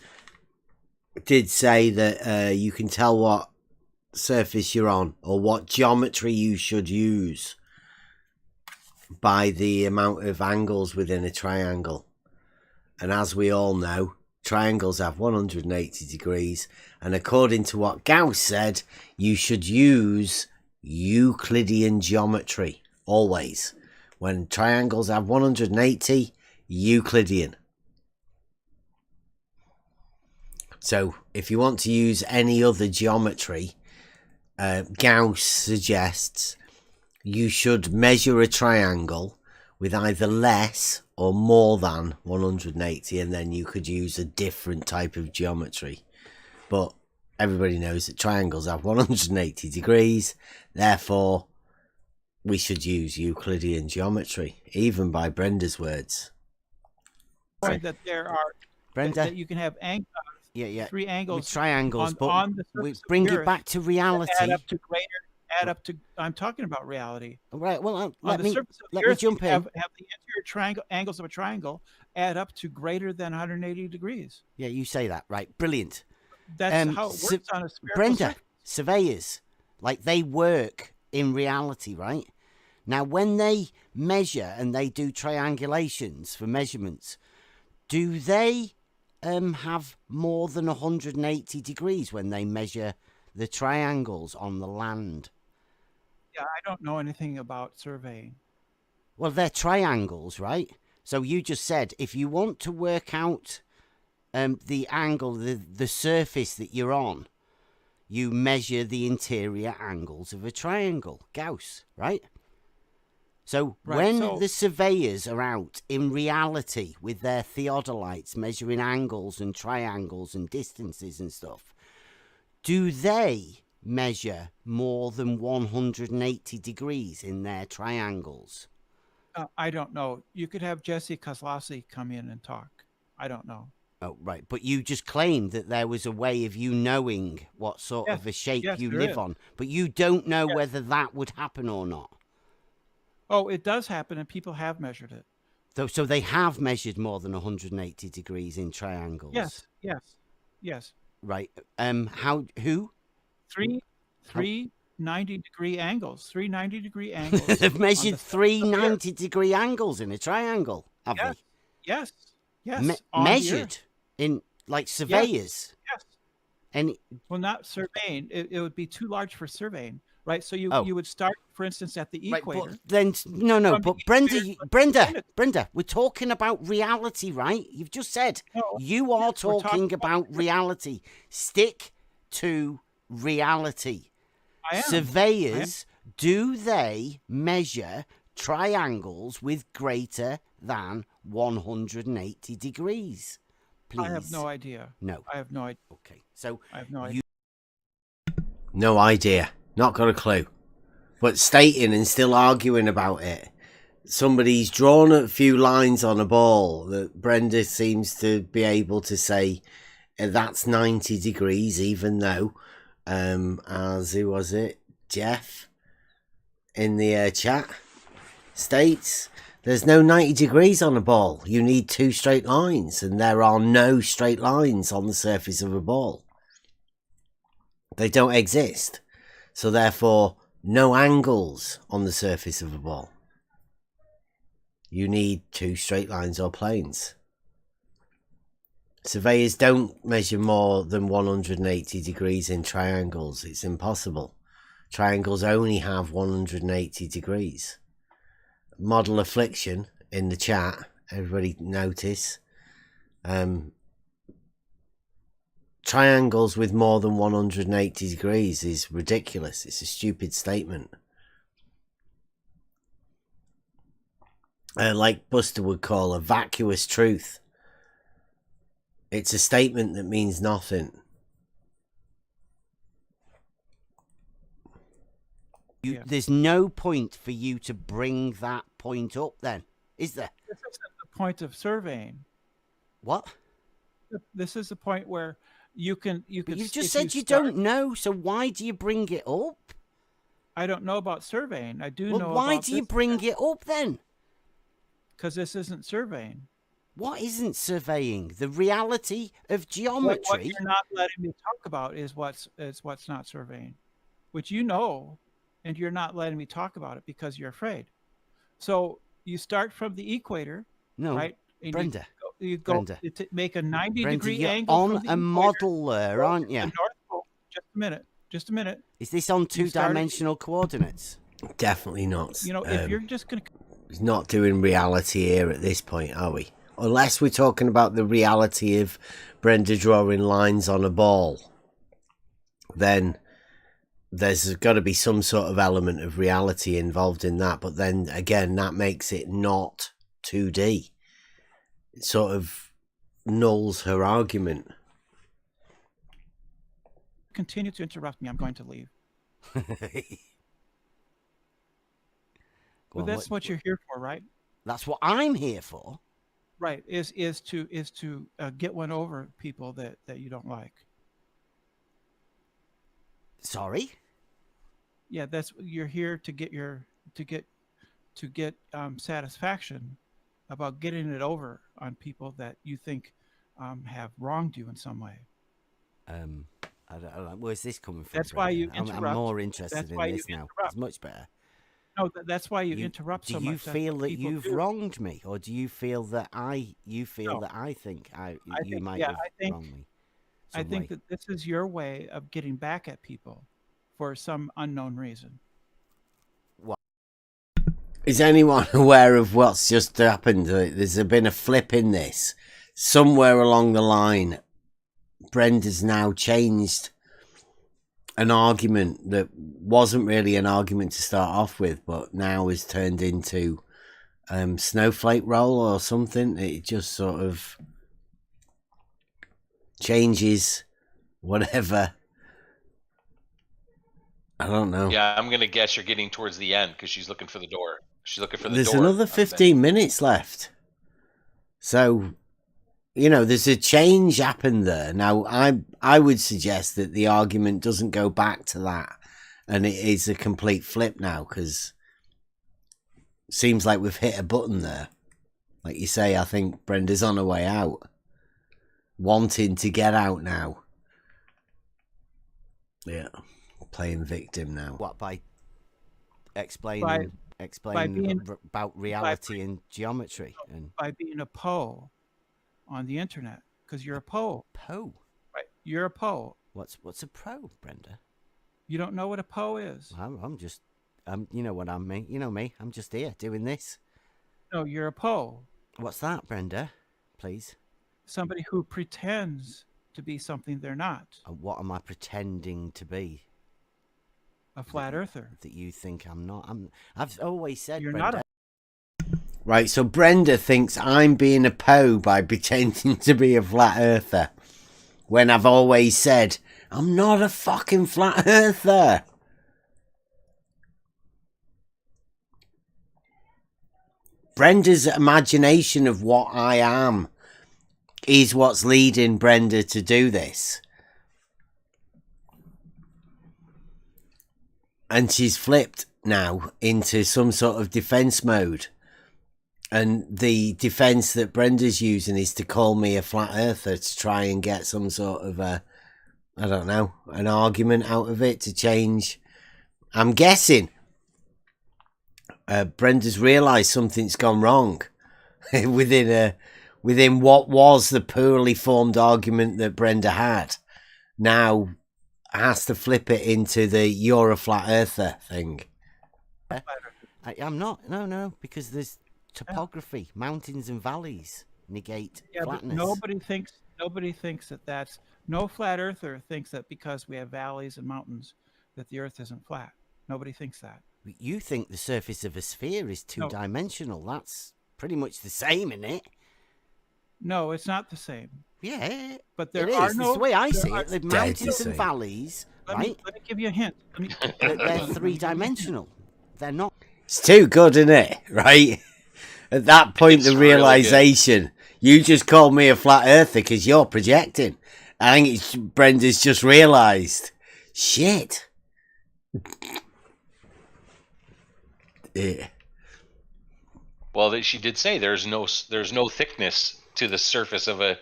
did say that you can tell what surface you're on or what geometry you should use by the amount of angles within a triangle. And as we all know, triangles have 180 degrees, and according to what Gauss said, you should use Euclidean geometry always. When triangles have 180, Euclidean. So if you want to use any other geometry, Gauss suggests you should measure a triangle with either less or more than 180, and then you could use a different type of geometry. But everybody knows that triangles have 180 degrees, therefore we should use Euclidean geometry, even by Brenda's words. That there are Brenda, that you can have three angles with triangles, on but the we bring it back to reality. Add up to I'm talking about reality. Right. Well, let me jump in. Have the interior triangle angles of a triangle add up to greater than 180 degrees. Yeah, you say that right. Brilliant. That's how it works on a spherical Brenda, surface. Surveyors, like they work in reality, right? Now, when they measure and they do triangulations for measurements, do they have more than 180 degrees when they measure the triangles on the land? Yeah, I don't know anything about surveying. Well, they're triangles, right? So you just said if you want to work out the angle, the surface that you're on, you measure the interior angles of a triangle, Gauss, right? So when the surveyors are out in reality with their theodolites measuring angles and triangles and distances and stuff, do they measure more than 180 degrees in their triangles? I don't know. You could have Jesse Kozlowski come in and talk. I don't know. Oh, right. But you just claimed that there was a way of you knowing what sort of a shape you live on. But you don't know whether that would happen or not. Oh, it does happen, and people have measured it. So they have measured more than 180 degrees in triangles? Yes. Right. Who? Three 90-degree angles. 3 90-degree angles. They've measured 3 90-degree angles in a triangle, have they? Yes. Measured in, like, surveyors? Yes. And well, not surveying. It would be too large for surveying, right? So you would start, for instance, at the equator. But then but Brenda, we're talking about reality, right? You've just said you are talking about reality. Stick to reality. I am. Surveyors, do they measure triangles with greater than 180 degrees? please? I have no idea. No. I have no idea. Okay, so I have no idea. No idea. Not got a clue. But stating and still arguing about it. Somebody's drawn a few lines on a ball that Brenda seems to be able to say that's 90 degrees, even though, as who was it? Jeff in the chat states there's no 90 degrees on a ball. You need two straight lines, and there are no straight lines on the surface of a ball. They don't exist. So therefore, no angles on the surface of a ball. You need two straight lines or planes. Surveyors don't measure more than 180 degrees in triangles. It's impossible. Triangles only have 180 degrees. Model Affliction in the chat. Everybody notice. Triangles with more than 180 degrees is ridiculous. It's a stupid statement. Like Buster would call a vacuous truth. It's a statement that means nothing. There's no point for you to bring that point up then, is there? This is the point of surveying. What? This is the point where you can. You've just said you don't know, so why do you bring it up? I don't know about surveying. I do know. Well, why do you bring it up then? Because this isn't surveying. What isn't surveying? The reality of geometry. What you're not letting me talk about is what's not surveying, which you know, and you're not letting me talk about it because you're afraid. So you start from the equator, right? And Brenda. You go to make a 90-degree you're angle on from the a model there, aren't you? Just a minute. Just a minute. Is this on two-dimensional coordinates? Definitely not. You know, if you're just going to... It's not doing reality here at this point, are we? Unless we're talking about the reality of Brenda drawing lines on a ball, then there's got to be some sort of element of reality involved in that. But then again, that makes it not 2D. It sort of nulls her argument. Continue to interrupt me. I'm going to leave. Well, that's what you're here for, right? That's what I'm here for. Right, is to get one over people that you don't like. Sorry? Yeah, you're here to get satisfaction about getting it over on people that you think have wronged you in some way. I don't, where's this coming from? That's why you interrupt. I'm more interested in this now. It's much better. No, that's why you interrupt so much. Do you feel that you've wronged me, or do you feel that I think you might have wronged me? I think that this is your way of getting back at people for some unknown reason. What? Is anyone aware of what's just happened? There's been a flip in this. Somewhere along the line, Brenda's now changed an argument that wasn't really an argument to start off with, but now is turned into snowflake roll or something. It just sort of changes whatever. I don't know. Yeah, I'm going to guess you're getting towards the end because she's looking for the door. She's looking for the There's door. There's another 15 minutes left. So, you know, there's a change happened there. Now, I would suggest that the argument doesn't go back to that, and it is a complete flip now, because it seems like we've hit a button there. Like you say, I think Brenda's on her way out, wanting to get out now. Yeah, playing victim now. What, by explaining about reality and geometry? And by being a Poe on the internet, because you're a Poe. Poe? Right, you're a Poe. What's a pro, Brenda? You don't know what a Poe is? I'm just, you know what I mean. You know me. I'm just here doing this. No, you're a Poe. What's that, Brenda? Please. Somebody who pretends to be something they're not. What am I pretending to be? A flat earther. That you think I'm not. I've always said, you're Brenda. not Right, so Brenda thinks I'm being a Poe by pretending to be a flat earther, when I've always said, I'm not a fucking flat earther. Brenda's imagination of what I am is what's leading Brenda to do this. And she's flipped now into some sort of defense mode. And the defense that Brenda's using is to call me a flat earther to try and get some sort of I don't know, an argument out of it to change. I'm guessing Brenda's realised something's gone wrong within what was the poorly formed argument that Brenda had. Now has to flip it into the you're a flat earther thing. I'm not. No, because there's topography, mountains and valleys negate flatness. But nobody thinks that that's no flat earther thinks that because we have valleys and mountains that the earth isn't flat. Nobody thinks that. You think the surface of a sphere is two-dimensional. That's pretty much the same, isn't it? No, it's not the same. Yeah, but there are no. That's the way I see it. The mountains and valleys, let me give you a hint. They're three-dimensional. They're not. It's too good, isn't it? Right? At that point, the realization, really you just called me a flat earther because you're projecting. I think Brenda's just realized. Shit. Yeah. Well, she did say there's no thickness to the surface of the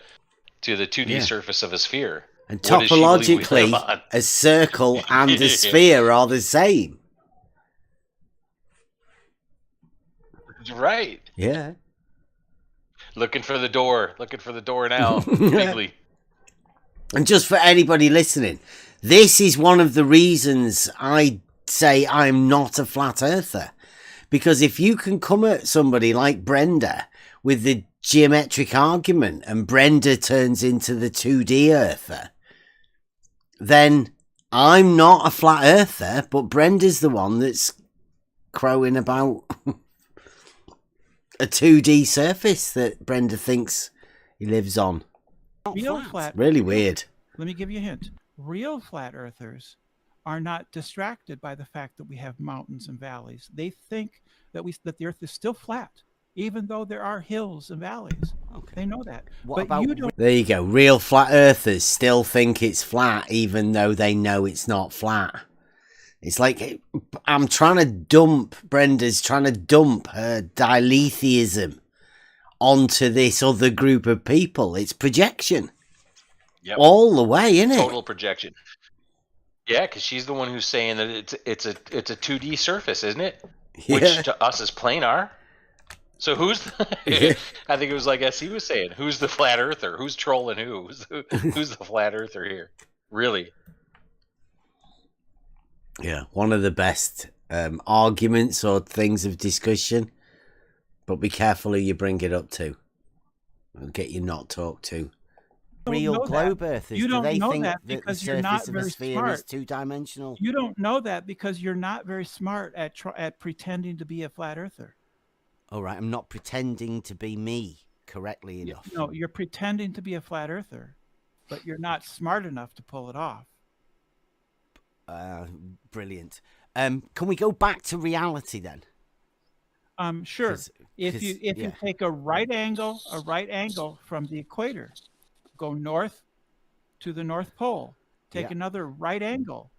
2D surface of a sphere. And topologically, a circle and a sphere are the same. Right. Yeah. Looking for the door now. Bigly. And just for anybody listening, this is one of the reasons I say I'm not a flat earther. Because if you can come at somebody like Brenda with the geometric argument and Brenda turns into the 2D earther, then I'm not a flat earther, but Brenda's the one that's crowing about a 2D surface that Brenda thinks he lives on. Real flat. Really weird. Let me give you a hint. Real flat earthers are not distracted by the fact that we have mountains and valleys. They think that the earth is still flat, even though there are hills and valleys. Okay. They know that. There you go. Real flat earthers still think it's flat, even though they know it's not flat. It's like Brenda's trying to dump her diletheism onto this other group of people. It's projection. Yep. All the way, isn't it? Total projection. Yeah, because she's the one who's saying that it's a 2D surface, isn't it? Yeah. Which to us is planar. So who's I think it was like SE was saying, who's the flat earther? Who's trolling who? Who's the flat earther here? Really? Yeah, one of the best arguments or things of discussion. But be careful who you bring it up to. It'll get you not talked to. Real globe earthers, you don't do they know think that the because you're not surface of a very sphere smart. is two-dimensional? You don't know that because you're not very smart at pretending to be a flat earther. All right, I'm not pretending to be me correctly enough. No, you're pretending to be a flat earther, but you're not smart enough to pull it off. Brilliant. Can we go back to reality then? Sure. If you take a right angle from the equator, go north to the North Pole, take another right angle,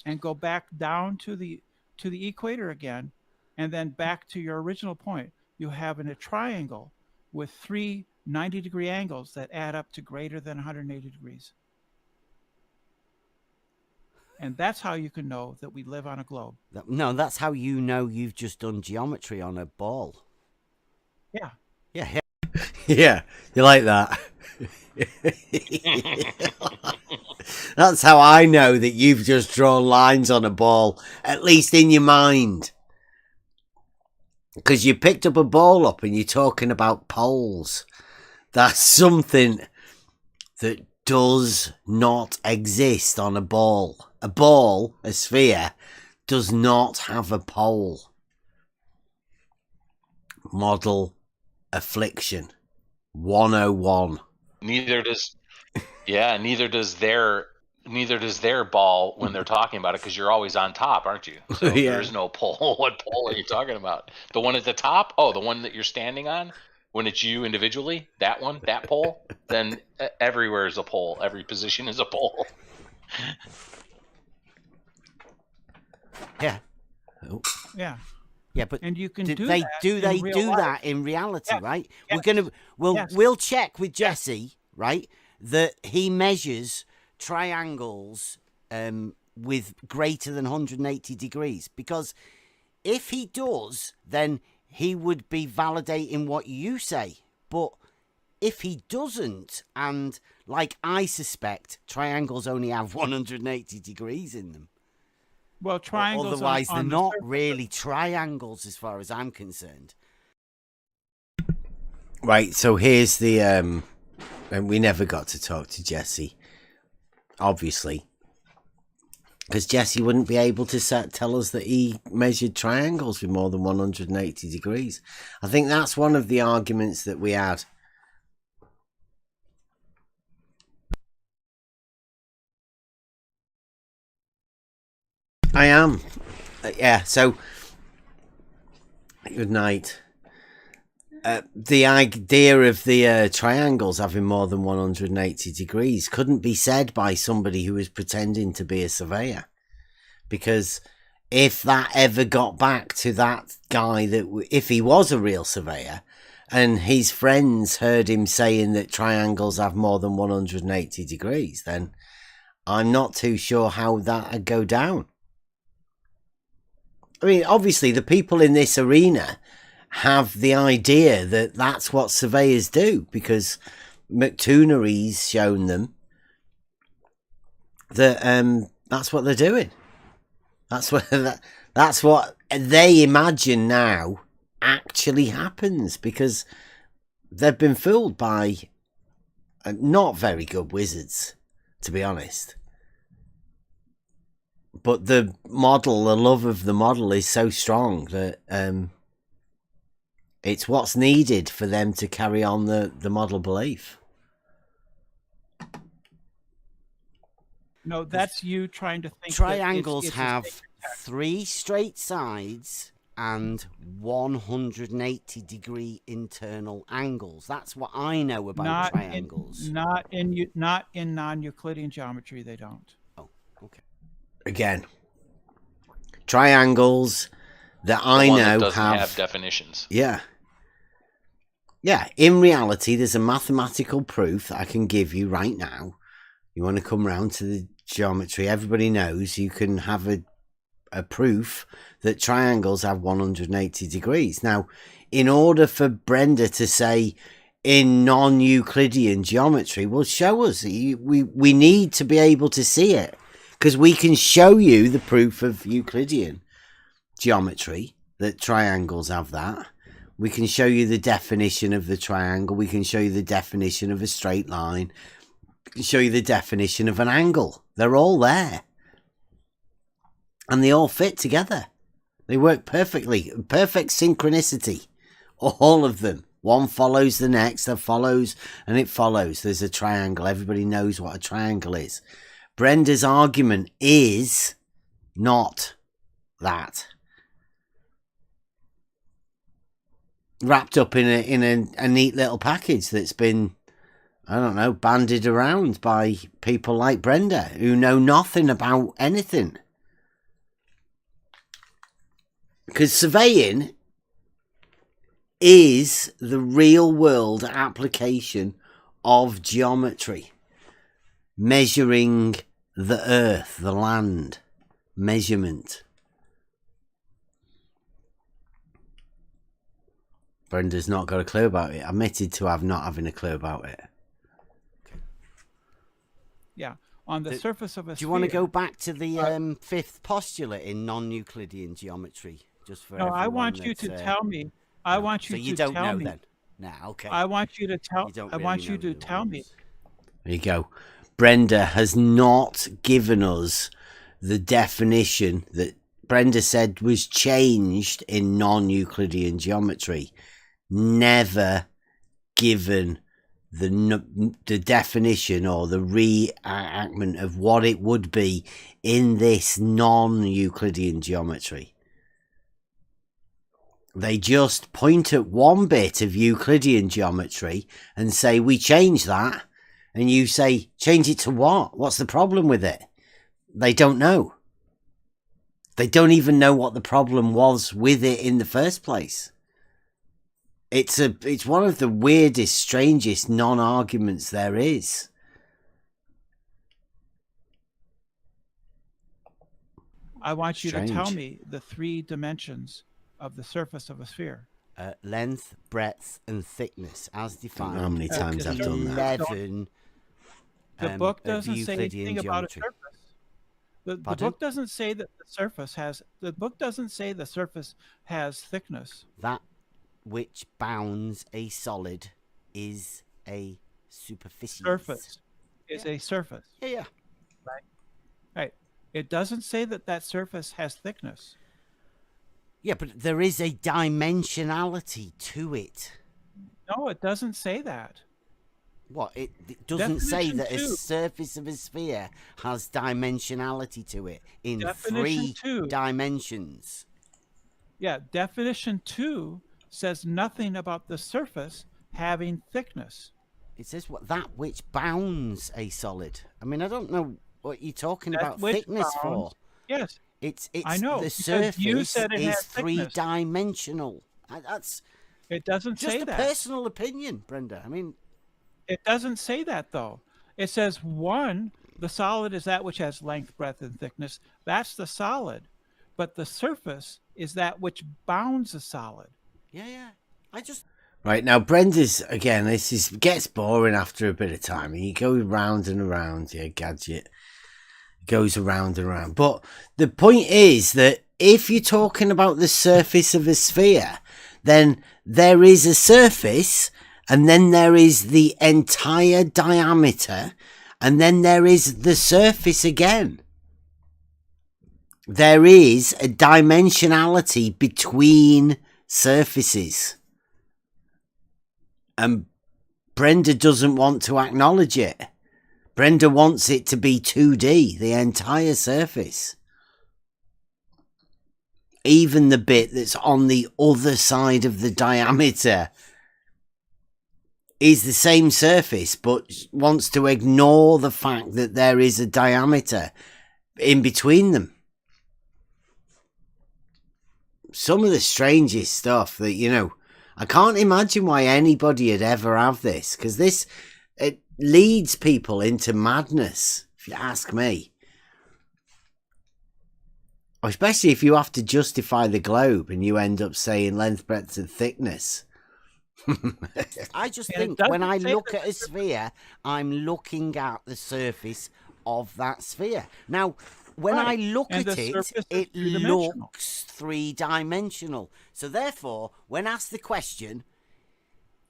and go back down to the equator again, and then back to your original point, you have a triangle with 3 90-degree angles that add up to greater than 180 degrees. And that's how you can know that we live on a globe. No, that's how you know you've just done geometry on a ball. Yeah. Yeah. Yeah, you like that. That's how I know that you've just drawn lines on a ball, at least in your mind. Because you picked up a ball up and you're talking about poles. That's something that does not exist on a ball. A ball, a sphere, does not have a pole. model Affliction 101. Neither does their ball when they're talking about it, because you're always on top, aren't you? So Yeah. there is no pole. What pole are you talking about? The one at the top? Oh, the one that you're standing on? When it's you individually? That one? That pole? Then everywhere is a pole. Every position is a pole. Yeah. Oh. Yeah. Yeah, but and you can do they do that in reality, right? Yes. We'll check with Jesse, right, that he measures triangles with greater than 180 degrees, because if he does, then he would be validating what you say. But if he doesn't, and like I suspect, triangles only have 180 degrees in them. Well, triangles. Otherwise, they're not really triangles, as far as I'm concerned. Right. So here's the and we never got to talk to Jesse, obviously, because Jesse wouldn't be able to tell us that he measured triangles with more than 180 degrees. I think that's one of the arguments that we had. I am. Yeah, so good night. The idea of the triangles having more than 180 degrees couldn't be said by somebody who was pretending to be a surveyor. Because if that ever got back to that guy, that if he was a real surveyor and his friends heard him saying that triangles have more than 180 degrees, then I'm not too sure how that would go down. I mean, obviously, the people in this arena have the idea that that's what surveyors do, because McToonery's shown them that that's what they're doing. That's what they imagine now actually happens, because they've been fooled by not very good wizards, to be honest. But the model, the love of the model is so strong that it's what's needed for them to carry on the model belief. No, that's you trying to think. Triangles have 3 straight sides and 180 degree internal angles. That's what I know about triangles. Not in non-Euclidean geometry, they don't. Oh, okay. Again, triangles that I know have definitions. Yeah. Yeah, in reality, there's a mathematical proof that I can give you right now. You want to come round to the geometry, everybody knows you can have a proof that triangles have 180 degrees. Now, in order for Brenda to say in non-Euclidean geometry, well, show us. We need to be able to see it, because we can show you the proof of Euclidean geometry that triangles have that. We can show you the definition of the triangle. We can show you the definition of a straight line. We can show you the definition of an angle. They're all there. And they all fit together. They work perfectly. Perfect synchronicity. All of them. One follows the next. That follows and it follows. There's a triangle. Everybody knows what a triangle is. Brenda's argument is not that. Wrapped up in a neat little package that's been, I don't know, bandied around by people like Brenda who know nothing about anything. Because surveying is the real world application of geometry. Measuring the earth, the land, measurement. Brenda's not got a clue about it. Admitted to not having a clue about it. Yeah, on the surface of a sphere. Do you want to go back to the fifth postulate in non-Euclidean geometry? Just for I want you to tell me. I want you to tell me. So you don't know then? No, okay. I want you to tell. I want you to tell me. There you go. Brenda has not given us the definition that Brenda said was changed in non-Euclidean geometry. never given the definition or the reenactment of what it would be in this non-Euclidean geometry. They just point at one bit of Euclidean geometry and say, we change that. And you say, change it to what? What's the problem with it? They don't know. They don't even know what the problem was with it in the first place. It's one of the weirdest, strangest non-arguments there is. I want you to tell me the 3 dimensions of the surface of a sphere. Length, breadth, and thickness, as defined. How many times I've done that? 11. The book doesn't say anything about a surface. The book doesn't say that the surface has. The book doesn't say the surface has thickness. That which bounds a solid is a superficie. Surface is a surface. Yeah. Right. It doesn't say that that surface has thickness. Yeah, but there is a dimensionality to it. No, it doesn't say that. What? It doesn't say that a surface of a sphere has dimensionality to it in 3 dimensions. Yeah, definition 2 says nothing about the surface having thickness. It says what that which bounds a solid. I mean, I don't know what you're talking about thickness for. Yes. It's I know, the surface you said it is has thickness. 3-dimensional. That's it doesn't just say a that. personal opinion, Brenda. I mean, it doesn't say that though. It says 1, the solid is that which has length, breadth, and thickness. That's the solid. But the surface is that which bounds a solid. Yeah. I just right now, Brenda's again. This gets boring after a bit of time. You go round and around. Yeah, gadget goes around and around. But the point is that if you're talking about the surface of a sphere, then there is a surface, and then there is the entire diameter, and then there is the surface again. There is a dimensionality between surfaces. And Brenda doesn't want to acknowledge it. Brenda wants it to be 2D, the entire surface. Even the bit that's on the other side of the diameter is the same surface, but wants to ignore the fact that there is a diameter in between them. Some of the strangest stuff that, you know, I can't imagine why anybody would ever have this, because it leads people into madness, if you ask me. Especially if you have to justify the globe and you end up saying length, breadth, and thickness. I just think when I look at a sphere, I'm looking at the surface of that sphere. Now, when I look at it, it looks 3-dimensional. So therefore, when asked the question,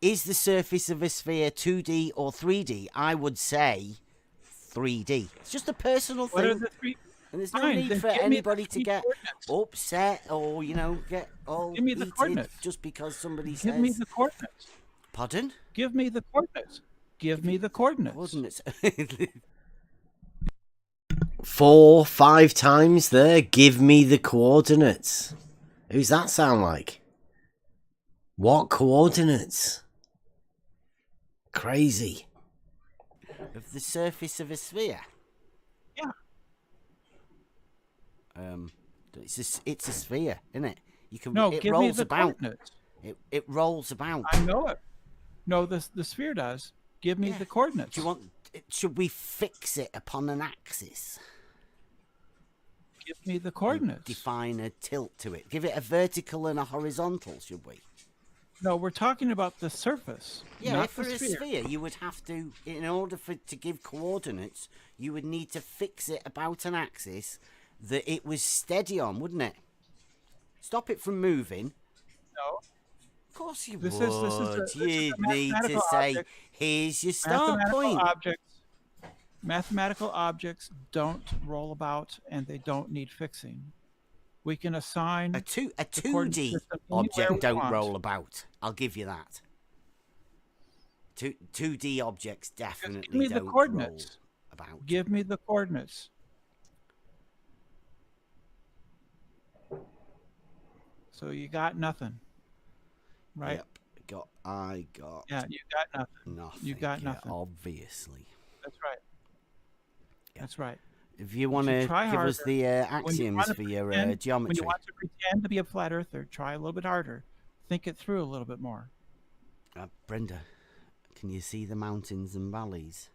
is the surface of a sphere 2D or 3D? I would say 3D. It's just a personal thing. What are the 3? And there's no need for anybody to get upset or, you know, get all Give me the coordinates. just because somebody says... Give me the coordinates. Pardon? Give me the coordinates. Give me the coordinates. Coordinates. 4, 5 times there. Give me the coordinates. Who's that sound like? What coordinates? Crazy. Of the surface of a sphere. Yeah. It's a sphere, isn't it? You can. No, it give rolls me the about. coordinates. It rolls about. I know it. No, the sphere does. Give me the coordinates. Do you want? Should we fix it upon an axis? Give me the coordinates. Define a tilt to it. Give it a vertical and a horizontal, should we? No, we're talking about the surface. Yeah, not if for the a sphere, you would have to, in order to give coordinates, you would need to fix it about an axis that it was steady on, wouldn't it? Stop it from moving. No. Of course you This would. is You'd need to say, here's your start point. Mathematical objects don't roll about and they don't need fixing. We can assign a 2D object don't roll about. I'll give you that. 2D objects definitely don't roll about. Give me the coordinates. So you got nothing, right? Yep. I got. Yeah, you got nothing. Nothing. You got nothing. Obviously. That's right. Yeah. That's right. If you want to give us the axioms for your geometry. When you want to pretend to be a flat earther, try a little bit harder. Think it through a little bit more. Brenda, can you see the mountains and valleys?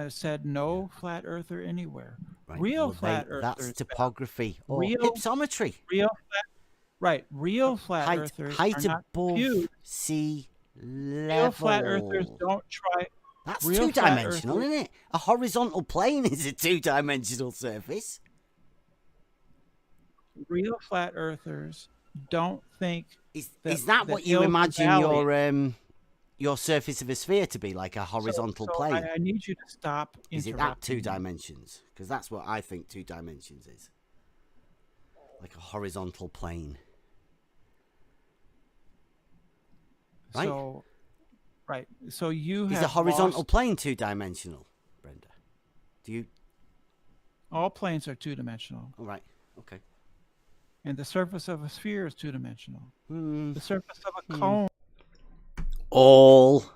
Said no flat earther anywhere. Right. Real flat earthers. That's topography or real, hypsometry. Real flat earthers height are above not sea level. Real flat earthers don't try. That's two-dimensional, isn't it? A horizontal plane is a two-dimensional surface. Real flat earthers don't think. Is that what you imagine your surface of a sphere to be, like a horizontal plane? I need you to stop. Is it that 2 dimensions? Because that's what I think 2 dimensions is. Like a horizontal plane. Right? So you have Is a horizontal plane 2-dimensional, Brenda? Do you? All planes are 2-dimensional. All right. Okay. And the surface of a sphere is 2-dimensional. The surface of a cone. All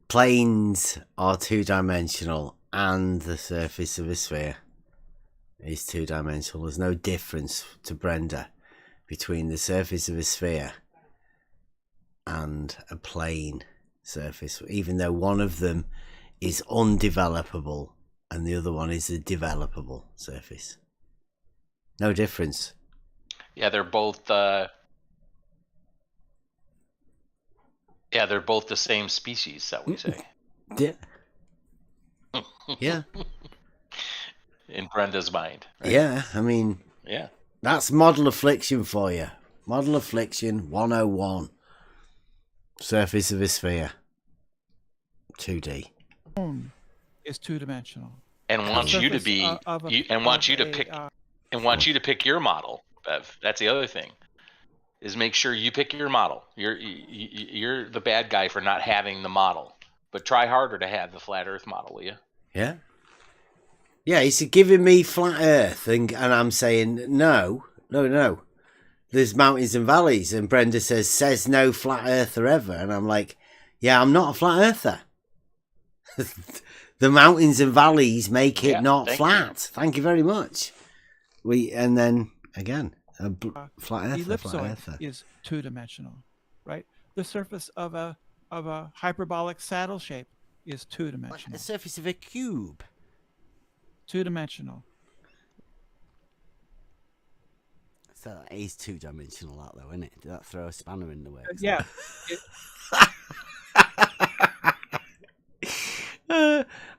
planes are 2-dimensional, and the surface of a sphere is 2-dimensional. There's no difference to Brenda between the surface of a sphere and a plane surface, even though one of them is undevelopable and the other one is a developable surface. No difference. Yeah, they're both they're both the same species that we say. Yeah. Yeah. In Brenda's mind. Right? Yeah, I mean, yeah. That's model affliction for you. Model affliction 101. Surface of a sphere. 2D. Is 2-dimensional. And wants you to be wants you to pick your model, Bev. That's the other thing. Is make sure you pick your model. You're the bad guy for not having the model. But try harder to have the flat earth model, will you? Yeah. Yeah, he's giving me flat earth and I'm saying no. There's mountains and valleys, and Brenda says no flat earther ever, and I'm like, yeah, I'm not a flat earther. The mountains and valleys make it not flat. Thank you very much. And then again, flat earther. Ellipsoid is 2-dimensional, right? The surface of a hyperbolic saddle shape is 2-dimensional. The surface of a cube. 2-dimensional. So that is 2-dimensional, that though, isn't it? Did that throw a spanner in the works? Yeah.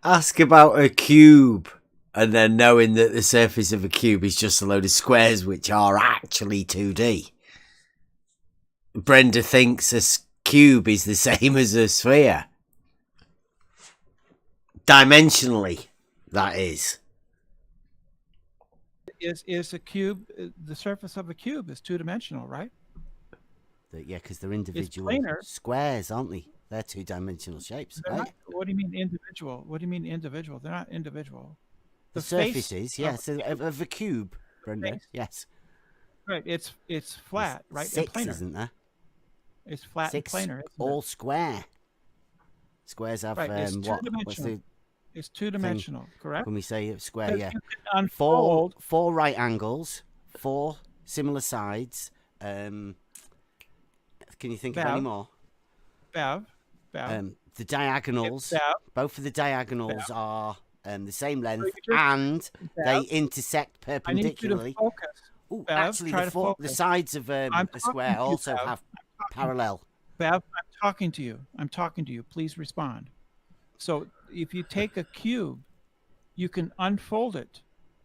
Ask about a cube, and then knowing that the surface of a cube is just a load of squares, which are actually 2D. Brenda thinks a cube is the same as a sphere. Dimensionally, that is. Is a cube, the surface of a cube is 2-dimensional, right? Yeah, because they're individual squares, aren't they? They're 2-dimensional shapes, right? Not, what do you mean individual? What do you mean individual? They're not individual. The surface is, yes, of a cube, Brenda. Yes. Right, it's flat, right? 6, and planar. Isn't there? It's flat 6, and planar. All square. Squares have it's what? What's the? It's 2-dimensional, correct? When we say square, yeah. You can unfold four right angles, 4 similar sides. Can you think of any more? Bev. The diagonals, both of the diagonals are the same length, and they intersect perpendicularly. I need you to focus. Ooh, Bev, actually, the sides of a square also have parallel. Bev, I'm talking to you. Please respond. So if you take a cube, you can unfold it,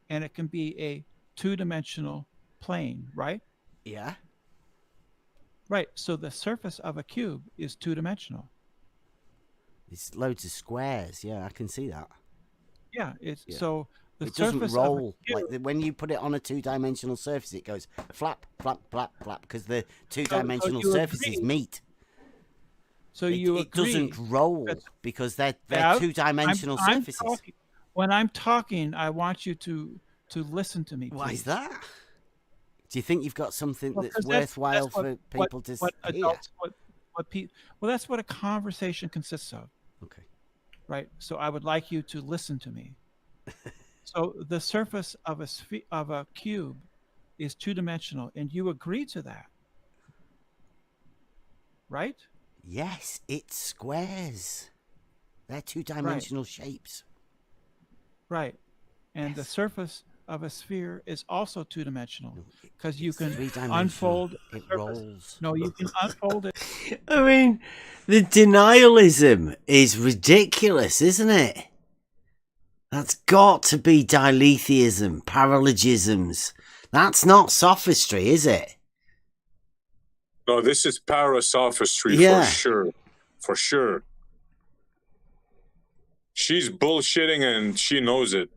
and it can be a 2-dimensional plane, right? Yeah. Right. So the surface of a cube is 2-dimensional. It's loads of squares. Yeah, I can see that. Yeah. So It doesn't roll. Like when you put it on a two-dimensional surface, it goes flap, flap, flap, flap, because the two-dimensional surfaces meet. So you it doesn't roll because they're two-dimensional surfaces. When I'm talking, I want you to listen to me. Please. Why is that? Do you think you've got something that's worthwhile for people to hear? Well, that's what a conversation consists of. Okay. Right. So I would like you to listen to me. So the surface of a cube is two-dimensional, and you agree to that, right? Yes, it's squares. They're two-dimensional shapes. Right. And the surface of a sphere is also two-dimensional because you can unfold it rolls. No, you can unfold it. I mean, the denialism is ridiculous, isn't it? That's got to be diletheism, paralogisms. That's not sophistry, is it? No, this is parasophistry for sure. For sure. She's bullshitting and she knows it.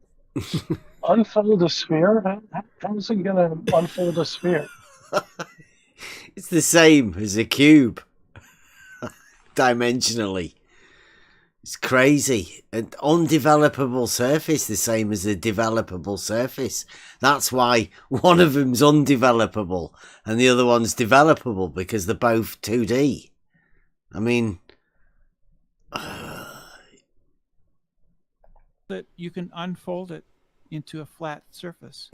Unfold a sphere? How's it going to unfold a sphere? It's the same as a cube. Dimensionally. It's crazy. An undevelopable surface, the same as a developable surface. That's why one of them's undevelopable and the other one's developable, because they're both 2D. I mean... that you can unfold it into a flat surface.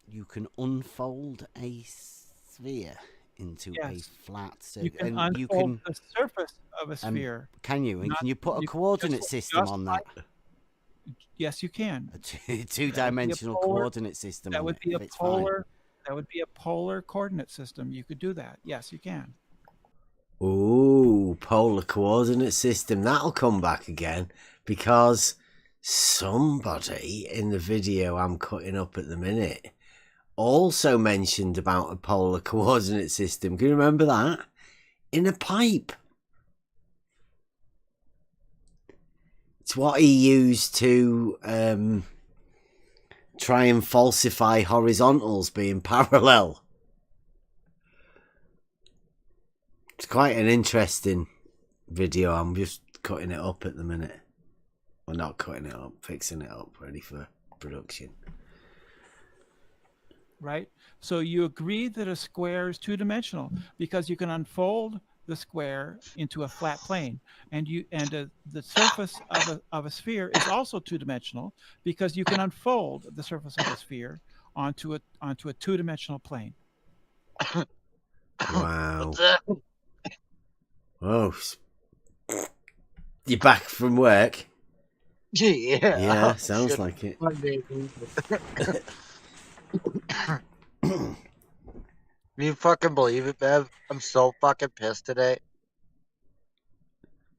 You can unfold a sphere into a flat surface. You can unfold the surface of a sphere. Can you? And can you put a coordinate system on that? Yes, you can. A two-dimensional coordinate system. That would be a polar. That would be a polar coordinate system. You could do that. Yes, you can. Ooh, polar coordinate system. That'll come back again because somebody in the video I'm cutting up at the minute also mentioned about a polar coordinate system. Can you remember that? In a pipe. It's what he used to try and falsify horizontals being parallel. It's quite an interesting video. I'm just cutting it up at the minute. Well, not cutting it up, fixing it up, ready for production. Right? So you agree that a square is two-dimensional because you can unfold the square into a flat plane, and the surface of a sphere is also two-dimensional because you can unfold the surface of a sphere onto a two-dimensional plane. Wow. Oh, you're back from work? Yeah. Yeah, sounds like it. Do you fucking believe it, Bev? I'm so fucking pissed today.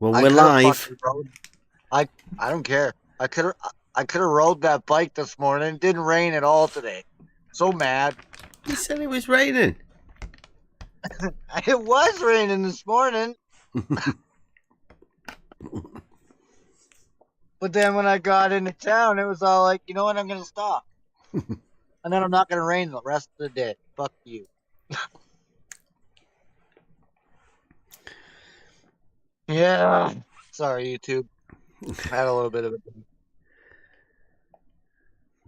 Well, we're live. I don't care. I could have rode that bike this morning. It didn't rain at all today. So mad. You said it was raining. It was raining this morning. But then when I got into town, it was all like, you know what, I'm going to stop. And then I'm not going to rain the rest of the day. Fuck you. Yeah. Sorry, YouTube. I had a little bit of it.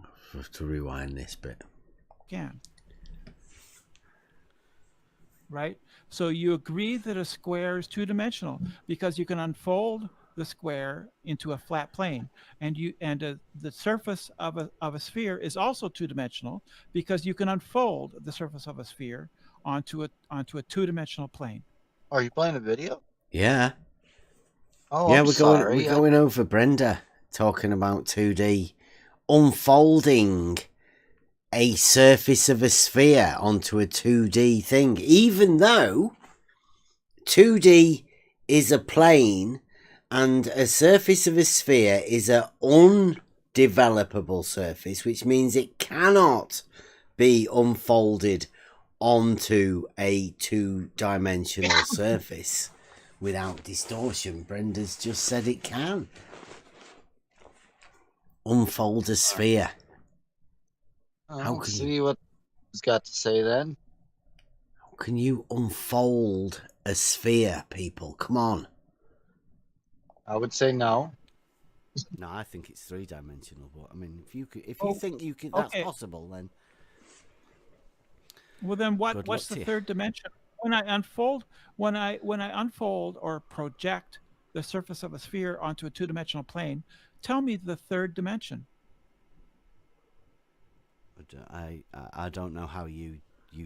I have to rewind this bit. Can. Right? So you agree that a square is two-dimensional because you can unfold the square into a flat plane, and the surface of a sphere is also two-dimensional because you can unfold the surface of a sphere onto a two-dimensional plane. Are you playing a video? Yeah. Oh, yeah, I'm sorry. We're going over Brenda talking about 2D unfolding a surface of a sphere onto a 2D thing, even though 2D is a plane and a surface of a sphere is an undevelopable surface, which means it cannot be unfolded onto a two-dimensional surface without distortion. Brenda's just said it can. unfold a sphere? I'll see what he's got to say then. How can you unfold a sphere, people? Come on. I would say no. No, I think it's three-dimensional. But I mean, if you think you can, that's possible, then. Well, then what's the third dimension? When I unfold or project the surface of a sphere onto a two-dimensional plane, tell me the third dimension. I don't know how you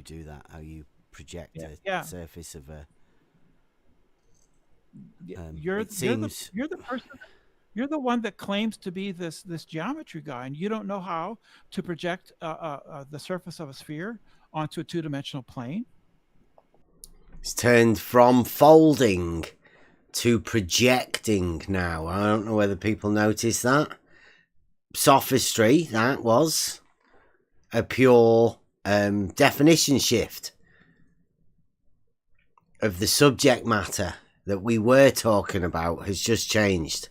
do that. How you project a surface of a. You're the person. You're the one that claims to be this geometry guy, and you don't know how to project the surface of a sphere onto a two-dimensional plane. It's turned from folding to projecting now. I don't know whether people notice that. Sophistry, that was a pure definition shift of the subject matter that we were talking about has just changed.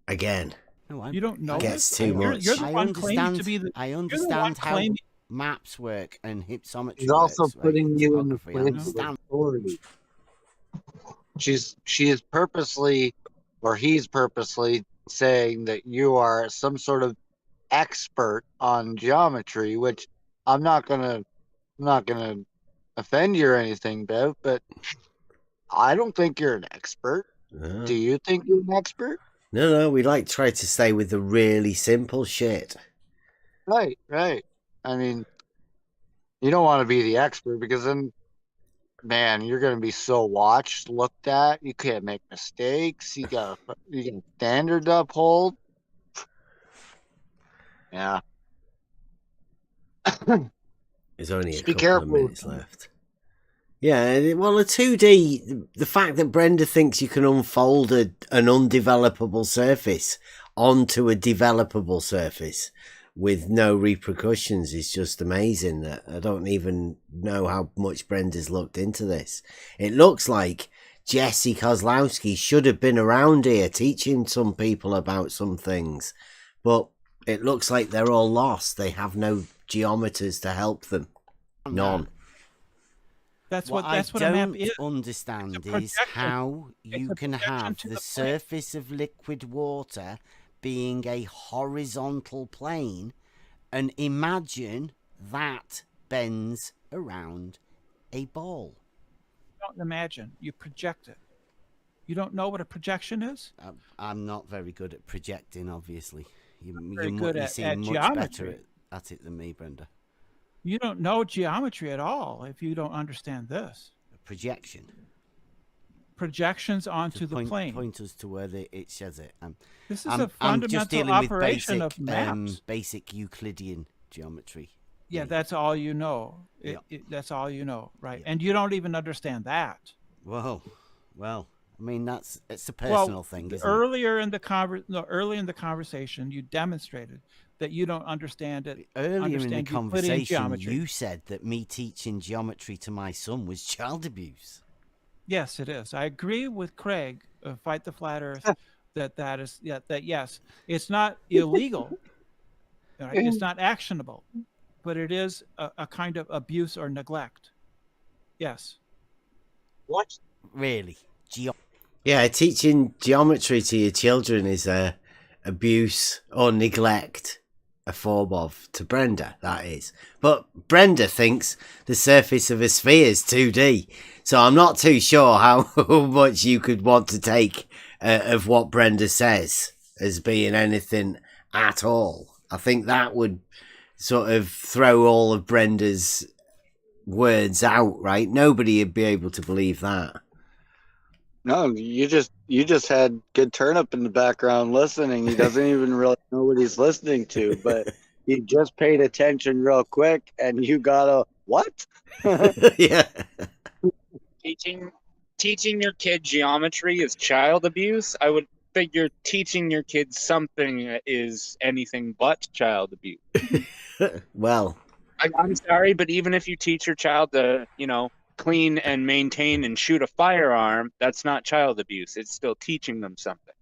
Again. No, you don't know. Gets too much. You're the one claiming to be the. I understand how maps work and hypsometry. He's also putting you in the place of authority. She is purposely, or he's purposely saying that you are some sort of expert on geometry, which I'm not gonna offend you or anything, Bev, but I don't think you're an expert. Do you think you're an expert? No, we like try to stay with the really simple shit. Right. I mean, you don't want to be the expert because then, man, you're going to be so watched, looked at. You can't make mistakes. You got standard to uphold. Yeah. There's only Just a be couple careful. of minutes left. Yeah, well, a 2D, the fact that Brenda thinks you can unfold an undevelopable surface onto a developable surface with no repercussions is just amazing. I don't even know how much Brenda's looked into this. It looks like Jesse Kozlowski should have been around here teaching some people about some things, but it looks like they're all lost. They have no geometers to help them. None. That's what a map is. Understand is how you can have the surface of liquid water being a horizontal plane, and imagine that bends around a ball. Don't imagine. You project it. You don't know what a projection is? I'm not very good at projecting, obviously. You seem much better at it than me, Brenda. You don't know geometry at all if you don't understand this. Projection. Projections onto the plane. Point us to where it says it. This is a fundamental operation of maps. Basic Euclidean geometry. Yeah, that's all you know. That's all you know, right? Yeah. And you don't even understand that. Well, I mean, it's a personal thing, isn't it? Early in the conversation, you demonstrated that you don't understand it. Earlier in the conversation, you said that me teaching geometry to my son was child abuse. Yes, it is. I agree with Craig of Fight the Flat Earth that yes, it's not illegal. Right? It's not actionable, but it is a kind of abuse or neglect. Yes. What? Really? Yeah, teaching geometry to your children is abuse or neglect, a form of, to Brenda, that is. But Brenda thinks the surface of a sphere is 2D, so I'm not too sure how much you could want to take of what Brenda says as being anything at all. I think that would sort of throw all of Brenda's words out, right? Nobody would be able to believe that. No, you just had good Turnip in the background listening. He doesn't even really know what he's listening to, but he just paid attention real quick, and you got a what? Yeah. Teaching your kid geometry is child abuse. I would figure teaching your kids something is anything but child abuse. Well, I'm sorry, but even if you teach your child to, clean and maintain and shoot a firearm, that's not child abuse. It's still teaching them something.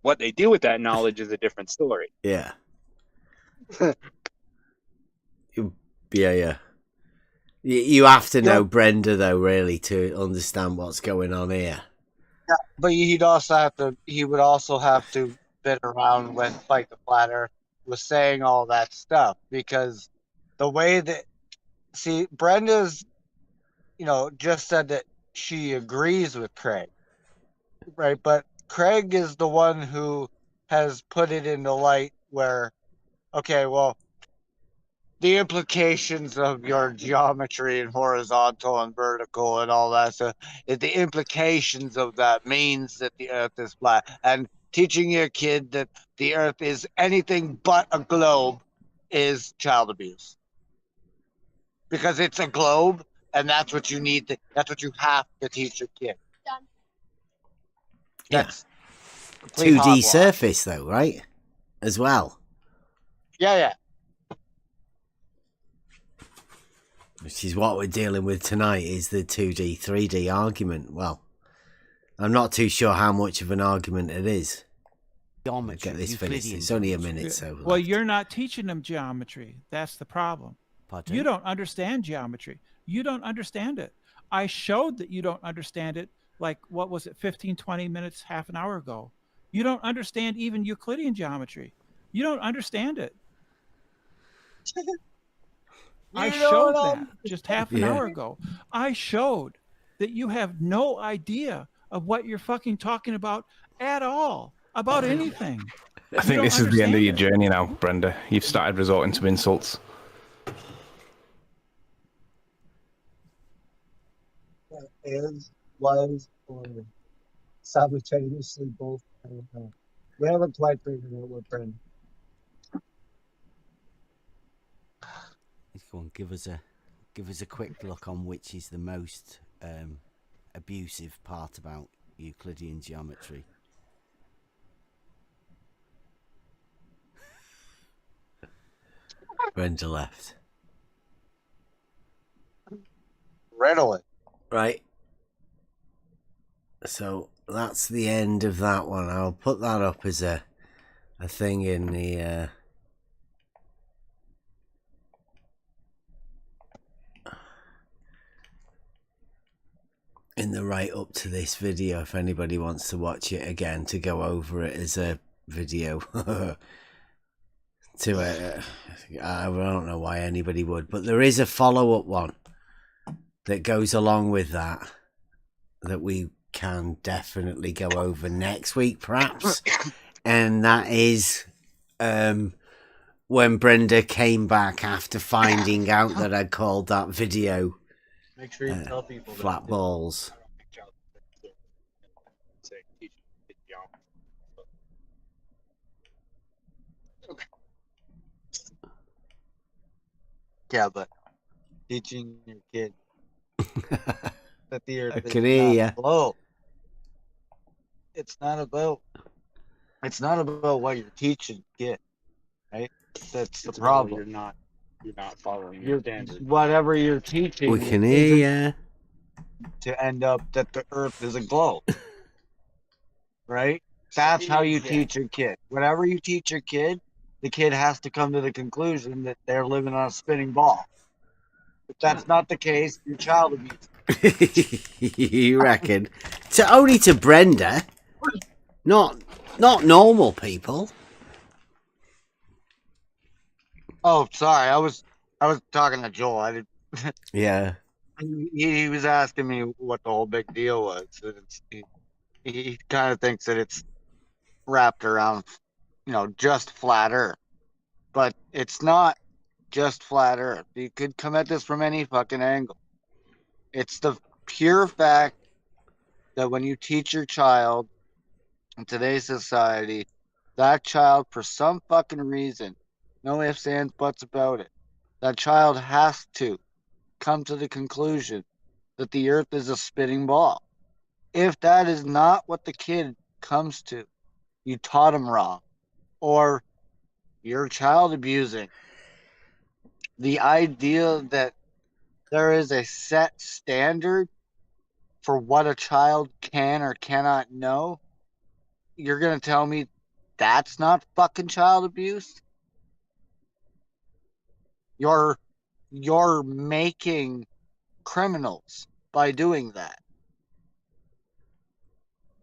What they do with that knowledge is a different story. Yeah. Yeah. You have to know Brenda, though, really, to understand what's going on here. Yeah, but he would also have to bit around when Fight the Flat Earth was saying all that stuff, because the way that, see, Brenda's, just said that she agrees with Craig, right? But Craig is the one who has put it into light where, okay, well, the implications of your geometry and horizontal and vertical and all that stuff, the implications of that means that the Earth is flat. And teaching your kid that the Earth is anything but a globe is child abuse. Because it's a globe, and that's what you need. That's what you have to teach your kid. That's 2D surface, though, right? As well. Yeah. Which is what we're dealing with tonight, is the 2D, 3D argument. Well, I'm not too sure how much of an argument it is. Geometry, get this finished. It's only a minute, so... Well, you're not teaching them geometry. That's the problem. Pardon? You don't understand geometry. You don't understand it. I showed that you don't understand it, like, what was it, 15, 20 minutes, half an hour ago. You don't understand even Euclidean geometry. You don't understand it. I showed that just half an hour ago. I showed that you have no idea of what you're fucking talking about at all, about anything. I think this is the end of your journey now, Brenda. You've started resorting to insults. Was, or simultaneously both. We haven't quite figured out what Brenda. Go on, give us a quick look on which is the most abusive part about Euclidean geometry. Brenda left. Readily. Right. So that's the end of that one. I'll put that up as a thing in the write up to this video if anybody wants to watch it again, to go over it as a video. I don't know why anybody would, but there is a follow-up one that goes along with that we can definitely go over next week, perhaps. And that is when Brenda came back after finding out that I'd called that video Make sure you tell people flat balls. Yeah, but teaching your kid that the Earth is not globe. It's not about what you're teaching kid, right? That's the problem. You're not following your standards. Whatever you're teaching, we can hear to end up that the Earth is a globe, right? That's how you teach your kid. Whatever you teach your kid, the kid has to come to the conclusion that they're living on a spinning ball. If that's not the case, you're child abuse. You reckon? Only to Brenda, not normal people. Oh, sorry. I was talking to Joel. I did. Yeah. He was asking me what the whole big deal was. He kind of thinks that it's wrapped around, just flat Earth, but it's not just flat Earth. You could come at this from any fucking angle. It's the pure fact that when you teach your child in today's society, that child, for some fucking reason, no ifs, ands, buts about it, that child has to come to the conclusion that the Earth is a spinning ball. If that is not what the kid comes to, you taught him wrong, or you're child abusing. The idea that there is a set standard for what a child can or cannot know, you're going to tell me that's not fucking child abuse? You're making criminals by doing that.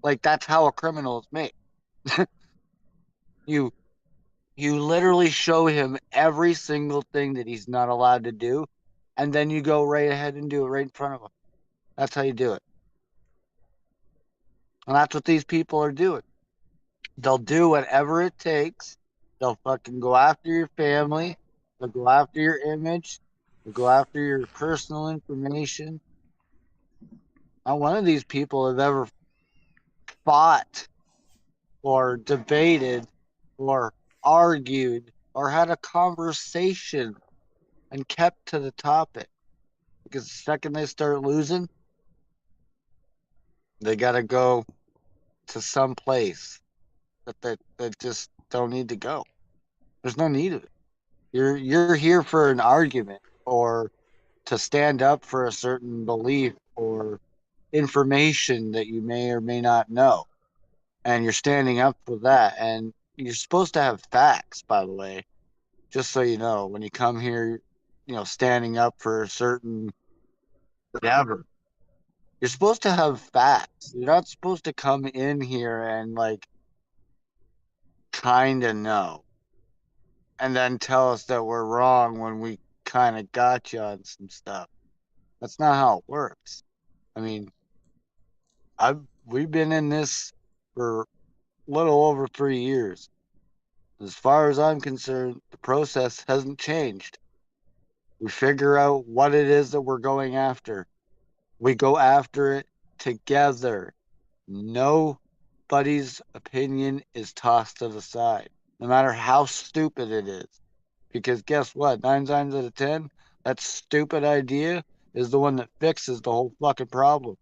Like, that's how a criminal is made. You literally show him every single thing that he's not allowed to do, and then you go right ahead and do it right in front of him. That's how you do it. And that's what these people are doing. They'll do whatever it takes. They'll fucking go after your family. They'll go after your image. They'll go after your personal information. Not one of these people have ever fought or debated or argued or had a conversation and kept to the topic. Because the second they start losing, they got to go to some place that they just don't need to go. There's no need of it. You're here for an argument or to stand up for a certain belief or information that you may or may not know. And you're standing up for that. And you're supposed to have facts, by the way. Just so you know, when you come here, standing up for a certain whatever, you're supposed to have facts. You're not supposed to come in here and kind of know and then tell us that we're wrong when we kind of got you on some stuff. That's not how it works. I mean, we've been in this for a little over 3 years. As far as I'm concerned, the process hasn't changed. We figure out what it is that we're going after. We go after it together. Nobody's opinion is tossed to the side, no matter how stupid it is. Because guess what? 9 times out of 10, that stupid idea is the one that fixes the whole fucking problem.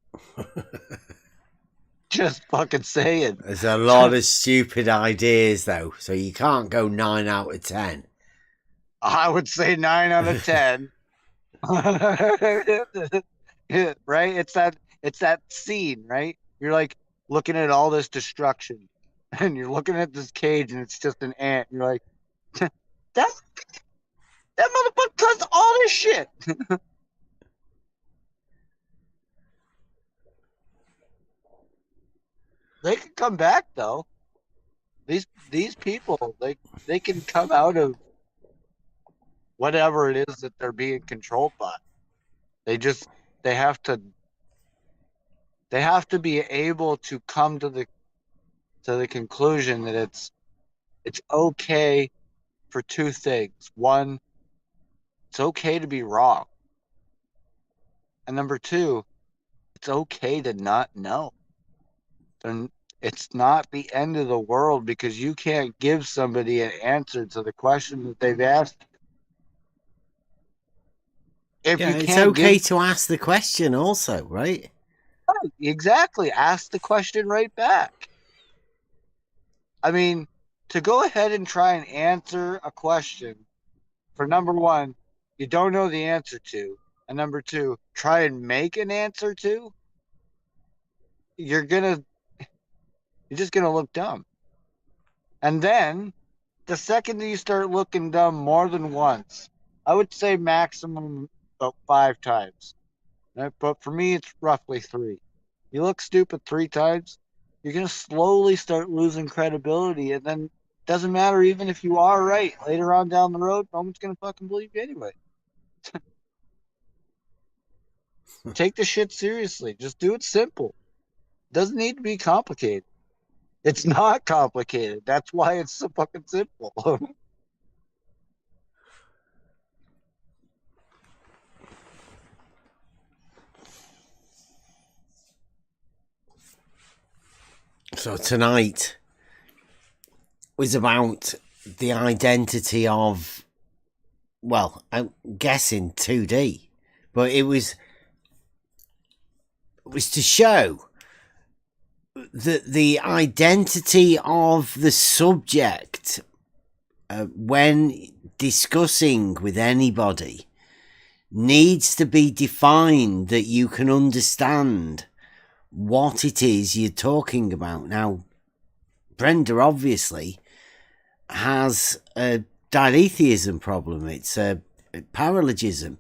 Just fucking saying. There's a lot of stupid ideas, though, so you can't go 9 out of 10. I would say 9 out of 10. Right? It's that scene, right? You're like looking at all this destruction, and you're looking at this cage, and it's just an ant. You're like, that motherfucker does all this shit. They can come back though. These people, they can come out of whatever it is that they're being controlled by. They have to be able to come to the conclusion that it's okay for 2 things. One, it's okay to be wrong. And number 2, it's okay to not know. And it's not the end of the world because you can't give somebody an answer to the question that they've asked. It's okay to ask the question also, right? Exactly. Ask the question right back. I mean, to go ahead and try and answer a question for number 1, you don't know the answer to, and number 2, try and make an answer to, you're just gonna look dumb. And then the second that you start looking dumb more than once, I would say maximum about 5 times. Right? But for me, it's roughly 3. You look stupid 3 times, you're going to slowly start losing credibility. And then it doesn't matter even if you are right. Later on down the road, no one's going to fucking believe you anyway. Take the shit seriously. Just do it simple. It doesn't need to be complicated. It's not complicated. That's why it's so fucking simple. So tonight was about the identity of, well, I'm guessing 2D, but it was to show that the identity of the subject when discussing with anybody needs to be defined, that you can understand what it is you're talking about. Now, Brenda obviously has a diletheism problem. It's a paralogism.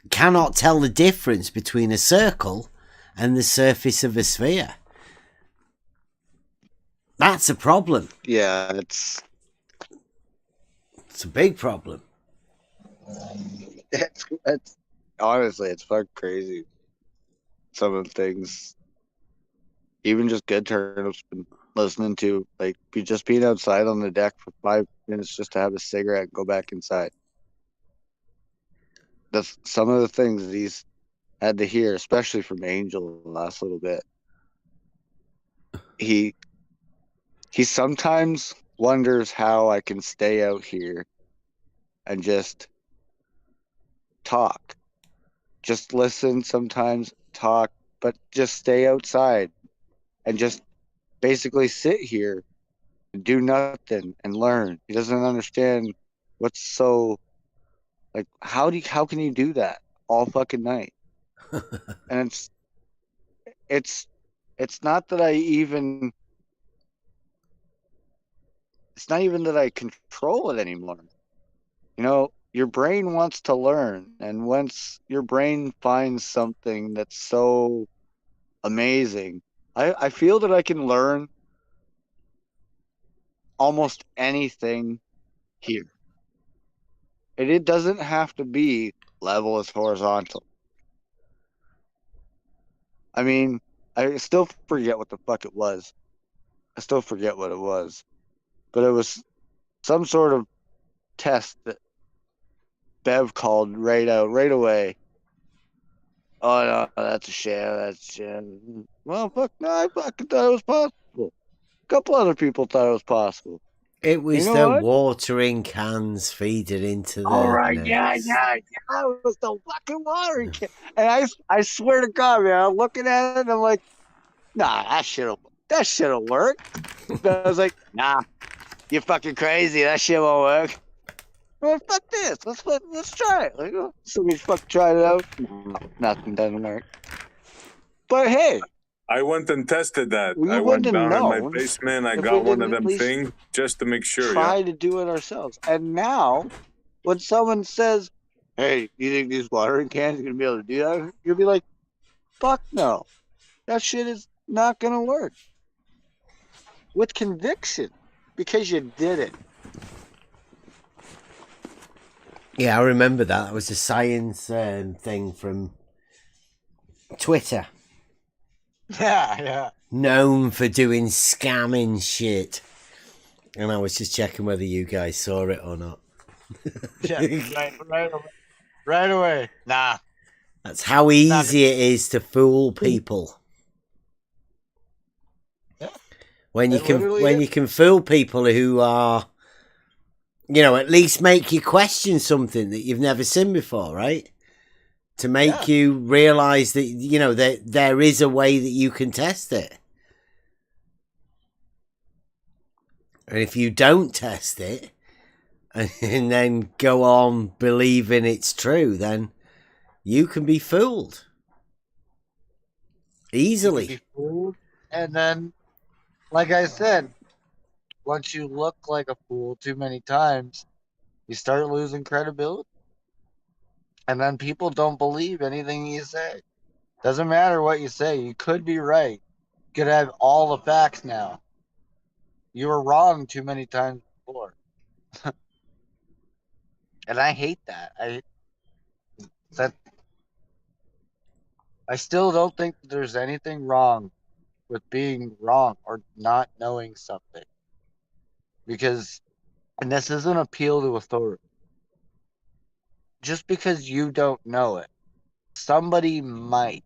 Cannot tell the difference between a circle and the surface of a sphere. That's a problem. Yeah, it's a big problem. It's honestly, it's fucking crazy. Some of the things, even just good turnips, been listening to, like just being outside on the deck for 5 minutes just to have a cigarette and go back inside. That's some of the things he's had to hear, especially from Angel the last little bit. He sometimes wonders how I can stay out here and just talk. Just listen sometimes, talk, but just stay outside and just basically sit here and do nothing and learn. He doesn't understand what's so, like, how can you do that all fucking night? And it's not that it's not even that I control it anymore. You know, your brain wants to learn, and once your brain finds something that's so amazing, I feel that I can learn almost anything here. And it doesn't have to be level as horizontal. I mean, I still forget what the fuck it was. I still forget what it was. But it was some sort of test that Bev called right away. Oh, no, that's a sham. That's a sham. Well, fuck, no, I fucking thought it was possible. A couple other people thought it was possible. It was you know the what? watering cans feeding into the All right, nets. yeah. It was the fucking watering can. And I swear to God, man, I'm looking at it and I'm like, nah, that shit'll work. But I was like, nah, you're fucking crazy. That shit won't work. Well, fuck this. Let's try it. Like, so we fucking tried it out. No, nothing doesn't work. But hey, I went and tested that. we I went wouldn't down in my know basement. I if got we one of didn't at them least things just to make sure. try to do it ourselves. And now, when someone says, hey, you think these watering cans are going to be able to do that? You'll be like, fuck no. That shit is not going to work. With conviction. Because you did it. Yeah, I remember that. That was a science thing from Twitter. Yeah. Known for doing scamming shit. And I was just checking whether you guys saw it or not. Yeah, right away. Nah. That's how easy it is to fool people. Yeah. When you can fool people who are, at least make you question something that you've never seen before, right? To make you realize that, that there is a way that you can test it. And if you don't test it and then go on believing it's true, then you can be fooled. Easily. You can be fooled. And then, like I said, once you look like a fool too many times, you start losing credibility. And then people don't believe anything you say. Doesn't matter what you say. You could be right. You could have all the facts now. You were wrong too many times before. And I hate that. I still don't think that there's anything wrong with being wrong or not knowing something. Because, and this is an appeal to authority. Just because you don't know it, somebody might.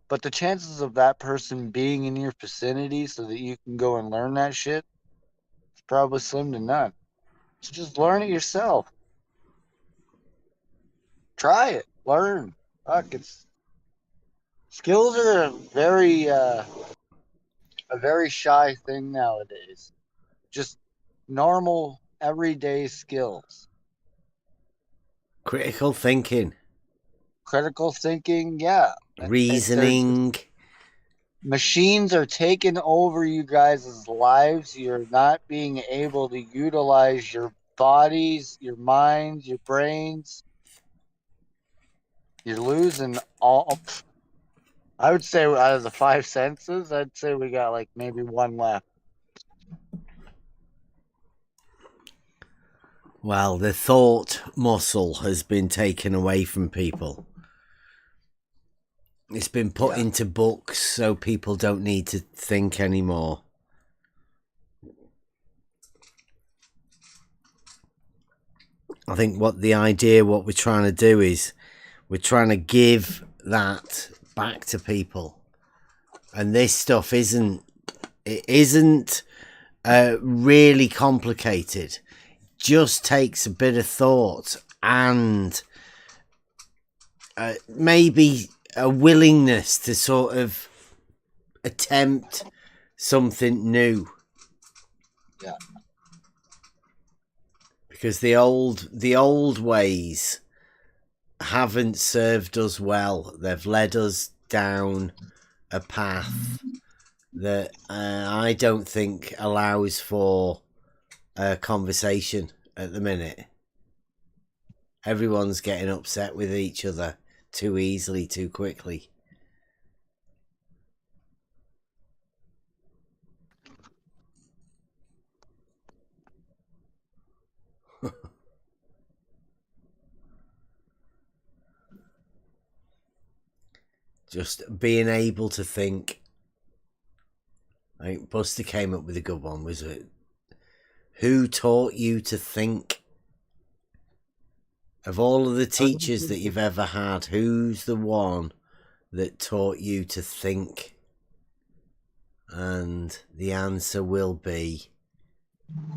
But the chances of that person being in your vicinity so that you can go and learn that shit is probably slim to none. So just learn it yourself. Try it. Learn. Fuck, skills are a very shy thing nowadays. Just normal, everyday skills. Critical thinking. Yeah. Reasoning. machines are taking over you guys' lives. You're not being able to utilize your bodies, your minds, your brains. You're losing all. I would say out of the 5 senses, I'd say we got like maybe one left. Well, the thought muscle has been taken away from people. It's been put into books so people don't need to think anymore. I think what we're trying to do is we're trying to give that back to people. And this stuff isn't really complicated. Just takes a bit of thought and maybe a willingness to sort of attempt something new. Yeah. Because the old ways haven't served us well. They've led us down a path that I don't think allows for a conversation at the minute. Everyone's getting upset with each other too easily, too quickly. Just being able to think. I think Buster came up with a good one, was it? Who taught you to think? Of all of the teachers that you've ever had, who's the one that taught you to think? And the answer will be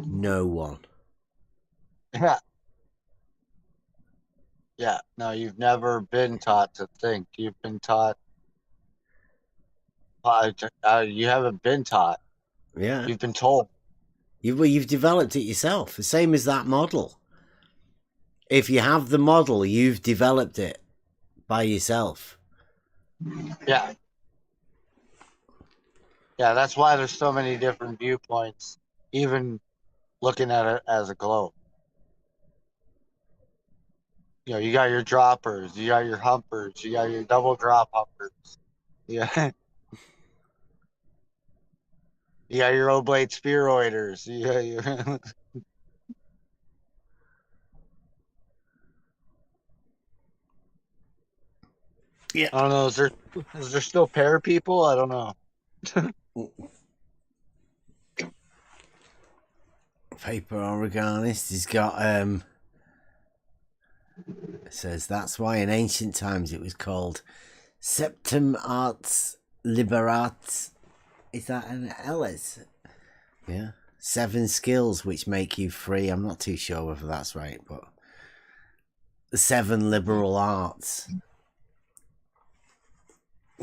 no one. Yeah. Yeah. No, you've never been taught to think. You've been taught. You haven't been taught. Yeah. You've been told. You've developed it yourself. The same as that model. If you have the model, you've developed it by yourself. Yeah. Yeah, that's why there's so many different viewpoints, even looking at it as a globe. You know, you got your droppers, you got your humpers, you got your double drop humpers. Yeah. You got your oblate spheroiders. You got your Yeah. I don't know. Is there still pair people? I don't know. Paper Oregonist, he's got it says that's why in ancient times it was called Septem Arts Liberats. Is that an Ellis? Yeah. 7 skills which make you free. I'm not too sure whether that's right, but the 7 liberal arts.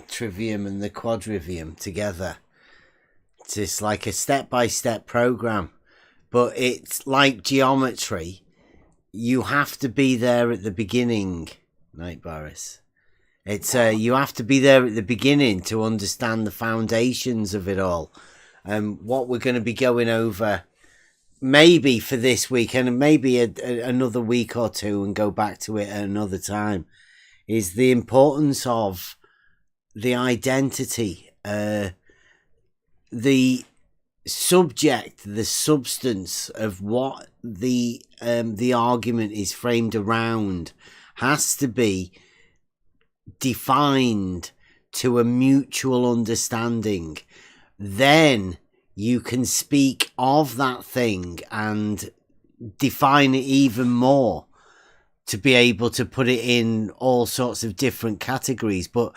Trivium and the Quadrivium together. It's just like a step-by-step program. But it's like geometry. You have to be there at the beginning. Night, Boris. It's you have to be there at the beginning to understand the foundations of it all. What we're going to be going over maybe for this week and maybe another week or two and go back to it at another time is the importance of the identity, the subject, the substance of what the argument is framed around has to be defined to a mutual understanding. Then you can speak of that thing and define it even more to be able to put it in all sorts of different categories. But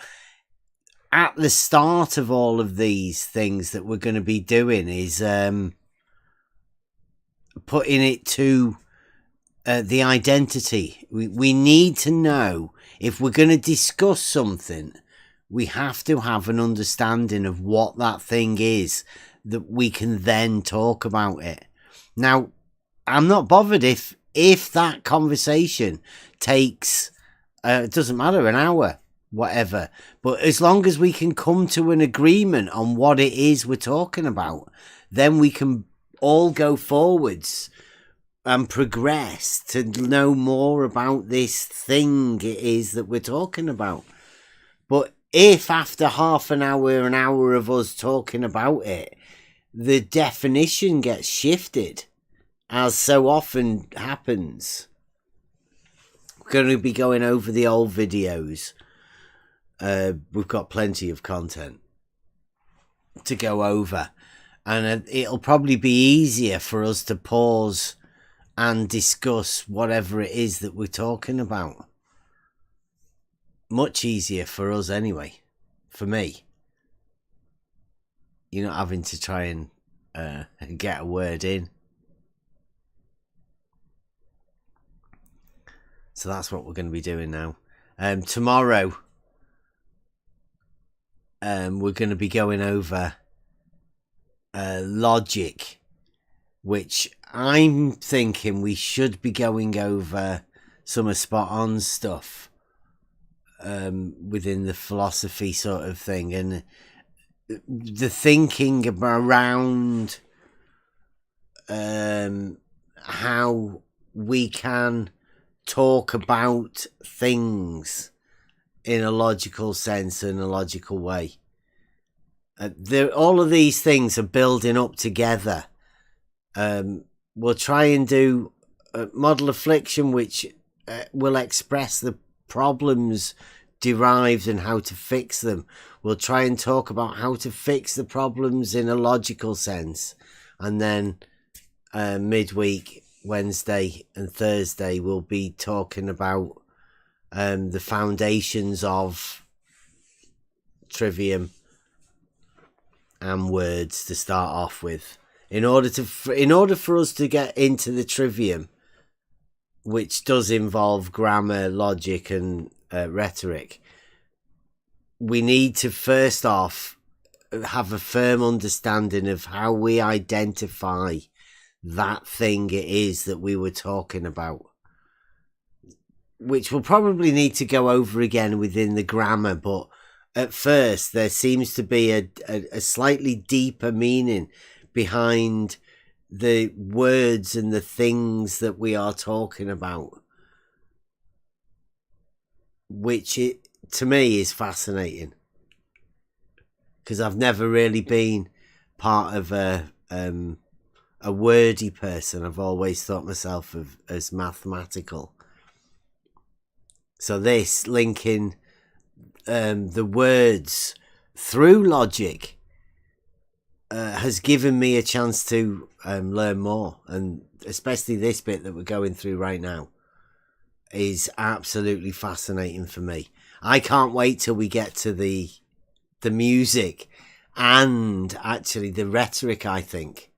at the start of all of these things that we're going to be doing is putting it to the identity. We need to know if we're going to discuss something, we have to have an understanding of what that thing is that we can then talk about it. Now, I'm not bothered if that conversation takes, it doesn't matter, an hour. whatever. But as long as we can come to an agreement on what it is we're talking about, then we can all go forwards and progress to know more about this thing it is that we're talking about. But if after half an hour of us talking about it, the definition gets shifted, as so often happens, we're going to be going over the old videos. We've got plenty of content to go over, and it'll probably be easier for us to pause and discuss whatever it is that we're talking about. Much easier for us anyway, for me. You're not having to try and get a word in. So that's what we're going to be doing now. Tomorrow, we're going to be going over logic, which I'm thinking we should be going over some of Spot On's stuff within the philosophy sort of thing, and the thinking around how we can talk about things in a logical sense, in a logical way. All of these things are building up together. We'll try and do model affliction, which will express the problems derived and how to fix them. We'll try and talk about how to fix the problems in a logical sense. And then midweek, Wednesday and Thursday, we'll be talking about the foundations of Trivium and words to start off with. In order for us to get into the Trivium, which does involve grammar, logic, and rhetoric, we need to first off have a firm understanding of how we identify that thing it is that we were talking about, which we'll probably need to go over again within the grammar. But at first, there seems to be a slightly deeper meaning behind the words and the things that we are talking about, which to me is fascinating, because I've never really been part of a wordy person. I've always thought myself as mathematical. So this linking the words through logic has given me a chance to learn more, and especially this bit that we're going through right now is absolutely fascinating for me. I can't wait till we get to the music and actually the rhetoric. I think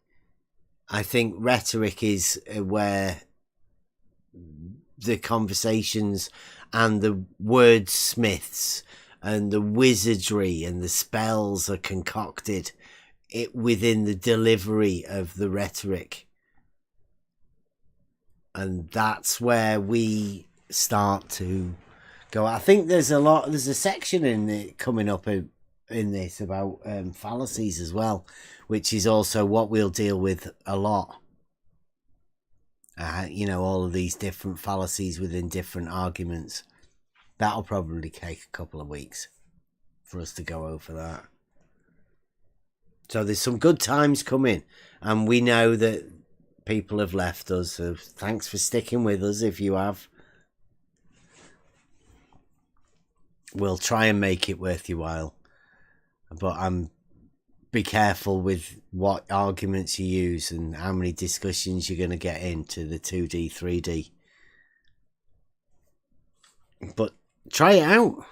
rhetoric is where the conversations and the wordsmiths and the wizardry and the spells are concocted within the delivery of the rhetoric. And that's where we start to go. I think there's a section in it coming up in this about fallacies as well, which is also what we'll deal with a lot. All of these different fallacies within different arguments. That'll probably take a couple of weeks for us to go over that. So there's some good times coming, and we know that people have left us, so thanks for sticking with us if you have. We'll try and make it worth your while, but be careful with what arguments you use and how many discussions you're going to get into the 2D, 3D. But try it out.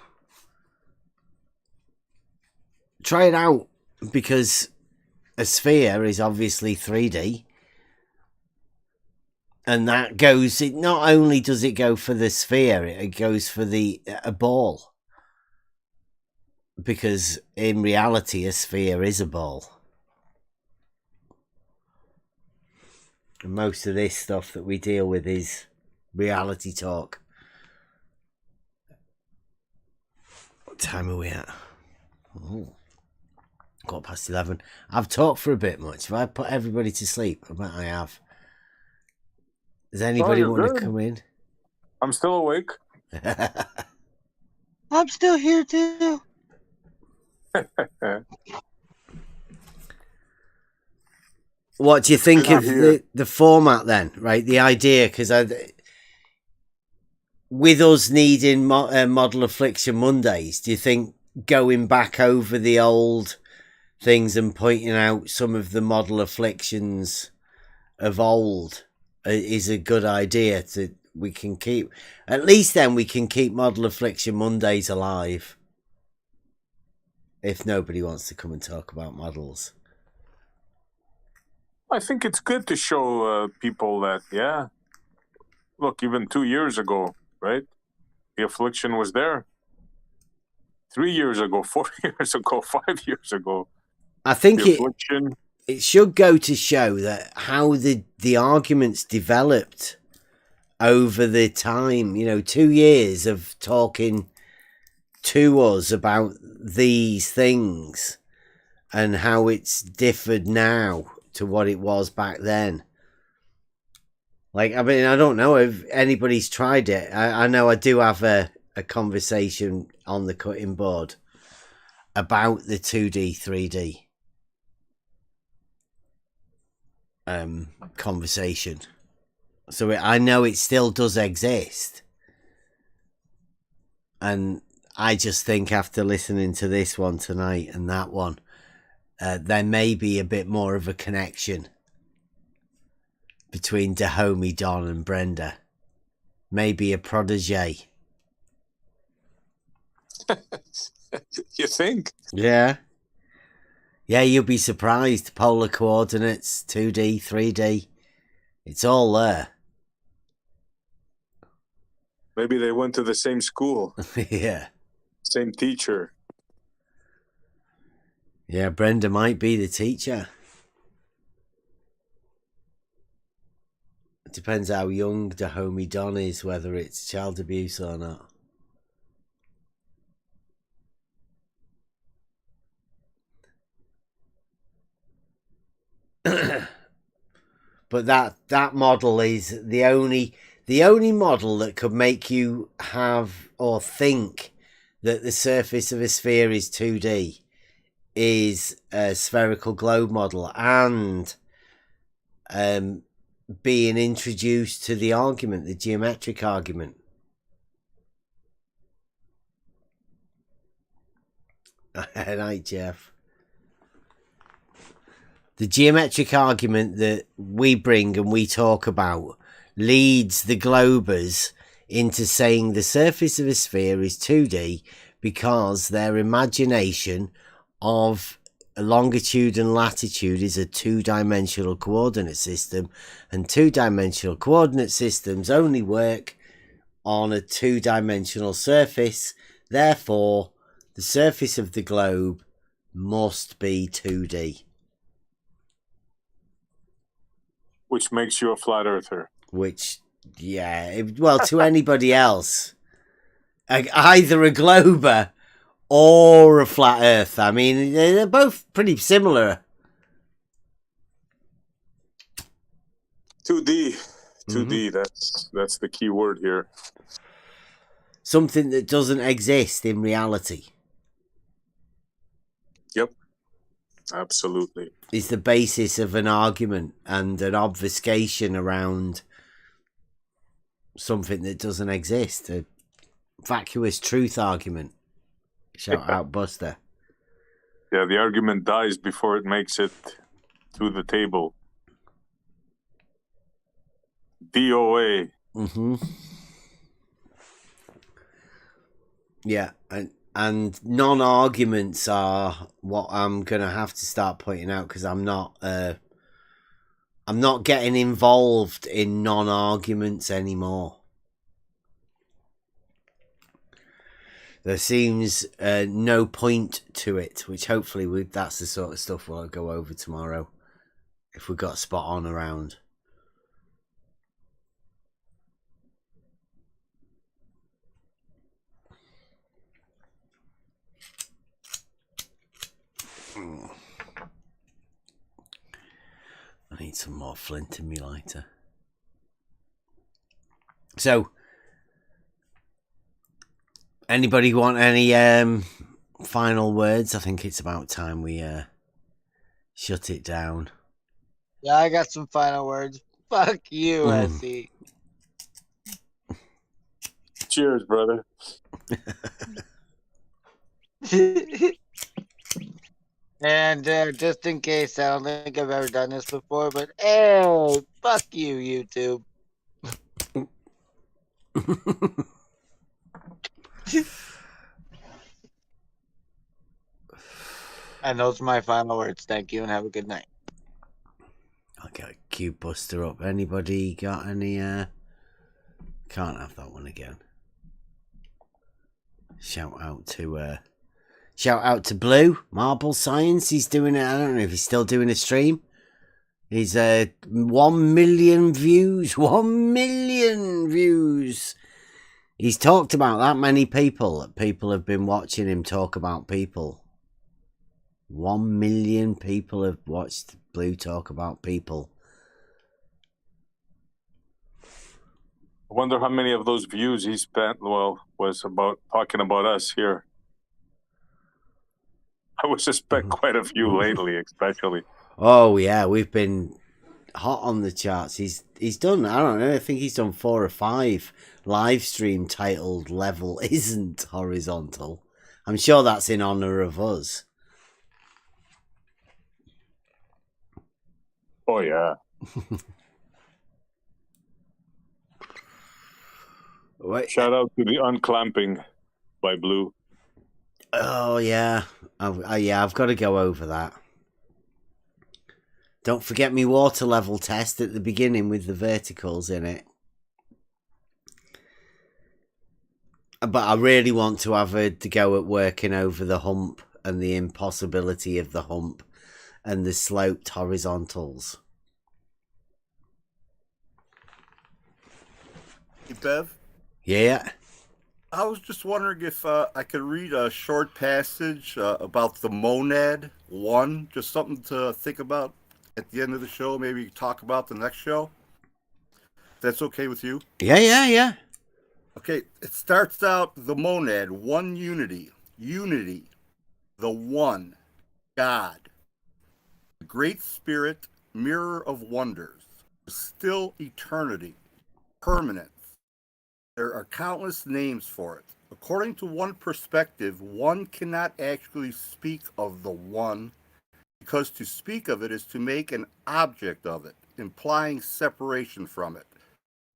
Try it out, because a sphere is obviously 3D. And that goes, it not only does it go for the sphere, it goes for a ball. Because in reality, a sphere is a ball. And most of this stuff that we deal with is reality talk. time are we at? Oh, 11:15. I've talked for a bit much. Have I put everybody to sleep? I bet I have. Does anybody want to come in? I'm still awake. I'm still here too. What do you think of the format then? Right, the idea, because with us needing model affliction Mondays, do you think going back over the old things and pointing out some of the model afflictions of old is a good idea? We can keep, at least then we can keep model affliction Mondays alive if nobody wants to come and talk about models. I think it's good to show people that, yeah, look, even 2 years ago, right? The affliction was there. 3 years ago, 4 years ago, 5 years ago. I think it should go to show that how the arguments developed over the time, 2 years of talking to us about these things and how it's differed now to what it was back then. Like, I mean, I don't know if anybody's tried it. I know I do have a conversation on the cutting board about the 2D, 3D conversation. So I know it still does exist. And I just think after listening to this one tonight and that one, there may be a bit more of a connection between Dahomey, Don and Brenda. Maybe a protege. You think? Yeah. Yeah, you'll be surprised. Polar coordinates, 2D, 3D. It's all there. Maybe they went to the same school. Yeah. Same teacher. Yeah, Brenda might be the teacher. It depends how young Dahomey Don is, whether it's child abuse or not. But that model is the only model that could make you have or think that the surface of a sphere is 2D is a spherical globe model, and being introduced to the argument, the geometric argument. Night, Jeff. The geometric argument that we bring and we talk about leads the globers into saying the surface of a sphere is 2D because their imagination of longitude and latitude is a two-dimensional coordinate system, and two-dimensional coordinate systems only work on a two-dimensional surface. Therefore, the surface of the globe must be 2D. Which makes you a flat earther. Which, yeah, well, to anybody else, either a glober or a flat earth. I mean, they're both pretty similar. 2D. 2D, that's the key word here. Something that doesn't exist in reality. Yep. Absolutely. Is the basis of an argument and an obfuscation around something that doesn't exist. A vacuous truth argument. Shout out Buster. Yeah, the argument dies before it makes it to the table. DOA. Mm-hmm. Yeah, and non-arguments are what I'm gonna have to start pointing out, because I'm not getting involved in non-arguments anymore. There seems no point to it, which hopefully that's the sort of stuff we'll go over tomorrow if we've got spot on around. I need some more flint in my lighter. So, anybody want any final words? I think it's about time we shut it down. Yeah, I got some final words. Fuck you, SE. Cheers, brother. And just in case, I don't think I've ever done this before, but hey, fuck you, YouTube. And those are my final words. Thank you and have a good night. I'll get a Cube Buster up. Anybody got any? Can't have that one again. Shout out to Blue Marble Science. He's doing it. I don't know if he's still doing a stream. He's 1 million views. 1 million views. He's talked about that many people. People have been watching him talk about people. 1 million people have watched Blue talk about people. I wonder how many of those views he spent, was about talking about us here. I would suspect quite a few lately, especially. Oh, yeah, we've been hot on the charts. He's done, I don't know, I think he's done 4 or 5 live stream titled Level Isn't Horizontal. I'm sure that's in honor of us. Oh, yeah. Shout out to the unclamping by Blue. Oh, yeah. I've got to go over that. Don't forget me water level test at the beginning with the verticals in it. But I really want to have a go at working over the hump and the impossibility of the hump and the sloped horizontals. Hey, Bev? Yeah. I was just wondering if I could read a short passage about the monad 1, just something to think about at the end of the show, maybe talk about the next show. If that's okay with you? Yeah. Okay, it starts out the monad, one unity, the one, God, the great spirit, mirror of wonders, still eternity, permanence. There are countless names for it. According to one perspective, one cannot actually speak of the one, because to speak of it is to make an object of it, implying separation from it.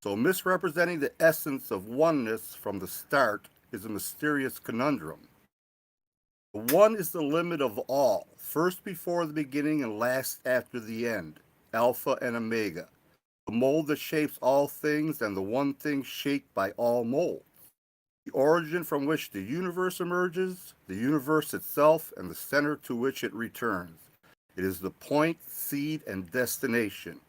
So misrepresenting the essence of oneness from the start is a mysterious conundrum. The one is the limit of all, first before the beginning and last after the end, Alpha and Omega, the mold that shapes all things and the one thing shaped by all molds, the origin from which the universe emerges, the universe itself, and the center to which it returns. It is the point, seed, and destination.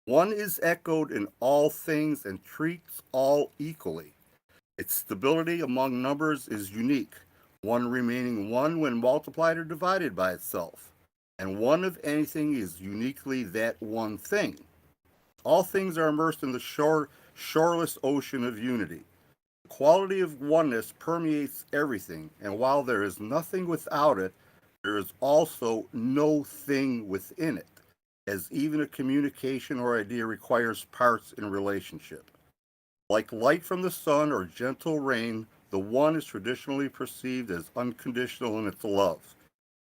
One is echoed in all things and treats all equally. Its stability among numbers is unique, one remaining one when multiplied or divided by itself, and one of anything is uniquely that one thing. All things are immersed in the shoreless ocean of unity. The quality of oneness permeates everything, and while there is nothing without it, there is also no thing within it, as even a communication or idea requires parts in relationship. Like light from the sun or gentle rain, the one is traditionally perceived as unconditional in its love.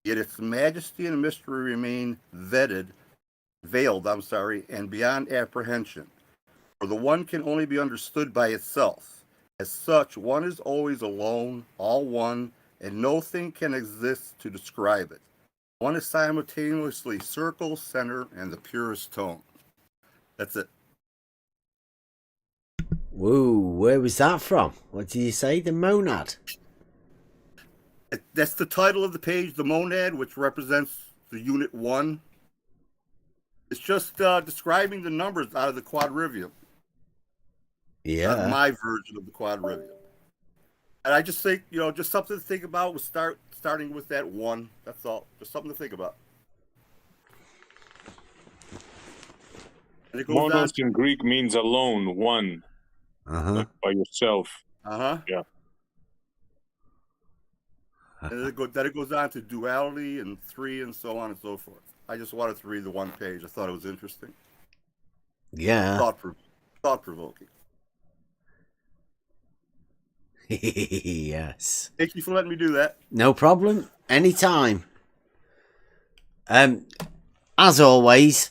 Yet its majesty and mystery remain veiled, and beyond apprehension. For the one can only be understood by itself. As such, one is always alone, all one, and no thing can exist to describe it. One is simultaneously circle, center, and the purest tone. That's it. Whoa, where was that from? What did you say? The monad? That's the title of the page, the monad, which represents the unit 1. It's just describing the numbers out of the quadrivium. Yeah. Out of my version of the quadrivium. And I just think, just something to think about. We'll start starting with that 1. That's all. Just something to think about. And it goes Monos in Greek means alone, one, like by yourself. Yeah. And then it goes on to duality and 3 and so on and so forth. I just wanted to read the 1 page. I thought it was interesting. Yeah. Thought-provoking. Yes. Thank you for letting me do that. No problem. Anytime. As always,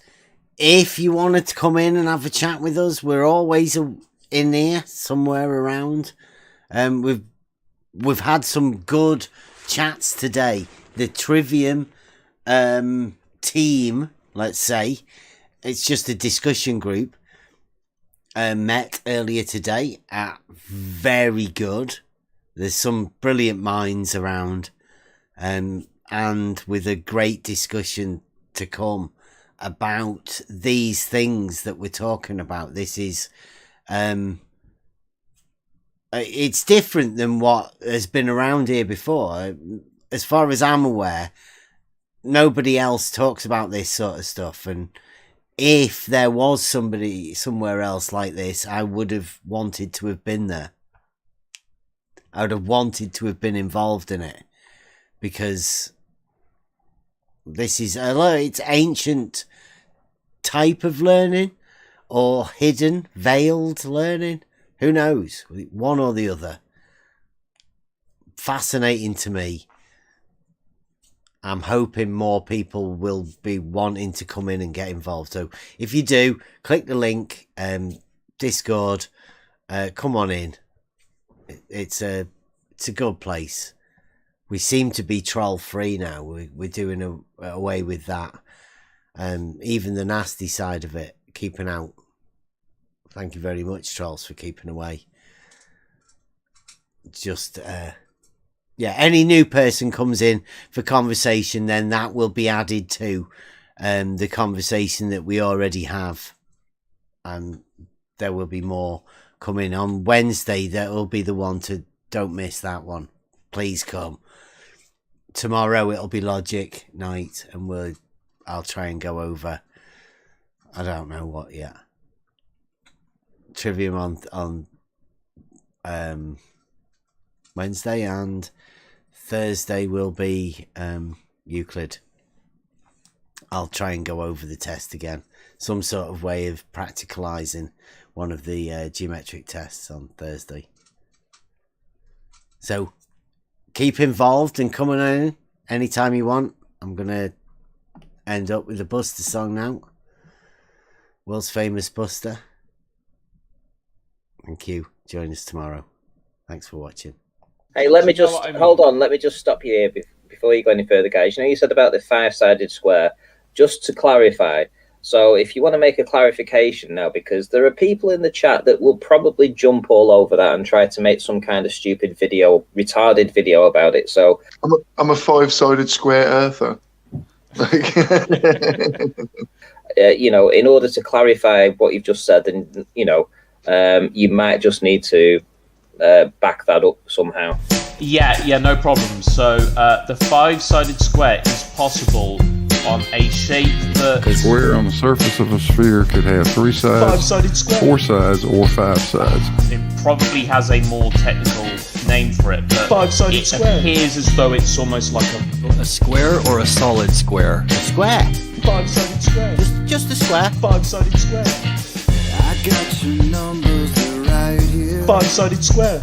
if you wanted to come in and have a chat with us, we're always in here somewhere around. We've had some good chats today. The Trivium team, let's say, it's just a discussion group, met earlier today. Very good. There's some brilliant minds around, and with a great discussion to come about these things that we're talking about. This is it's different than what has been around here before. As far as I'm aware, nobody else talks about this sort of stuff, and if there was somebody somewhere else like this, I would have wanted to have been there. I would have wanted to have been involved in it, because this is it's ancient type of learning, or hidden, veiled learning. Who knows? One or the other. Fascinating to me. I'm hoping more people will be wanting to come in and get involved. So if you do, click the link, Discord, come on in. It's a good place. We seem to be troll free now. We're doing away with that. Even the nasty side of it, keeping out. Thank you very much, trolls, for keeping away. Just any new person comes in for conversation, then that will be added to the conversation that we already have, and there will be more coming on Wednesday. That will be the one to don't miss that one. Please come. Tomorrow it'll be Logic night, and I'll try and go over. I don't know what yet. Trivium on Wednesday, and Thursday will be Euclid. I'll try and go over the test again. Some sort of way of practicalizing one of the geometric tests on Thursday. So keep involved and come on in anytime you want. I'm going to end up with a Buster song now. World's famous Buster. Thank you. Join us tomorrow. Thanks for watching. Hey, let me just hold on. Let me just stop you here before you go any further, guys. You know, you said about the 5-sided square. Just to clarify, so if you want to make a clarification now, because there are people in the chat that will probably jump all over that and try to make some kind of stupid video, retarded video about it. So I'm a 5-sided square earther. You know, in order to clarify what you've just said, and you know, you might just need to back that up somehow. Yeah, no problem. So the 5-sided square is possible on a shape that... A square on the surface of a sphere could have 3 sides, 5-sided square, 4 sides, or 5 sides. It probably has a more technical name for it, but 5-sided square appears as though it's almost like a square or a solid square. A square. 5-sided square. Just a square. 5-sided square. I got your numbers right here. 5-sided square.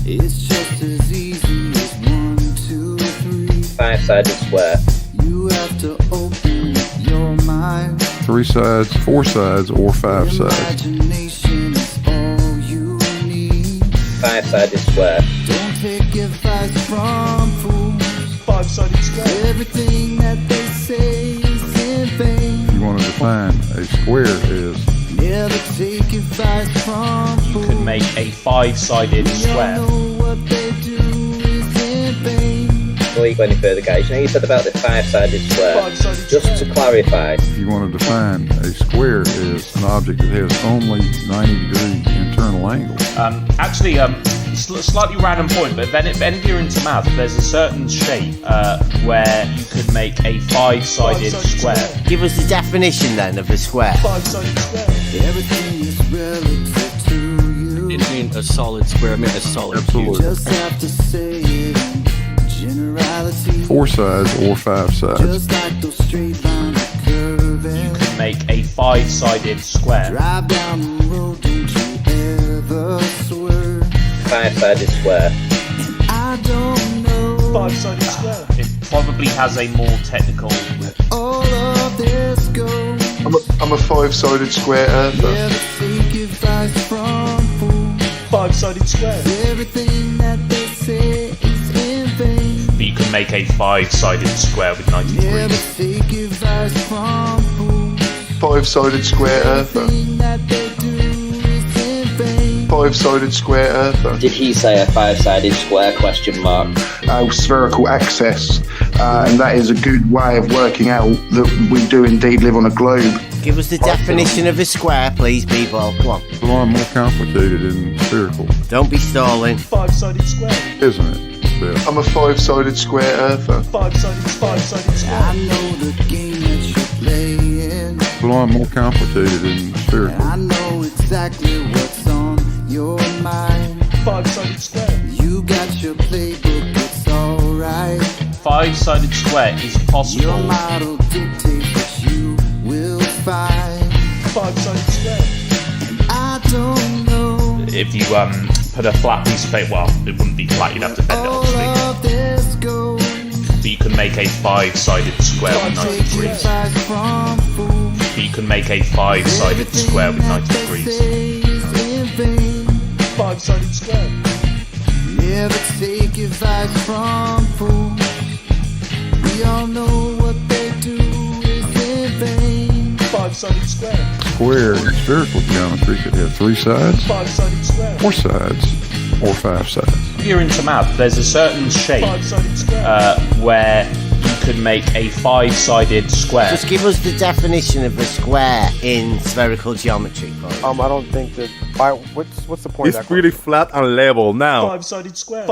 It's just as easy as 1, 2, 3. 5-sided square. You have to open your mind. 3 sides, 4 sides, or 5 sides. Imagination is all you need. 5-sided square. Don't take advice from fools. 5-sided square. Everything that they say is in vain. If you want to define a square is... Never take advice from fools. You can make a 5-sided square. Know what they do is in vain. Well, you go any further, guys, you said about the five-sided square. Just to clarify, if you want to define a square as an object that has only 90-degree internal angle. Actually, slightly random point, but then if you're into math, there's a certain shape where you could make a five-sided square. Give us the definition then of a square. Five-sided square. Everything is relative to you. It means a solid square, I mean a solid You just have to say it in generality. 4 sides or 5 sides. Just like those straight lines curving. You could make a five-sided square. Drive down the road, don't you ever swerve. five-sided square. I don't know. Five-sided square. It probably has a more technical. All of this goes. I'm a 5-sided square earther. Never take advice from fools. Five-sided square. Everything that they say is in vain. But you can make a five-sided square with 90 degrees. Never take advice from fools. 5-sided square earther. Everything that they do is in vain. 5-sided square earther. Did he say a five-sided square, question mark? Spherical axis, and that is a good way of working out that we do indeed live on a globe. Give us the definition of a square, please, people. Come on. It's a lot more complicated than spherical. Don't be stalling. Five-sided square. Isn't it? Yeah. I'm a 5-sided square earther. Five-sided square. I know the game that you're playing. It's a lot more complicated than spherical. I know exactly what's on your mind. Five-sided square. You got your playbook, it's alright. Five-sided square is possible. Your model dictates what you will find. Five-sided square. And I don't know. If you put a flat piece of paper, well, it wouldn't be flat, you'd have to bend it, obviously. All of this goes. But you can make a five-sided square with 90 degrees. But you can make a five-sided square with 90 degrees. Five-sided square. Never take advice from fools. We all know what they do is in vain. Five-sided square. Square in spherical geometry could have 3 sides, Five-sided square. 4 sides, or 5 sides. If you're into math, there's a certain shape where you could make a five-sided square. Just give us the definition of a square in spherical geometry. I don't think that. What's the point? It's pretty flat and level now. Five-sided square.